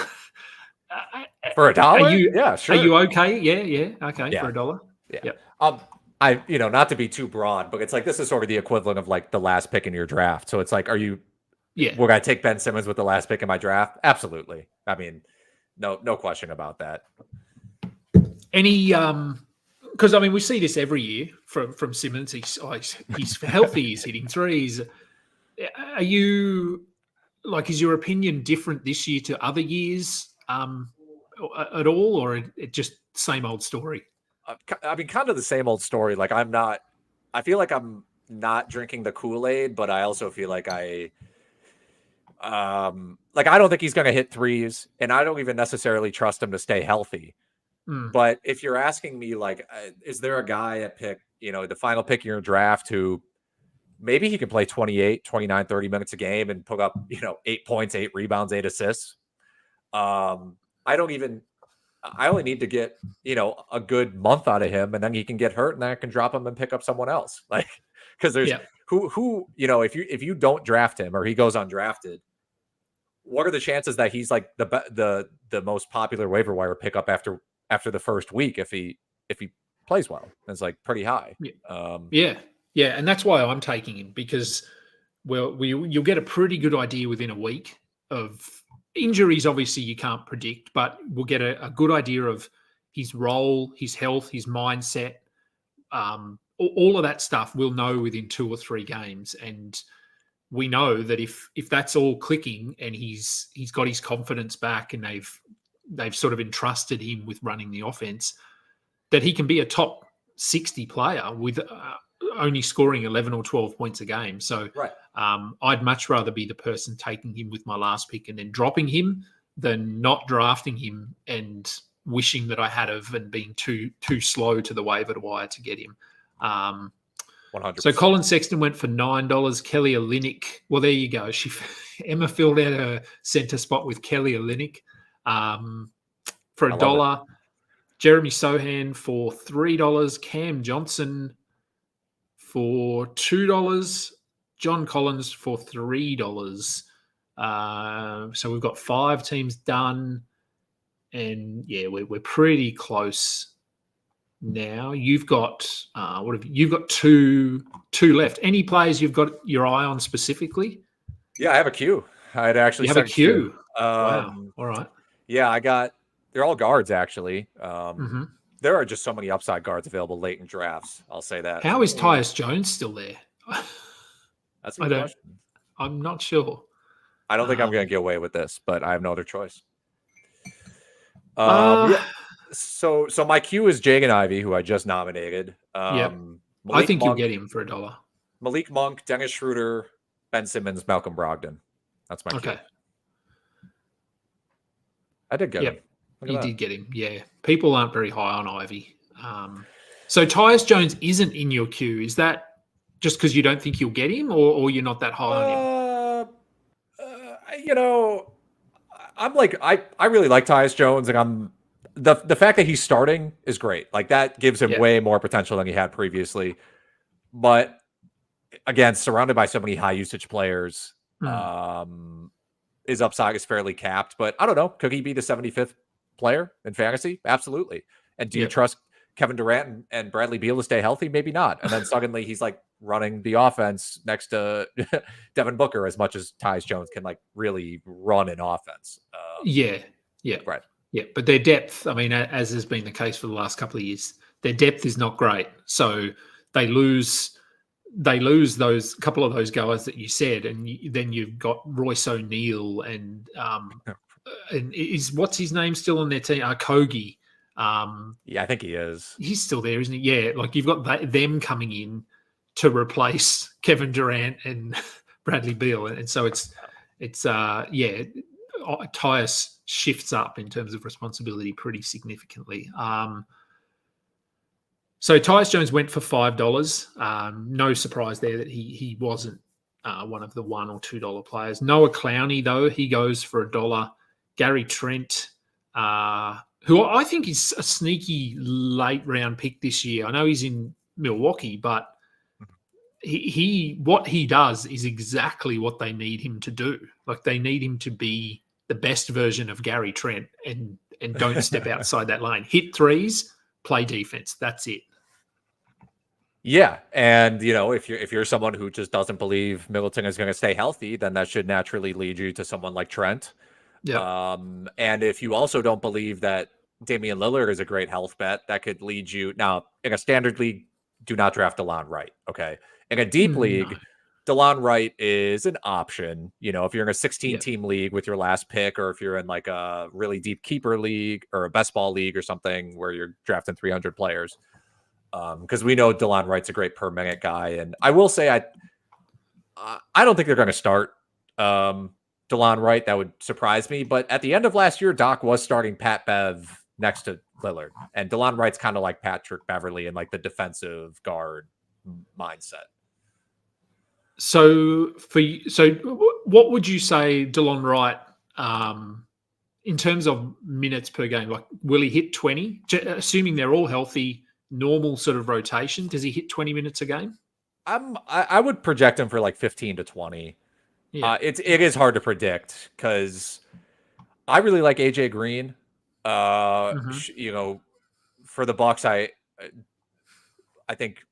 C: For $1?
A: Yeah,
C: sure.
A: Are you okay? Yeah. Okay, for $1.
C: Yeah.
A: Yep.
C: I not to be too broad, but it's like this is sort of the equivalent of like the last pick in your draft. So it's like, are you?
A: Yeah.
C: Would I take Ben Simmons with the last pick in my draft? Absolutely. I mean, no question about that.
A: Any because I mean we see this every year from Simmons. He's healthy. He's hitting threes. Are you like? Is your opinion different this year to other years at all, or it just same old story?
C: I mean, kind of the same old story. Like I feel like I'm not drinking the Kool-Aid, but I also feel like I don't think he's going to hit threes, and I don't even necessarily trust him to stay healthy. But if you're asking me, like, is there a guy at pick, the final pick in your draft who maybe he can play 28, 29, 30 minutes a game and put up, 8 points, 8 rebounds, 8 assists? I only need to get, a good month out of him, and then he can get hurt, and then I can drop him and pick up someone else. Like, because there's who, if you don't draft him or he goes undrafted, what are the chances that he's like the most popular waiver wire pickup after the first week if he plays well? It's like pretty high.
A: Yeah, and that's why I'm taking him, because you'll get a pretty good idea within a week of injuries. Obviously, you can't predict, but we'll get a good idea of his role, his health, his mindset, all of that stuff. We'll know within 2 or 3 games, and we know that if that's all clicking and he's got his confidence back and they've sort of entrusted him with running the offense, that he can be a top 60 player with only scoring 11 or 12 points a game. So I'd much rather be the person taking him with my last pick and then dropping him than not drafting him and wishing that I had of and being too slow to the waiver wire to get him.
C: 100%.
A: So Colin Sexton went for $9. Kelly Olynyk. Well, there you go. Emma filled out her center spot with Kelly Olynyk for $1. Jeremy Sohan for $3. Cam Johnson for $2. John Collins for $3. So we've got 5 teams done, and yeah, we're pretty close now. You've got you've got two left. Any players you've got your eye on specifically?
C: Yeah, I have a queue. I'd actually
A: have a queue.
C: Wow.
A: All right.
C: Yeah, they're all guards actually. There are just so many upside guards available late in drafts. I'll say that.
A: How is Tyus Jones still there?
C: That's a good question.
A: I'm not sure.
C: I don't think I'm going to get away with this, but I have no other choice. So my queue is Jagan Ivey, who I just nominated.
A: I think you'll get him for $1.
C: Malik Monk, Dennis Schroeder, Ben Simmons, Malcolm Brogdon. That's my queue. I did get him.
A: You did get him. Yeah, people aren't very high on Ivy. So Tyus Jones isn't in your queue. Is that just because you don't think you'll get him, or you're not that high on him?
C: I'm like I really like Tyus Jones, and the fact that he's starting is great. Like that gives him way more potential than he had previously. But again, surrounded by so many high usage players, his upside is fairly capped. But I don't know. Could he be the 75th player in fantasy? Absolutely. And do you trust Kevin Durant and Bradley Beal to stay healthy? Maybe not. And then suddenly he's like running the offense next to Devin Booker as much as Tyus Jones can like really run an offense.
A: Yeah.
C: Right.
A: Yeah. But their depth, I mean, as has been the case for the last couple of years, their depth is not great. So they lose those couple of those guys that you said, and then you've got Royce O'Neal and is what's his name still on their team? Kogi.
C: Yeah, I think he is.
A: He's still there, isn't he? Yeah, like you've got them coming in to replace Kevin Durant and Bradley Beal, and so it's Tyus shifts up in terms of responsibility pretty significantly. So Tyus Jones went for $5. No surprise there that he wasn't one of the $1 or $2 players. Noah Clowney, though, he goes for $1. Gary Trent, who I think is a sneaky late round pick this year. I know he's in Milwaukee, but what he does is exactly what they need him to do. Like they need him to be the best version of Gary Trent and don't step outside that lane. Hit threes, play defense. That's it.
C: Yeah, and if you're someone who just doesn't believe Middleton is going to stay healthy, then that should naturally lead you to someone like Trent.
A: Yeah.
C: And if you also don't believe that Damian Lillard is a great health bet, that could lead you. Now, in a standard league, do not draft DeLon Wright. Okay, in a deep league, DeLon Wright is an option. If you're in a 16-team league with your last pick, or if you're in like a really deep keeper league or a best ball league or something where you're drafting 300 players. Because we know DeLon Wright's a great per minute guy, and I will say I don't think they're going to start DeLon Wright. That would surprise me. But at the end of last year, Doc was starting Pat Bev next to Lillard, and DeLon Wright's kind of like Patrick Beverley in like the defensive guard mindset.
A: So what would you say DeLon Wright in terms of minutes per game? Like, will he hit 20? Assuming they're all healthy. Normal sort of rotation, does he hit 20 minutes a game?
C: I would project him for like 15 to 20. Yeah. It is hard to predict because I really like AJ Green. For the Bucks, I think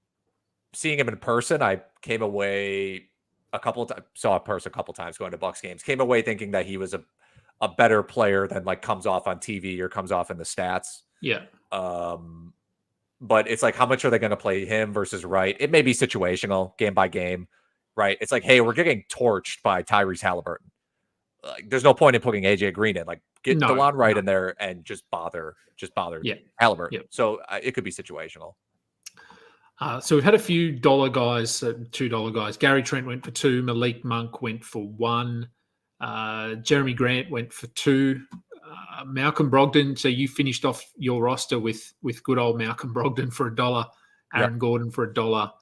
C: seeing him in person, I came away saw a person a couple times going to Bucks games, came away thinking that he was a better player than like comes off on TV or comes off in the stats.
A: Yeah.
C: But it's like, how much are they going to play him versus Wright? It may be situational, game by game, right? It's like, hey, we're getting torched by Tyrese Halliburton. Like, there's no point in putting AJ Green in. Like, get DeLon Wright in there and just bother Halliburton.
A: Yep.
C: So it could be situational.
A: So we've had a few $1 guys, $2 guys. Gary Trent went for $2. Malik Monk went for $1. Jeremy Grant went for $2. Malcolm Brogdon. So you finished off your roster with good old Malcolm Brogdon for $1, Aaron Gordon for $1,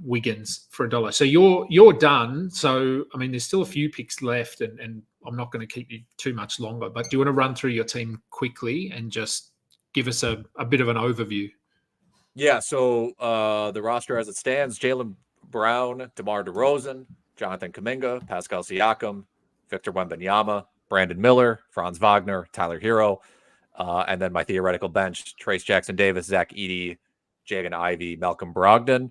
A: Wiggins for $1. So you're done. So I mean, there's still a few picks left, and I'm not going to keep you too much longer. But do you want to run through your team quickly and just give us a bit of an overview?
C: Yeah. So the roster as it stands: Jaylen Brown, DeMar DeRozan, Jonathan Kuminga, Pascal Siakam, Victor Wembanyama, Brandon Miller, Franz Wagner, Tyler Hero, and then my theoretical bench: Trace Jackson Davis, Zach Edey, Jagan Ivey, Malcolm Brogdon.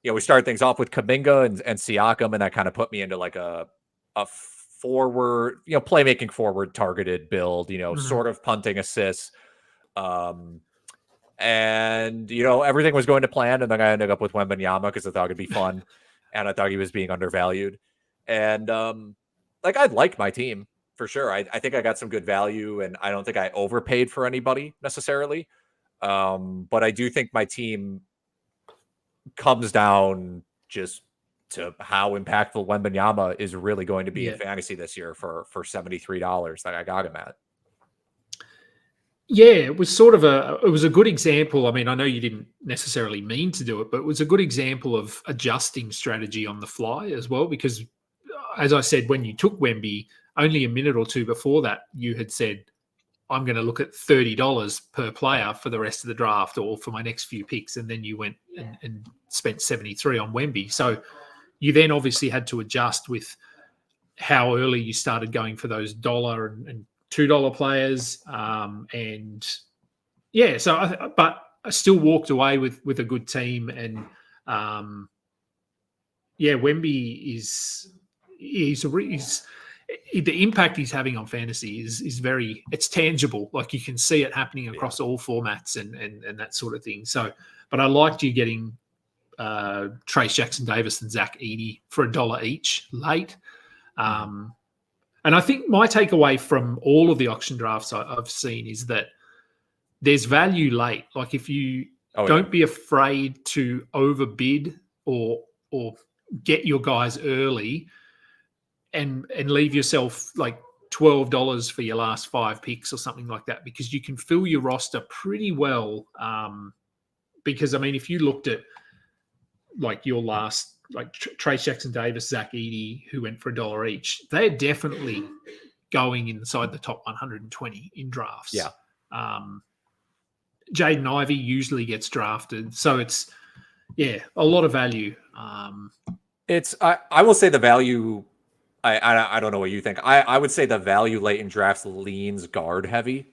C: We started things off with Kuminga and Siakam, and that kind of put me into like a forward, playmaking forward targeted build, sort of punting assists. And, everything was going to plan, and then I ended up with Wembanyama because I thought it'd be fun, and I thought he was being undervalued. And, I like my team for sure. I think I got some good value, and I don't think I overpaid for anybody necessarily. But I do think my team comes down just to how impactful Wembanyama is really going to be in fantasy this year for $73 that I got him at.
A: Yeah, it was sort of a good example. I mean, I know you didn't necessarily mean to do it, but it was a good example of adjusting strategy on the fly as well, because as I said, when you took Wemby, only a minute or two before that, you had said, I'm going to look at $30 per player for the rest of the draft or for my next few picks. And then you went and spent 73 on Wemby. So you then obviously had to adjust with how early you started going for those $1 and $2 players. But still walked away with a good team, and Wemby is the impact he's having on fantasy is very, it's tangible. Like you can see it happening across all formats and that sort of thing. So, but I liked you getting Trace Jackson-Davis and Zach Edey for $1 each late. And I think my takeaway from all of the auction drafts I've seen is that there's value late. Like if you don't be afraid to overbid or get your guys early and leave yourself like $12 for your last 5 picks or something like that, because you can fill your roster pretty well. Because, I mean, if you looked at like your last, like Trace Jackson-Davis, Zach Edey, who went for $1 each, they're definitely going inside the top 120 in drafts.
C: Yeah.
A: Jaden Ivey usually gets drafted. So it's, a lot of value.
C: I will say the value, I don't know what you think. I would say the value late in drafts leans guard heavy.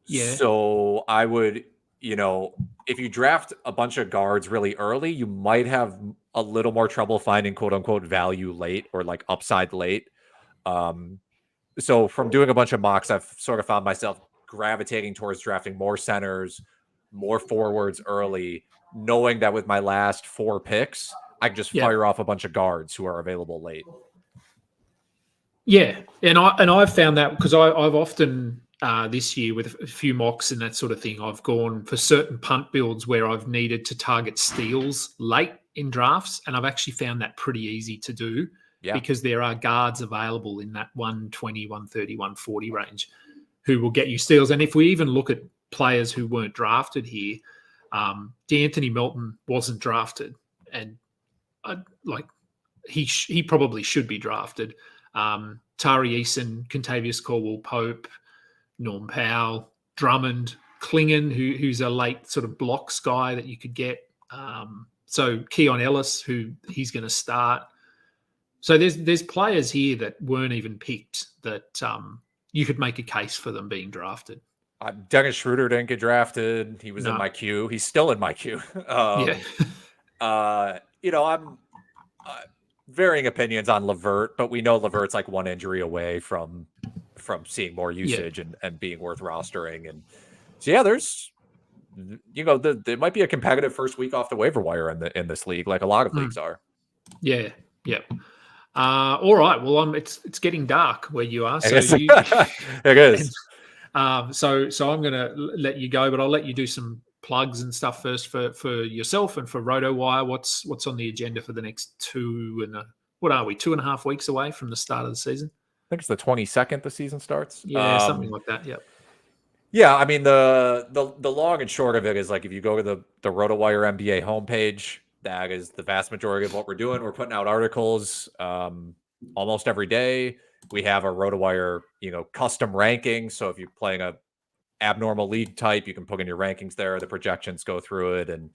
A: Yeah.
C: So I would, if you draft a bunch of guards really early, you might have a little more trouble finding quote unquote value late or like upside late. So from doing a bunch of mocks, I've sort of found myself gravitating towards drafting more centers, more forwards early, knowing that with my last 4 picks, I can just fire off a bunch of guards who are available late.
A: Yeah, and I've found that because I've often this year with a few mocks and that sort of thing, I've gone for certain punt builds where I've needed to target steals late in drafts, and I've actually found that pretty easy to do because there are guards available in that 120, 130, 140 range who will get you steals. And if we even look at players who weren't drafted here, D'Anthony Melton wasn't drafted, and he probably should be drafted. Tari Eason, Contavious Caldwell-Pope, Norm Powell, Drummond, Klingon, who's a late sort of blocks guy that you could get. So Keon Ellis, who he's going to start. So there's players here that weren't even picked that you could make a case for them being drafted.
C: Dennis Schroeder didn't get drafted. He was in my queue. He's still in my queue. I'm varying opinions on LeVert, but we know LeVert's like one injury away from seeing more usage and being worth rostering. And so, there's, there might be a competitive first week off the waiver wire in this league, like a lot of leagues are.
A: Yeah. Yep. All right. Well, it's getting dark where you are. So
C: it is.
A: So I'm going to let you go, but I'll let you do some plugs and stuff first for yourself and for RotoWire. What's on the agenda for the next 2.5 weeks away from the start of the season?
C: I think it's the 22nd the season starts.
A: Yeah, something like that. Yep.
C: Yeah, I mean the long and short of it is, like, if you go to the RotoWire NBA homepage, that is the vast majority of what we're doing. We're putting out articles almost every day. We have a RotoWire, custom ranking. So if you're playing a abnormal league type, you can put in your rankings there. The projections go through it, and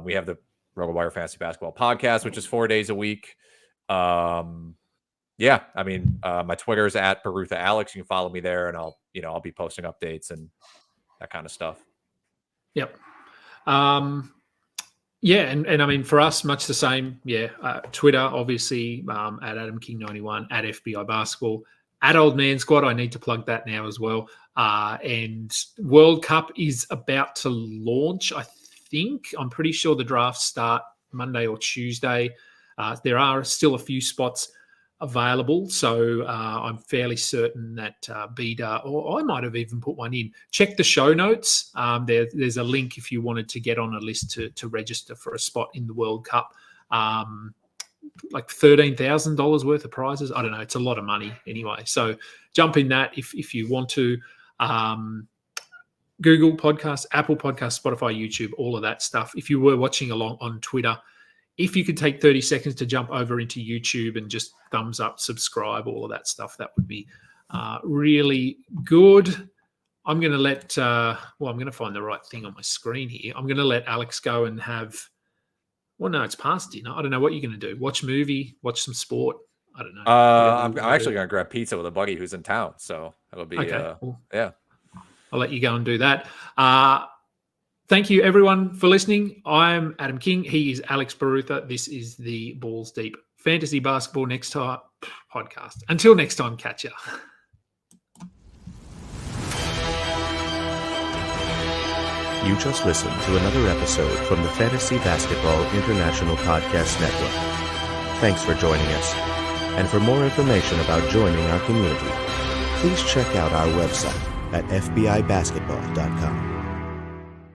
C: we have the RotoWire Fantasy Basketball Podcast, which is 4 days a week. My Twitter is at Barutha Alex. You can follow me there, and I'll be posting updates and that kind of stuff.
A: Yep. And I mean, for us, much the same. Twitter, obviously, at Adam King 91, at FBI Basketball, at Old Man Squad. I need to plug that now as well. And World Cup is about to launch. I'm pretty sure the drafts start Monday or Tuesday. There are still a few spots available, so I'm fairly certain that Bida, or I might have even put one in. Check the show notes. There's a link if you wanted to get on a list to register for a spot in the World Cup. Like $13,000 worth of prizes. I don't know. It's a lot of money anyway. So jump in that if you want to. Google Podcasts, Apple Podcasts, Spotify, YouTube, all of that stuff. If you were watching along on Twitter, if you could take 30 seconds to jump over into YouTube and just thumbs up, subscribe, all of that stuff, that would be really good. I'm going to let, I'm going to find the right thing on my screen here. I'm going to let Alex go and have, it's past dinner. I don't know what you're going to do. Watch movie, watch some sport. I don't know.
C: I'm actually going to grab pizza with a buddy who's in town. So that'll be,
A: okay, cool.
C: Yeah.
A: I'll let you go and do that. Thank you, everyone, for listening. I'm Adam King. He is Alex Barutha. This is the Balls Deep Fantasy Basketball Next Time podcast. Until next time, catch ya.
D: You just listened to another episode from the Fantasy Basketball International Podcast Network. Thanks for joining us. And for more information about joining our community, please check out our website at fbibasketball.com.